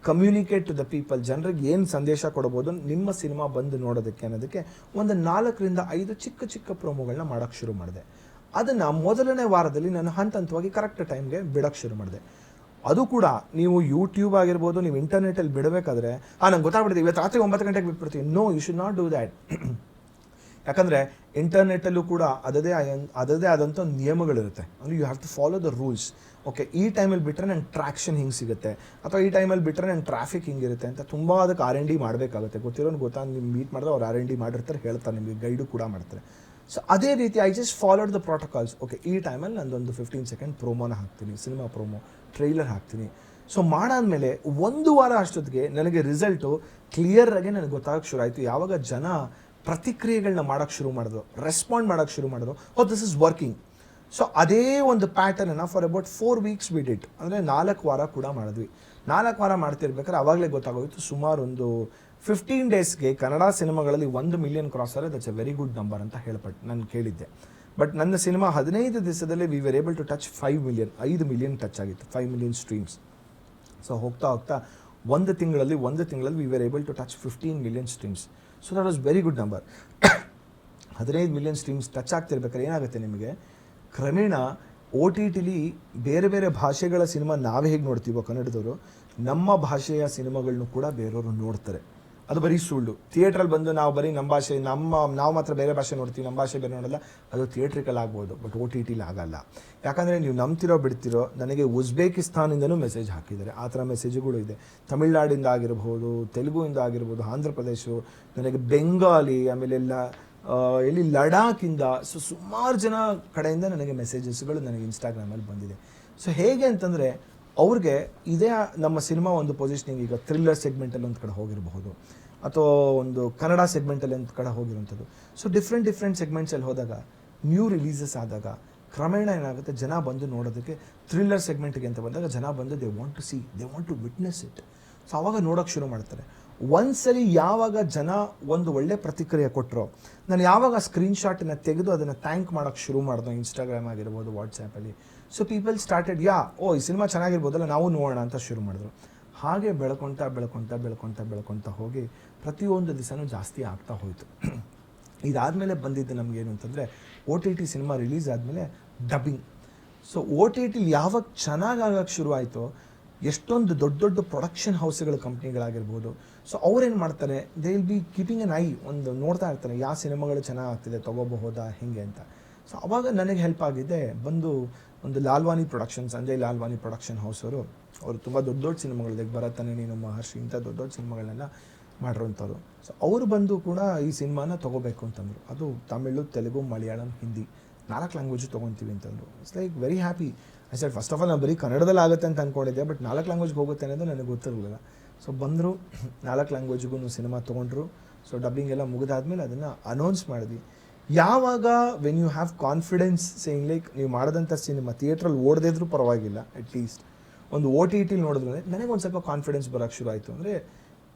communicate to the people, ಜನರಿಗೆ ಏನು ಸಂದೇಶ ಕೊಡ್ಬೋದು ನಿಮ್ಮ ಸಿನಿಮಾ ಬಂದು ನೋಡೋದಕ್ಕೆ ಅನ್ನೋದಕ್ಕೆ ಒಂದು 4 ರಿಂದ 5 ಚಿಕ್ಕ ಚಿಕ್ಕ ಪ್ರೋಮೋಗಳನ್ನ ಮಾಡೋಕ್ಕೆ ಶುರು ಮಾಡಿದೆ. ಅದನ್ನು ಮೊದಲನೇ ವಾರದಲ್ಲಿ ನಾನು ಹಂತವಾಗಿ ಕರೆಕ್ಟ್ ಟೈಮ್ಗೆ ಬಿಡೋಕ್ಕೆ ಶುರು ಮಾಡಿದೆ. ಅದು ಕೂಡ ನೀವು ಯೂಟ್ಯೂಬ್ ಆಗಿರ್ಬೋದು, ನೀವು ಇಂಟರ್ನೆಟಲ್ಲಿ ಬಿಡಬೇಕಾದ್ರೆ ನಂಗೆ ಗೊತ್ತಾಗ್ಬಿಡ್ತೀವಿ ಇವತ್ತು ರಾತ್ರಿ 9 ಗಂಟೆಗೆ ಬಿಟ್ಬಿಡ್ತೀವಿ. No, you should not do that. ಯಾಕಂದರೆ ಇಂಟರ್ನೆಟ್ಟಲ್ಲೂ ಕೂಡ ಅದರದೇ ಆದಂಥ ನಿಯಮಗಳಿರುತ್ತೆ. ಅಂದರೆ you have to follow the rules. Okay, ಈ ಟೈಮಲ್ಲಿ ಬಿಟ್ಟರೆ ನನ್ನ ಟ್ರ್ಯಾಕ್ಷನ್ ಹಿಂಗೆ ಸಿಗುತ್ತೆ, ಅಥವಾ ಈ ಟೈಮಲ್ಲಿ ಬಿಟ್ಟರೆ ನನ್ನ ಟ್ರಾಫಿಕ್ ಹಿಂಗಿರುತ್ತೆ ಅಂತ ತುಂಬ ಅದಕ್ಕೆ R&D ಮಾಡಬೇಕಾಗುತ್ತೆ. ಗೊತ್ತಿರೋನು ಗೊತ್ತಾ, ನೀವು ಮೀಟ್ ಮಾಡಿದ್ರೆ ಅವ್ರು R&D ಮಾಡಿರ್ತಾರೆ, ಹೇಳ್ತಾರೆ, ನಿಮಗೆ ಗೈಡು ಕೂಡ ಮಾಡ್ತಾರೆ. ಸೊ ಅದೇ ರೀತಿ I just followed the protocols. Okay, ಈ ಟೈಮಲ್ಲಿ ನಂದೊಂದು 15 ಸೆಕೆಂಡ್ ಪ್ರೋಮೋನ ಹಾಕ್ತೀನಿ, ಸಿನಿಮಾ ಪ್ರೋಮೋ, ಟ್ರೈಲರ್ ಹಾಕ್ತೀನಿ. ಸೊ ಮಾಡಾದ್ಮೇಲೆ 1 ವಾರ ಅಷ್ಟೊತ್ತಿಗೆ ನನಗೆ ರಿಸಲ್ಟು ಕ್ಲಿಯರಾಗಿ ನನಗೆ ಗೊತ್ತಾಗಕ್ಕೆ ಶುರು ಆಯಿತು. ಯಾವಾಗ ಜನ ಪ್ರತಿಕ್ರಿಯೆಗಳನ್ನ ಮಾಡೋಕ್ಕೆ ಶುರು ಮಾಡಿದ್ರು, ರೆಸ್ಪಾಂಡ್ ಮಾಡೋಕ್ಕೆ ಶುರು ಮಾಡಿದ್ರು, oh this is working. So ಅದೇ ಒಂದು ಪ್ಯಾಟರ್ನನ್ನು for about 4 weeks we did. ಅಂದರೆ 4 ವಾರ ಕೂಡ ಮಾಡಿದ್ವಿ. 4 ವಾರ ಮಾಡ್ತಿರ್ಬೇಕಾದ್ರೆ ಆವಾಗಲೇ ಗೊತ್ತಾಗೋಯಿತು, ಸುಮಾರು ಒಂದು 15 ಡೇಸ್ಗೆ ಕನ್ನಡ ಸಿನಿಮಾಗಳಲ್ಲಿ 1 ಮಿಲಿಯನ್ ಕ್ರಾಸ್ ಆದರೆ that's a very good number ಅಂತ ನಾನು ಕೇಳಿದ್ದೆ. ಬಟ್ ನನ್ನ ಸಿನಿಮಾ 15 ದಿವಸದಲ್ಲಿ we were able to touch 5 million touch ಆಗಿತ್ತು, 5 ಮಿಲಿಯನ್ ಸ್ಟ್ರೀಮ್ಸ್. ಸೊ ಹೋಗ್ತಾ ಒಂದು ತಿಂಗಳಲ್ಲಿ we were able to touch 15 million streams. So that was very good number. 15 million streams touch ಆಗ್ತಿರ್ಬೇಕಾದ್ರೆ ಏನಾಗುತ್ತೆ, ನಿಮಗೆ ಕ್ರಮೇಣ OTTಲಿ ಬೇರೆ ಬೇರೆ ಭಾಷೆಗಳ ಸಿನಿಮಾ ನಾವೇ ಹೇಗೆ ನೋಡ್ತೀವೋ ಕನ್ನಡದವರು, ನಮ್ಮ ಭಾಷೆಯ ಸಿನಿಮಾಗಳನ್ನೂ ಕೂಡ ಬೇರೆಯವರು ನೋಡ್ತಾರೆ. ಅದು ಬರೀ ಸುಳ್ಳು. ಥಿಯೇಟ್ರಲ್ಲಿ ಬಂದು ನಾವು ಬರೀ ನಮ್ಮ ಭಾಷೆ ನಾವು ಮಾತ್ರ ಬೇರೆ ಭಾಷೆ ನೋಡ್ತೀವಿ, ನಮ್ಮ ಭಾಷೆ ಬೇರೆ ನೋಡಲ್ಲ, ಅದು ಥಿಯೇಟ್ರಿಕಲ್ ಆಗ್ಬೋದು, ಬಟ್ OTTಲಿ ಆಗಲ್ಲ. ಯಾಕಂದರೆ ನೀವು ನಂಬ್ತಿರೋ ಬಿಡ್ತಿರೋ, ನನಗೆ ಉಜ್ಬೇಕಿಸ್ತಾನಿಂದನೂ ಮೆಸೇಜ್ ಹಾಕಿದ್ದಾರೆ, ಆ ಥರ ಮೆಸೇಜ್ಗಳು ಇದೆ. ತಮಿಳ್ನಾಡಿಂದ ಆಗಿರ್ಬೋದು, ತೆಲುಗುವಿಂದ ಆಗಿರ್ಬೋದು, ಆಂಧ್ರ ಪ್ರದೇಶ, ನನಗೆ ಬೆಂಗಾಲಿ, ಆಮೇಲೆ ಎಲ್ಲಿ ಲಡಾಖಿಂದ, ಸೊ ಸುಮಾರು ಜನ ಕಡೆಯಿಂದ ನನಗೆ ಮೆಸೇಜಸ್ಗಳು ನನಗೆ ಇನ್ಸ್ಟಾಗ್ರಾಮಲ್ಲಿ ಬಂದಿದೆ. ಸೊ ಹೇಗೆ ಅಂತಂದರೆ, ಅವ್ರಿಗೆ ಇದೇ ನಮ್ಮ ಸಿನಿಮಾ ಒಂದು ಪೊಸಿಷನಿಂಗ್, ಈಗ ಥ್ರಿಲ್ಲರ್ ಸೆಗ್ಮೆಂಟಲ್ಲಿ ಒಂದು ಕಡೆ ಹೋಗಿರಬಹುದು, ಅಥವಾ ಒಂದು ಕನ್ನಡ ಸೆಗ್ಮೆಂಟಲ್ಲಿ ಒಂದು ಕಡೆ ಹೋಗಿರೋಂಥದ್ದು. ಸೊ ಡಿಫ್ರೆಂಟ್ ಸೆಗ್ಮೆಂಟ್ಸಲ್ಲಿ ಹೋದಾಗ, ನ್ಯೂ ರಿಲೀಸಸ್ ಆದಾಗ ಕ್ರಮೇಣ ಏನಾಗುತ್ತೆ, ಜನ ಬಂದು ನೋಡೋದಕ್ಕೆ, ಥ್ರಿಲ್ಲರ್ ಸೆಗ್ಮೆಂಟ್ಗೆ ಅಂತ ಬಂದಾಗ ಜನ ಬಂದು they want to witness it. So ಆವಾಗ ನೋಡೋಕ್ಕೆ ಶುರು ಮಾಡ್ತಾರೆ. ಒಂದ್ಸಲಿ ಯಾವಾಗ ಜನ ಒಂದು ಒಳ್ಳೆ ಪ್ರತಿಕ್ರಿಯೆ ಕೊಟ್ಟರು, ನಾನು ಯಾವಾಗ ಸ್ಕ್ರೀನ್ಶಾಟನ್ನು ತೆಗೆದು ಅದನ್ನು ಥ್ಯಾಂಕ್ ಮಾಡೋಕ್ಕೆ ಶುರು ಮಾಡಿದೆ, ಇನ್ಸ್ಟಾಗ್ರಾಮ್ ಆಗಿರ್ಬೋದು, ವಾಟ್ಸಾಪಲ್ಲಿ. ಸೊ ಪೀಪಲ್ ಸ್ಟಾರ್ಟೆಡ್ ಈ ಸಿನಿಮಾ ಚೆನ್ನಾಗಿರ್ಬೋದಲ್ಲ, ನಾವು ನೋಡೋಣ ಅಂತ ಶುರು ಮಾಡಿದ್ರು. ಹಾಗೆ ಬೆಳ್ಕೊತಾ ಹೋಗಿ ಪ್ರತಿಯೊಂದು ದಿವಸನೂ ಜಾಸ್ತಿ ಆಗ್ತಾ ಹೋಯಿತು. ಇದಾದಮೇಲೆ ಬಂದಿದ್ದು ನಮಗೇನು ಅಂತಂದರೆ, OTT ಸಿನಿಮಾ ರಿಲೀಸ್ ಆದಮೇಲೆ ಡಬ್ಬಿಂಗ್. ಸೊ OTTಲಿ ಯಾವಾಗ ಚೆನ್ನಾಗಿ ಆಗೋಕ್ಕೆ ಶುರು ಆಯಿತೋ, ಎಷ್ಟೊಂದು ದೊಡ್ಡ ಪ್ರೊಡಕ್ಷನ್ ಹೌಸ್ಗಳ ಕಂಪ್ನಿಗಳಾಗಿರ್ಬೋದು, ಸೊ ಅವ್ರೇನು ಮಾಡ್ತಾರೆ, they will be keeping N I, ಒಂದು ನೋಡ್ತಾ ಇರ್ತಾರೆ ಯಾವ ಸಿನಿಮಾಗಳು ಚೆನ್ನಾಗ್ತಿದೆ, ತೊಗೋಬಹುದಾ ಹಿಂಗೆ ಅಂತ. ಸೊ ಅವಾಗ ನನಗೆ ಹೆಲ್ಪ್ ಆಗಿದೆ, ಬಂದು ಒಂದು ಲಾಲ್ವಾನಿ ಪ್ರೊಡಕ್ಷನ್, ಸಂಜಯ್ ಲಾಲ್ವಾನಿ ಪ್ರೊಡಕ್ಷನ್ ಹೌಸ್ ಅವರು ತುಂಬ ದೊಡ್ಡ ಸಿನಿಮಾಗಳಿದೆ, ಭರತನೇ ನೀನು ಮಹರ್ಷಿ, ಇಂಥ ದೊಡ್ಡ ಸಿನಿಮಾಗಳನ್ನೆಲ್ಲ ಮಾಡಿರೋಂಥವ್ರು. ಸೊ ಅವರು ಬಂದು ಕೂಡ ಈ ಸಿನಿಮಾನ ತೊಗೋಬೇಕು ಅಂತಂದರು. ಅದು ತಮಿಳು, ತೆಲುಗು, ಮಲಯಾಳಂ, ಹಿಂದಿ 4 ಲ್ಯಾಂಗ್ವೇಜು ತೊಗೊತೀವಿ ಅಂತಂದರು. It's like very happy. I said first of all ನಾನು ಬರೀ ಕನ್ನಡದಲ್ಲಿ ಆಗುತ್ತೆ ಅಂತ ಅಂದ್ಕೊಂಡಿದ್ದೆ, ಬಟ್ 4 ಲ್ಯಾಂಗ್ವೇಜ್ಗೆ ಹೋಗುತ್ತೆ ಅನ್ನೋದು ನನಗೆ ಗೊತ್ತಿರಲಿಲ್ಲ. ಸೊ ಬಂದರು, 4 ಲ್ಯಾಂಗ್ವೇಜ್ಗೂ ಸಿನಿಮಾ ತೊಗೊಂಡ್ರು. ಸೊ ಡಬ್ಬಿಂಗ್ ಎಲ್ಲ ಮುಗಿದಾದ್ಮೇಲೆ ಅದನ್ನು ಅನೌನ್ಸ್ ಮಾಡಿದ್ವಿ. ಯಾವಾಗ when you have confidence saying like, ನೀವು ಮಾಡಿದಂಥ ಸಿನಿಮಾ ಥಿಯೇಟ್ರಲ್ಲಿ ಓಡದಿದ್ರೂ ಪರವಾಗಿಲ್ಲ, ಅಟ್ಲೀಸ್ಟ್ ಒಂದು OTTಲಿ ನೋಡಿದ್ರೆ ನನಗೊಂದು ಸ್ವಲ್ಪ ಕಾನ್ಫಿಡೆನ್ಸ್ ಬರೋಕ್ಕೆ ಶುರು ಆಯಿತು. ಅಂದರೆ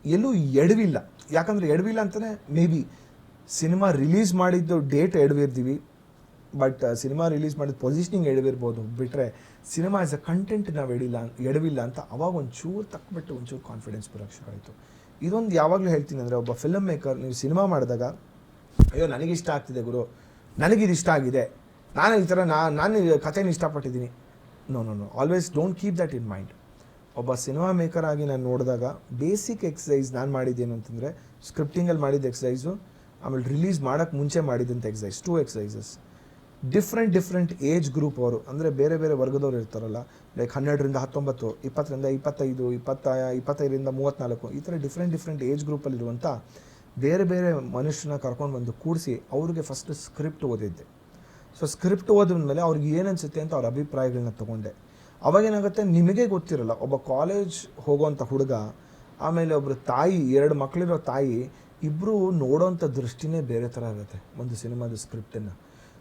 ಎಲ್ಲೂ ಎಡವಿಲ್ಲ. ಯಾಕಂದರೆ ಎಡವಿಲ್ಲ ಅಂತಲೇ, ಮೇ ಬಿ ಸಿನಿಮಾ ರಿಲೀಸ್ ಮಾಡಿದ್ದು ಡೇಟ್ ಎಡವಿರ್ತೀವಿ, ಬಟ್ ಸಿನಿಮಾ ರಿಲೀಸ್ ಮಾಡಿದ ಪೊಸಿಷನಿಂಗ್ ಎಡವಿರ್ಬೋದು, ಬಿಟ್ಟರೆ ಸಿನಿಮಾ ಆಸ್ ಅ ಕಂಟೆಂಟ್ ನಾವು ಎಡವಿಲ್ಲ ಅಂತ ಅವಾಗ ಒಂಚೂರು ಕಾನ್ಫಿಡೆನ್ಸ್ ಬರೋಕ್ಕೆ ಶುರು ಆಯಿತು. ಇದೊಂದು ಯಾವಾಗಲೂ ಹೇಳ್ತೀನಿ, ಅಂದರೆ ಒಬ್ಬ ಫಿಲ್ಮ್ ಮೇಕರ್, ನೀವು ಸಿನಿಮಾ ಮಾಡಿದಾಗ, ಅಯ್ಯೋ ನನಗಿಷ್ಟ ಆಗ್ತಿದೆ ಗುರು, ನನಗಿದು ಇಷ್ಟ ಆಗಿದೆ, ನಾನು ಈ ಥರ ನಾನು ಕಥೆನ ಇಷ್ಟಪಟ್ಟಿದ್ದೀನಿ, no always don't keep that in mind. ಒಬ್ಬ ಸಿನಿಮಾ ಮೇಕರ್ ಆಗಿ ನಾನು ನೋಡಿದಾಗ ಬೇಸಿಕ್ ಎಕ್ಸಸೈಸ್ ನಾನು ಮಾಡಿದ್ದೇನು ಅಂತಂದರೆ, ಸ್ಕ್ರಿಪ್ಟಿಂಗಲ್ಲಿ ಮಾಡಿದ ಎಕ್ಸಸೈಸು, ಆಮೇಲೆ ರಿಲೀಸ್ ಮಾಡೋಕ್ಕೆ ಮುಂಚೆ ಮಾಡಿದಂಥ exercise, 2 exercises. Different age group ಅವರು, ಅಂದರೆ ಬೇರೆ ಬೇರೆ ವರ್ಗದವ್ರು ಇರ್ತಾರಲ್ಲ, ಲೈಕ್ 12ರಿಂದ 19, 20ರಿಂದ 25, 25ರಿಂದ 34, ಈ ಥರ ಡಿಫ್ರೆಂಟ್ ಏಜ್ ಗ್ರೂಪಲ್ಲಿರುವಂಥ ಬೇರೆ ಬೇರೆ ಮನುಷ್ಯನ ಕರ್ಕೊಂಡು ಬಂದು ಕೂಡಿಸಿ ಅವ್ರಿಗೆ ಫಸ್ಟ್ ಸ್ಕ್ರಿಪ್ಟ್ ಓದಿದ್ದೆ. ಸೊ ಸ್ಕ್ರಿಪ್ಟ್ ಓದಿದ್ಮೇಲೆ ಅವ್ರಿಗೆ ಏನು ಅನಿಸುತ್ತೆ ಅಂತ ಅವ್ರ ಅಭಿಪ್ರಾಯಗಳನ್ನ ತೊಗೊಂಡೆ. ಅವಾಗೇನಾಗುತ್ತೆ, ನಿಮಗೆ ಗೊತ್ತಿರಲ್ಲ, ಒಬ್ಬ ಕಾಲೇಜ್ ಹೋಗೋವಂಥ ಹುಡುಗ, ಆಮೇಲೆ ಒಬ್ಬರು ತಾಯಿ, 2 ಮಕ್ಕಳಿರೋ ತಾಯಿ, ಇಬ್ಬರು ನೋಡೋವಂಥ ದೃಷ್ಟಿನೇ ಬೇರೆ ಥರ ಇರುತ್ತೆ ಒಂದು ಸಿನಿಮಾದ ಸ್ಕ್ರಿಪ್ಟನ್ನು.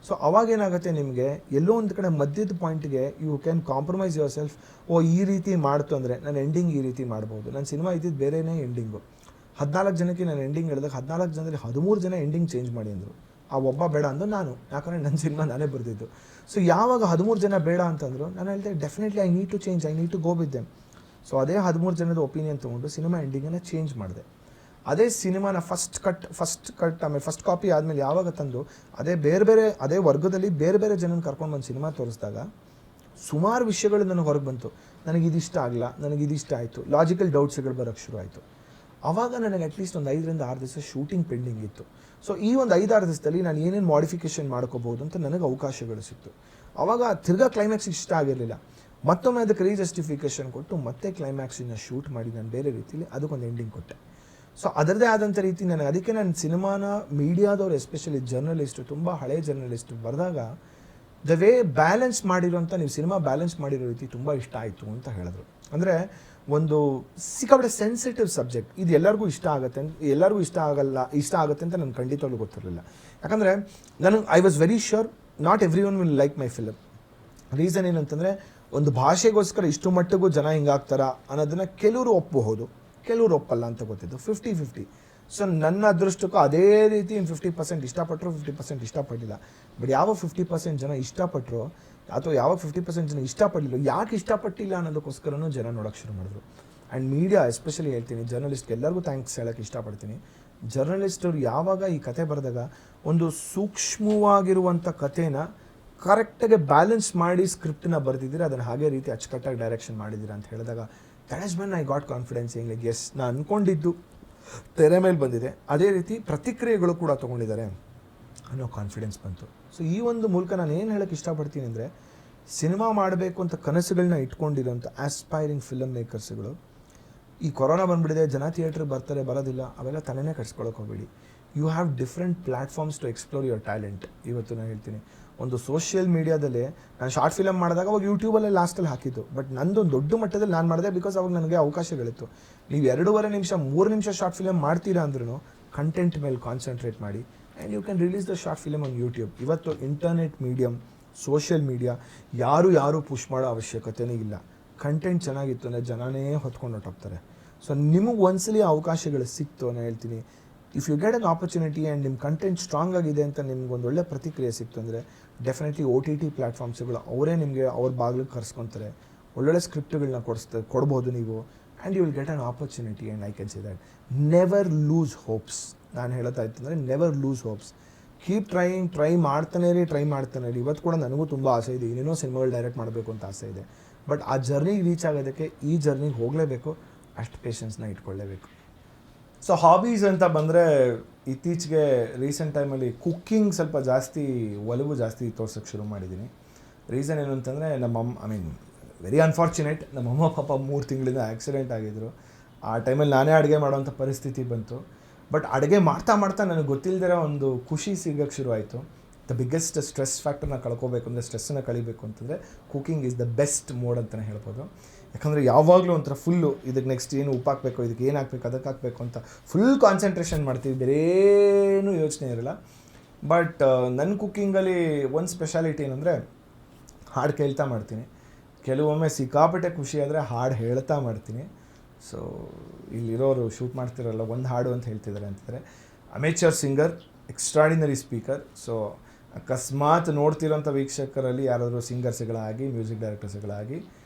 ಸೊ ಅವಾಗೇನಾಗುತ್ತೆ, ನಿಮಗೆ ಎಲ್ಲೋ ಒಂದು ಕಡೆ ಮಧ್ಯದ ಪಾಯಿಂಟ್ಗೆ you can compromise yourself. ಈ ರೀತಿ ಮಾಡ್ತು ಅಂದರೆ ನಾನು ಎಂಡಿಂಗ್ ಈ ರೀತಿ ಮಾಡ್ಬೋದು. ನನ್ನ ಸಿನಿಮಾ ಇದ್ದಿದ್ದು ಬೇರೆಯೇ ಎಂಡಿಂಗು. 14 ಜನಕ್ಕೆ ನಾನು ಎಂಡಿಂಗ್ ಹೇಳಿದಾಗ 14 ಜನದಲ್ಲಿ 13 ಜನ ಎಂಡಿಂಗ್ ಚೇಂಜ್ ಮಾಡಿ ಅಂದರು. ಆ ಒಬ್ಬ ಬೇಡ ಅಂದು ನಾನು, ಯಾಕಂದರೆ ನನ್ನ ಸಿನಿಮಾ ನಾನೇ ಬರೆದಿದ್ದು. ಸೊ ಯಾವಾಗ 13 ಜನ ಬೇಡ ಅಂತಂದರು, ನಾನು ಹೇಳಿದೆ definitely I need to change, I need to go with them. So ಅದೇ 13 ಜನದ ಒಪಿನಿಯನ್ ತೊಗೊಂಡು ಸಿನಿಮಾ ಎಂಡಿಂಗನ್ನು ಚೇಂಜ್ ಮಾಡಿದೆ. ಅದೇ ಸಿನಿಮಾನ ಫಸ್ಟ್ ಕಟ್ ಆಮೇಲೆ ಫಸ್ಟ್ ಕಾಪಿ ಆದಮೇಲೆ ಯಾವಾಗ ತಂದು ಅದೇ ವರ್ಗದಲ್ಲಿ ಬೇರೆ ಬೇರೆ ಜನನ ಕರ್ಕೊಂಡು ಬಂದು ಸಿನಿಮಾ ತೋರಿಸಿದಾಗ ಸುಮಾರು ವಿಷಯಗಳು ನನಗೆ ಹೊರಗೆ ಬಂತು. ನನಗಿದಿಷ್ಟ ಆಗಲ್ಲ, ನನಗಿದಿಷ್ಟ ಆಯಿತು, ಲಾಜಿಕಲ್ ಡೌಟ್ಸ್ಗಳು ಬರೋಕ್ಕೆ ಶುರು ಆಯಿತು. ಆವಾಗ ನನಗೆ ಅಟ್ಲೀಸ್ಟ್ ಒಂದು 5 ರಿಂದ 6 ದಿವಸ ಶೂಟಿಂಗ್ ಪೆಂಡಿಂಗ್ ಇತ್ತು. ಸೊ ಈ ಒಂದು 5-6 ದಿವಸದಲ್ಲಿ ನಾನು ಏನೇನು ಮಾಡಿಫಿಕೇಷನ್ ಮಾಡ್ಕೋಬೋದು ಅಂತ ನನಗೆ ಅವಕಾಶಗಳು ಸಿಕ್ತು. ಆವಾಗ ತಿರ್ಗಾ ಕ್ಲೈಮ್ಯಾಕ್ಸ್ ಇಷ್ಟ ಆಗಿರಲಿಲ್ಲ. ಮತ್ತೊಮ್ಮೆ ಅದಕ್ಕೆ ರೀಜಸ್ಟಿಫಿಕೇಷನ್ ಕೊಟ್ಟು ಮತ್ತೆ ಕ್ಲೈಮ್ಯಾಕ್ಸಿನ ಶೂಟ್ ಮಾಡಿ ನಾನು ಬೇರೆ ರೀತಿಯಲ್ಲಿ ಅದಕ್ಕೊಂದು ಎಂಡಿಂಗ್ ಕೊಟ್ಟೆ. ಸೊ ಅದರದ್ದೇ ಆದಂಥ ರೀತಿ ನನಗೆ ಅದಕ್ಕೆ ನಾನು ಸಿನಿಮಾನ ಮೀಡಿಯಾದವ್ರು ಎಸ್ಪೆಷಲಿ ಜರ್ನಲಿಸ್ಟು, ತುಂಬ ಹಳೆ ಜರ್ನಲಿಸ್ಟು ಬರೆದಾಗ ದ ವೇ ಬ್ಯಾಲೆನ್ಸ್ ಮಾಡಿರೋಂಥ, ನೀವು ಸಿನಿಮಾ ಬ್ಯಾಲೆನ್ಸ್ ಮಾಡಿರೋ ರೀತಿ ತುಂಬ ಇಷ್ಟ ಆಯಿತು ಅಂತ ಹೇಳಿದ್ರು. ಅಂದರೆ ಒಂದು ಸಿಕ್ಕಾಪಟ್ಟೆ ಸೆನ್ಸಿಟಿವ್ ಸಬ್ಜೆಕ್ಟ್, ಇದು ಎಲ್ಲರಿಗೂ ಇಷ್ಟ ಆಗುತ್ತೆ ಎಲ್ಲರಿಗೂ ಇಷ್ಟ ಆಗುತ್ತೆ ಅಂತ ನನಗೆ ಖಂಡಿತವಾಗ್ಲೂ ಗೊತ್ತಿರಲಿಲ್ಲ. ಯಾಕಂದರೆ I was very sure not every one will like my film. Reason ಏನಂತಂದರೆ, ಒಂದು ಭಾಷೆಗೋಸ್ಕರ ಇಷ್ಟು ಮಟ್ಟಿಗೂ ಜನ ಹಿಂಗಾಗ್ತಾರ ಅನ್ನೋದನ್ನು ಕೆಲವರು ಒಪ್ಪಬಹುದು, ಕೆಲವರು ಒಪ್ಪಲ್ಲ ಅಂತ ಗೊತ್ತಿದ್ದು. 50-50. ಸೊ ನನ್ನ ಅದೃಷ್ಟಕ್ಕೂ ಅದೇ ರೀತಿ 50% ಇಷ್ಟಪಟ್ಟರು, 50% ಇಷ್ಟಪಡಲಿಲ್ಲ. ಬಟ್ ಯಾವ 50% ಜನ ಇಷ್ಟಪಟ್ಟರು ಅಥವಾ ಯಾವಾಗ 50% ಜನ ಇಷ್ಟಪಡಲಿಲ್ಲ, ಯಾಕೆ ಇಷ್ಟಪಟ್ಟಿಲ್ಲ ಅನ್ನೋದಕ್ಕೋಸ್ಕರನೂ ಜನ ನೋಡೋಕ್ಕೆ ಶುರು ಮಾಡಿದ್ರು. ಆ್ಯಂಡ್ ಮೀಡಿಯಾ ಎಸ್ಪೆಷಲಿ ಹೇಳ್ತೀನಿ, ಜರ್ನಲಿಸ್ಟ್ ಎಲ್ಲರಿಗೂ ಥ್ಯಾಂಕ್ಸ್ ಹೇಳೋಕ್ಕೆ ಇಷ್ಟಪಡ್ತೀನಿ. ಜರ್ನಲಿಸ್ಟರು ಯಾವಾಗ ಈ ಕತೆ ಬರೆದಾಗ ಒಂದು ಸೂಕ್ಷ್ಮವಾಗಿರುವಂಥ ಕಥೆನ ಕರೆಕ್ಟಾಗಿ ಬ್ಯಾಲೆನ್ಸ್ ಮಾಡಿ ಸ್ಕ್ರಿಪ್ಟನ್ನ ಬರೆದಿದ್ದೀರ, ಅದನ್ನು ಹಾಗೆ ರೀತಿ ಅಚ್ಚುಕಟ್ಟಾಗಿ ಡೈರೆಕ್ಷನ್ ಮಾಡಿದ್ದೀರಾ ಅಂತ ಹೇಳಿದಾಗ that is when I got confidence. Like yes, ನಾನು ಅಂದ್ಕೊಂಡಿದ್ದು ತೆರೆ ಮೇಲೆ ಬಂದಿದೆ, ಅದೇ ರೀತಿ ಪ್ರತಿಕ್ರಿಯೆಗಳು ಕೂಡ ತೊಗೊಂಡಿದ್ದಾರೆ ಅನ್ನೋ ಕಾನ್ಫಿಡೆನ್ಸ್ ಬಂತು. ಸೊ ಈ ಒಂದು ಮೂಲಕ ನಾನು ಏನು ಹೇಳೋಕ್ಕೆ ಇಷ್ಟಪಡ್ತೀನಿ ಅಂದರೆ, ಸಿನಿಮಾ ಮಾಡಬೇಕು ಅಂತ ಕನಸುಗಳನ್ನ ಇಟ್ಕೊಂಡಿರೋಂಥ ಆಸ್ಪೈರಿಂಗ್ ಫಿಲಮ್ ಮೇಕರ್ಸ್ಗಳು, ಈ ಕೊರೋನಾ ಬಂದುಬಿಟ್ಟಿದೆ, ಜನ ಥಿಯೇಟ್ರಿಗೆ ಬರ್ತಾರೆ ಬರೋದಿಲ್ಲ, ಅವೆಲ್ಲ ತಲೆನೇ ಕಟ್ಸ್ಕೊಳ್ಳೋಕೆ ಹೋಗಬೇಡಿ. You have different platforms to explore your talent. ಇವತ್ತು ನಾನು ಹೇಳ್ತೀನಿ, ಒಂದು ಸೋಷಿಯಲ್ ಮೀಡಿಯಾದಲ್ಲಿ ನಾನು ಶಾರ್ಟ್ ಫಿಲಮ್ ಮಾಡಿದಾಗ ಅವಾಗ ಯೂಟ್ಯೂಬಲ್ಲೇ ಲಾಸ್ಟಲ್ಲಿ ಹಾಕಿದ್ದು. ಬಟ್ ನಂದೊಂದು ದೊಡ್ಡ ಮಟ್ಟದಲ್ಲಿ ನಾನು ಮಾಡಿದೆ, ಬಿಕಾಸ್ ಅವಾಗ ನನಗೆ ಅವಕಾಶಗಳಿತ್ತು. ನೀವು 2.5 ನಿಮಿಷ 3 ನಿಮಿಷ ಶಾರ್ಟ್ ಫಿಲಮ್ ಮಾಡ್ತೀರಾ ಅಂದ್ರೂ ಕಂಟೆಂಟ್ ಮೇಲೆ ಕಾನ್ಸಂಟ್ರೇಟ್ ಮಾಡಿ and you can release the short film on YouTube. ಇವತ್ತು ಇಂಟರ್ನೆಟ್ ಮೀಡಿಯಮ್, ಸೋಷಿಯಲ್ ಮೀಡಿಯಾ, ಯಾರು ಪುಷ್ ಮಾಡೋ ಅವಶ್ಯಕತೆಯೇ ಇಲ್ಲ. ಕಂಟೆಂಟ್ ಚೆನ್ನಾಗಿತ್ತು ಅಂದರೆ ಜನನೇ ಹೊತ್ಕೊಂಡು ಹೊಟ್ಟೋಗ್ತಾರೆ. ಸೊ ನಿಮಗೆ ಒಂದ್ಸಲಿ ಅವಕಾಶಗಳು ಸಿಕ್ತು ನಾನು ಹೇಳ್ತೀನಿ, if you get an opportunity and ನಿಮ್ಮ ಕಂಟೆಂಟ್ ಸ್ಟ್ರಾಂಗ್ ಆಗಿದೆ ಅಂತ ನಿಮ್ಗೊಂದು ಒಳ್ಳೆ ಪ್ರತಿಕ್ರಿಯೆ ಸಿಕ್ತು ಅಂದರೆ ಡೆಫಿನೆಟ್ಲಿ OTT ಪ್ಲ್ಯಾಟ್ಫಾರ್ಮ್ಸ್ಗಳು ಅವರೇ ನಿಮಗೆ ಅವ್ರ ಬಾಗಿಲಿಗೆ ಕರ್ಸ್ಕೊತಾರೆ, ಒಳ್ಳೊಳ್ಳೆ ಸ್ಕ್ರಿಪ್ಟ್ಗಳನ್ನ ಕೊಡ್ಬೋದು ನೀವು, and you will get an opportunity. And I can say that never lose hopes. ನಾನು ಹೇಳ್ತಾ ಇತ್ತಂದರೆ never lose hopes. Keep try ಮಾಡ್ತಾನೆ ಇರಿ. ಇವತ್ತು ಕೂಡ ನನಗೂ ತುಂಬ ಆಸೆ ಇದೆ, ಏನೇನೋ ಸಿನಿಮಾಗಳು ಡೈರೆಕ್ಟ್ ಮಾಡಬೇಕು ಅಂತ ಆಸೆ ಇದೆ. ಬಟ್ ಆ ಜರ್ನಿಗೆ ರೀಚ್ ಆಗೋದಕ್ಕೆ ಈ ಜರ್ನಿಗೆ ಹೋಗಲೇಬೇಕು, ಅಷ್ಟು ಪೇಷನ್ಸ್ನ ಇಟ್ಕೊಳ್ಳೇಬೇಕು. ಸೊ ಹಾಬೀಸ್ ಅಂತ ಬಂದರೆ, ಇತ್ತೀಚೆಗೆ ರೀಸೆಂಟ್ ಟೈಮಲ್ಲಿ ಕುಕ್ಕಿಂಗ್ ಸ್ವಲ್ಪ ಒಲವು ಜಾಸ್ತಿ ತೋರ್ಸೋಕ್ಕೆ ಶುರು ಮಾಡಿದ್ದೀನಿ. ರೀಸನ್ ಏನು ಅಂತಂದರೆ, ವೆರಿ ಅನ್ಫಾರ್ಚುನೇಟ್, ನಮ್ಮಮ್ಮ ಪಾಪ 3 ತಿಂಗಳಿಂದ ಆಕ್ಸಿಡೆಂಟ್ ಆಗಿದ್ರು. ಆ ಟೈಮಲ್ಲಿ ನಾನೇ ಅಡುಗೆ ಮಾಡೋವಂಥ ಪರಿಸ್ಥಿತಿ ಬಂತು. ಬಟ್ ಅಡುಗೆ ಮಾಡ್ತಾ ನನಗೆ ಗೊತ್ತಿಲ್ಲದಿರೋ ಒಂದು ಖುಷಿ ಸಿಗೋಕ್ಕೆ ಶುರು ಆಯಿತು. ದ ಬಿಗ್ಗೆಸ್ಟ್ ಸ್ಟ್ರೆಸ್ ಫ್ಯಾಕ್ಟರ್ನ ಕಳ್ಕೋಬೇಕು ಅಂದರೆ, ಸ್ಟ್ರೆಸ್ಸನ್ನು ಕಳಿಬೇಕು ಅಂತಂದರೆ cooking is the best mode ಅಂತಲೇ ಹೇಳ್ಬೋದು. ಯಾಕಂದರೆ ಯಾವಾಗಲೂ ಒಂಥರ ಫುಲ್ಲು ಇದಕ್ಕೆ ನೆಕ್ಸ್ಟ್ ಏನು ಉಪ್ಪು ಹಾಕಬೇಕು, ಇದಕ್ಕೆ ಏನು ಹಾಕಬೇಕು, ಅದಕ್ಕೆ ಹಾಕಬೇಕು ಅಂತ ಫುಲ್ ಕಾನ್ಸಂಟ್ರೇಷನ್ ಮಾಡ್ತೀವಿ, ಬೇರೇನೂ ಯೋಚನೆ ಇರಲ್ಲ. ಬಟ್ ನನ್ನ ಕುಕ್ಕಿಂಗಲ್ಲಿ ಒಂದು ಸ್ಪೆಷಾಲಿಟಿ ಏನಂದರೆ, ಹಾಡು ಕೇಳ್ತಾ ಮಾಡ್ತೀನಿ. ಕೆಲವೊಮ್ಮೆ ಸಿಕ್ಕಾಪಟ್ಟೆ ಖುಷಿ ಆದರೆ ಹಾಡು ಹೇಳ್ತಾ ಮಾಡ್ತೀನಿ. ಸೊ ಇಲ್ಲಿರೋರು ಶೂಟ್ ಮಾಡ್ತಿರಲ್ಲ, ಒಂದು ಹಾಡು ಅಂತ ಹೇಳ್ತಿದ್ದಾರೆ ಅಂತಂದರೆ, amateur singer, extraordinary speaker. So ಅಕಸ್ಮಾತ್ ನೋಡ್ತಿರೋಂಥ ವೀಕ್ಷಕರಲ್ಲಿ ಯಾರಾದರೂ ಸಿಂಗರ್ಸ್ಗಳಾಗಿ, ಮ್ಯೂಸಿಕ್ ಡೈರೆಕ್ಟರ್ಸ್ಗಳಾಗಿ,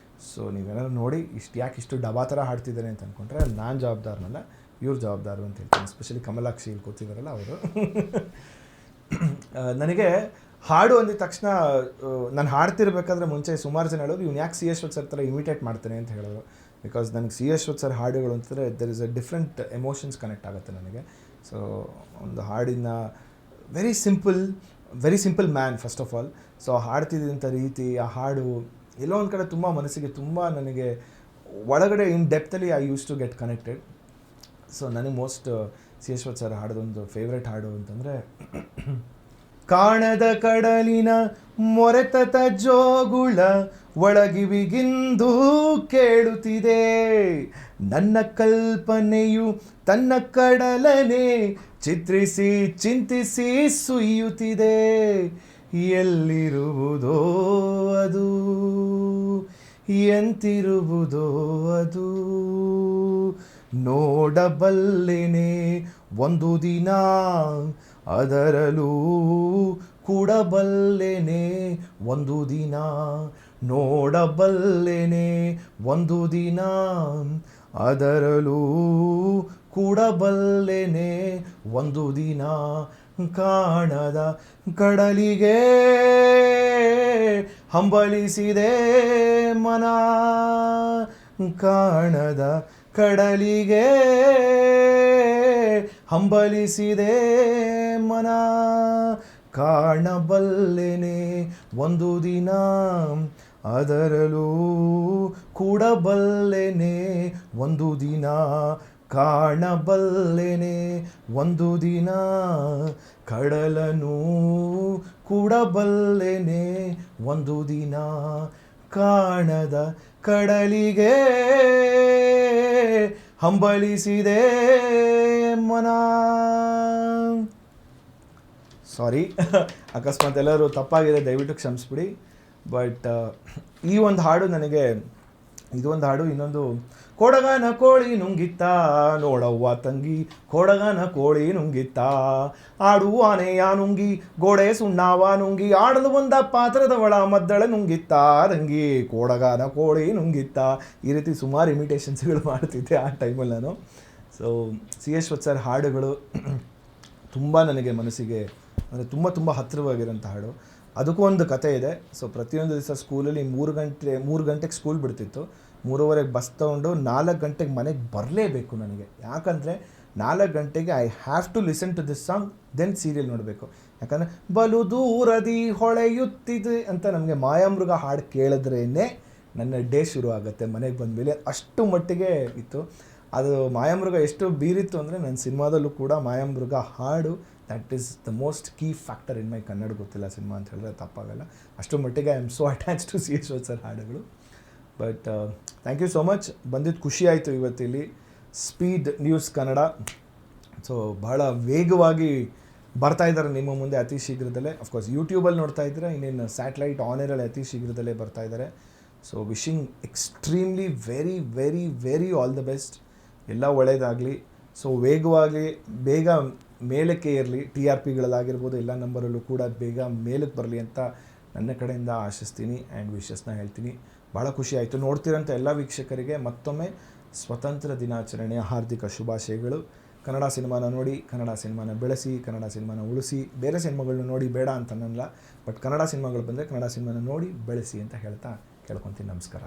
ಸೊ ನೀವೇನಾದ್ರು ನೋಡಿ ಇಷ್ಟು ಡಬಾ ಥರ ಹಾಡ್ತಿದ್ದಾರೆ ಅಂತ ಅಂದ್ಕೊಂಡ್ರೆ ನಾನು ಜವಾಬ್ದಾರನಲ್ಲ, ಇವ್ರು ಜವಾಬ್ದಾರು ಅಂತ ಹೇಳ್ತೀನಿ. ಎಸ್ಪೆಷಲಿ ಕಮಲಾಕ್ಷಿ ಇಲ್ಲಿ ಕೂತಿದ್ದಾರಲ್ಲ ಅವರು. ನನಗೆ ಹಾಡು ಅಂದಿದ ತಕ್ಷಣ ನಾನು ಹಾಡ್ತಿರ್ಬೇಕಾದ್ರೆ ಮುಂಚೆ ಸುಮಾರು ಜನ ಹೇಳೋರು, ಇವ್ನು ಯಾಕೆ C.S. ಸರ್ ಥರ ಇಮಿಟೇಟ್ ಮಾಡ್ತಾನೆ ಅಂತ ಹೇಳೋರು. ಬಿಕಾಸ್ ನನಗೆ C.S. ಸರ್ ಹಾಡುಗಳು ಅಂತಂದರೆ there is a different emotions connect ಆಗುತ್ತೆ ನನಗೆ. ಸೊ ಒಂದು ಹಾಡಿನ very simple man first of all. So ಹಾಡ್ತಿದ್ದಂಥ ರೀತಿ, ಆ ಹಾಡು ಎಲ್ಲೋ ಒಂದು ಕಡೆ ತುಂಬ ಮನಸ್ಸಿಗೆ ತುಂಬ ನನಗೆ ಒಳಗಡೆ ಇನ್ ಡೆಪ್ತಲ್ಲಿ I use to get connected. So ನನಗೆ ಮೋಸ್ಟ್ C.S. ಸರ್ ಹಾಡೋದೊಂದು ಫೇವ್ರೆಟ್ ಹಾಡು ಅಂತಂದರೆ, ಕಾಣದ ಕಡಲಿನ ಮೊರೆತದ ಜೋಗುಳ ಒಳಗಿವಿಗಿಂದು ಕೇಳುತ್ತಿದೆ, ನನ್ನ ಕಲ್ಪನೆಯು ತನ್ನ ಕಡಲನೆ ಚಿತ್ರಿಸಿ ಚಿಂತಿಸಿ ಸುಯ್ಯುತ್ತಿದೆ, ಎಲ್ಲಿರುವುದೋ ಅದು, ಎಂತಿರುವುದೋ ಅದು, ನೋಡಬಲ್ಲೆನೆ ಒಂದು ದಿನ, ಅದರಲ್ಲೂ ಕೂಡಬಲ್ಲೆನೆ ಒಂದು ದಿನ, ನೋಡಬಲ್ಲೆನೆ ಒಂದು ದಿನ, ಅದರಲ್ಲೂ ಕೂಡಬಲ್ಲೆನೆ ಒಂದು ದಿನ, ಕಾಣದ ಕಡಲಿಗೆ ಹಂಬಲಿಸಿದೆ ಮನ, ಕಾಣದ ಕಡಲಿಗೆ ಹಂಬಲಿಸಿದೆ ಮನ, ಕಾಣಬಲ್ಲೆನೆ ಒಂದು ದಿನ ಅದರಲ್ಲೂ ಕೂಡಬಲ್ಲೆನೆ ಒಂದು ದಿನ, ಕಾಣಬಲ್ಲೆನೆ ಒಂದು ದಿನ ಕಡಲನು ಕೂಡಬಲ್ಲೆನೆ ಒಂದು ದಿನ, ಕಾಣದ ಕಡಲಿಗೆ ಹಂಬಲಿಸಿದೆ ಮನ. ಸಾರಿ, ಅಕಸ್ಮಾತ್ ಎಲ್ಲರೂ ತಪ್ಪಾಗಿದೆ ದಯವಿಟ್ಟು ಕ್ಷಮಿಸ್ಬಿಡಿ. ಬಟ್ ಈ ಒಂದು ಹಾಡು ನನಗೆ, ಇದೊಂದು ಹಾಡು. ಇನ್ನೊಂದು, ಕೊಡಗನ ಕೋಳಿ ನುಂಗಿತ್ತ ನೋಡವ್ವ ತಂಗಿ, ಕೊಡಗನ ಕೋಳಿ ನುಂಗಿತ್ತ, ಆಡು ಆನೆಯ ನುಂಗಿ ಗೋಡೆ ಸುಣ್ಣಾವ ನುಂಗಿ, ಆಡಲು ಬಂದ ಪಾತ್ರದವಳ ಮದ್ದಳೆ ನುಂಗಿತ್ತ ರಂಗಿ, ಕೊಡಗನ ಕೋಳಿ ನುಂಗಿತ್ತ. ಈ ರೀತಿ ಸುಮಾರು ಇಮಿಟೇಷನ್ಸ್ಗಳು ಮಾಡ್ತಿದ್ದೆ ಆ ಟೈಮಲ್ಲಿ ನಾನು. ಸೊ ಸಿ.ಎಸ್. ಸರ್ ಹಾಡುಗಳು ತುಂಬ ನನಗೆ ಮನಸ್ಸಿಗೆ ಅಂದರೆ ತುಂಬ ಹತ್ತಿರವಾಗಿರೋಂಥ ಹಾಡು. ಅದಕ್ಕೂ ಒಂದು ಕತೆ ಇದೆ. ಸೊ ಪ್ರತಿಯೊಂದು ದಿವಸ ಸ್ಕೂಲಲ್ಲಿ 3 ಗಂಟೆಗೆ ಸ್ಕೂಲ್ ಬಿಡ್ತಿತ್ತು. 3:15 ಬಸ್ ತೊಗೊಂಡು 4 ಗಂಟೆಗೆ ಮನೆಗೆ ಬರಲೇಬೇಕು ನನಗೆ. ಯಾಕಂದರೆ 4 ಗಂಟೆಗೆ I have to listen to this song, then serial ನೋಡಬೇಕು. ಯಾಕಂದರೆ ಬಲು ದೂರದಿ ಹೊಳೆಯುತ್ತಿದೆ ಅಂತ ನಮಗೆ ಮಾಯಾಮೃಗ ಹಾಡು ಕೇಳಿದ್ರೇ ನನ್ನ ಡೇ ಶುರು ಆಗುತ್ತೆ ಮನೆಗೆ ಬಂದಮೇಲೆ. ಅಷ್ಟು ಮಟ್ಟಿಗೆ ಇತ್ತು ಅದು. ಮಾಯಾಮೃಗ ಎಷ್ಟು ಬೀರಿತ್ತು ಅಂದರೆ ನನ್ನ ಸಿನಿಮಾದಲ್ಲೂ ಕೂಡ ಮಾಯಾಮೃಗ ಹಾಡು that is the most key factor in my Kannada. ಗೊತ್ತಿಲ್ಲ ಸಿನಿಮಾ ಅಂತ ಹೇಳಿದ್ರೆ ತಪ್ಪಾಗಲ್ಲ. ಅಷ್ಟು ಮಟ್ಟಿಗೆ I am so attach to C S. Sir ಹಾಡುಗಳು. But thank you so much. ಬಂದಿದ್ದು ಖುಷಿ ಆಯಿತು ಇವತ್ತಿಲ್ಲಿ ಸ್ಪೀಡ್ ನ್ಯೂಸ್ ಕನ್ನಡ. ಸೊ ಬಹಳ ವೇಗವಾಗಿ ಬರ್ತಾ ಇದ್ದಾರೆ ನಿಮ್ಮ ಮುಂದೆ ಅತಿ ಶೀಘ್ರದಲ್ಲೇ. ಅಫ್ಕೋರ್ಸ್ ಯೂಟ್ಯೂಬಲ್ಲಿ ನೋಡ್ತಾ ಇದ್ದರೆ, ಇನ್ನೇನು ಸ್ಯಾಟಲೈಟ್ ಆನ್ ಏರಲ್ಲಿ ಅತಿ ಶೀಘ್ರದಲ್ಲೇ ಬರ್ತಾ ಇದ್ದಾರೆ. So wishing extremely very very very all the best. ಎಲ್ಲ ಒಳ್ಳೆಯದಾಗಲಿ. ಸೊ ವೇಗವಾಗಿ ಬೇಗ ಮೇಲಕ್ಕೆ ಇರಲಿ, TRPಗಳಲ್ಲಾಗಿರ್ಬೋದು ಎಲ್ಲ ನಂಬರಲ್ಲೂ ಕೂಡ ಬೇಗ ಮೇಲಕ್ಕೆ ಬರಲಿ ಅಂತ ನನ್ನ ಕಡೆಯಿಂದ ಆಶಿಸ್ತೀನಿ ಆ್ಯಂಡ್ ವಿಶಸ್ನ ಹೇಳ್ತೀನಿ. ಭಾಳ ಖುಷಿ ಆಯಿತು. ನೋಡ್ತಿರೋಂಥ ಎಲ್ಲ ವೀಕ್ಷಕರಿಗೆ ಮತ್ತೊಮ್ಮೆ ಸ್ವತಂತ್ರ ದಿನಾಚರಣೆಯ ಹಾರ್ದಿಕ ಶುಭಾಶಯಗಳು. ಕನ್ನಡ ಸಿನಿಮಾನ ನೋಡಿ, ಕನ್ನಡ ಸಿನಿಮಾನ ಬೆಳೆಸಿ, ಕನ್ನಡ ಸಿನಿಮಾನ ಉಳಿಸಿ. ಬೇರೆ ಸಿನಿಮಾಗಳನ್ನ ನೋಡಿ ಬೇಡ ಅಂತ ಅನ್ನಲ್ಲ, ಬಟ್ ಕನ್ನಡ ಸಿನಿಮಾಗಳು ಬಂದರೆ ಕನ್ನಡ ಸಿನಿಮಾನ ನೋಡಿ ಬೆಳೆಸಿ ಅಂತ ಹೇಳ್ತಾ ಕೇಳ್ಕೊತೀನಿ. ನಮಸ್ಕಾರ.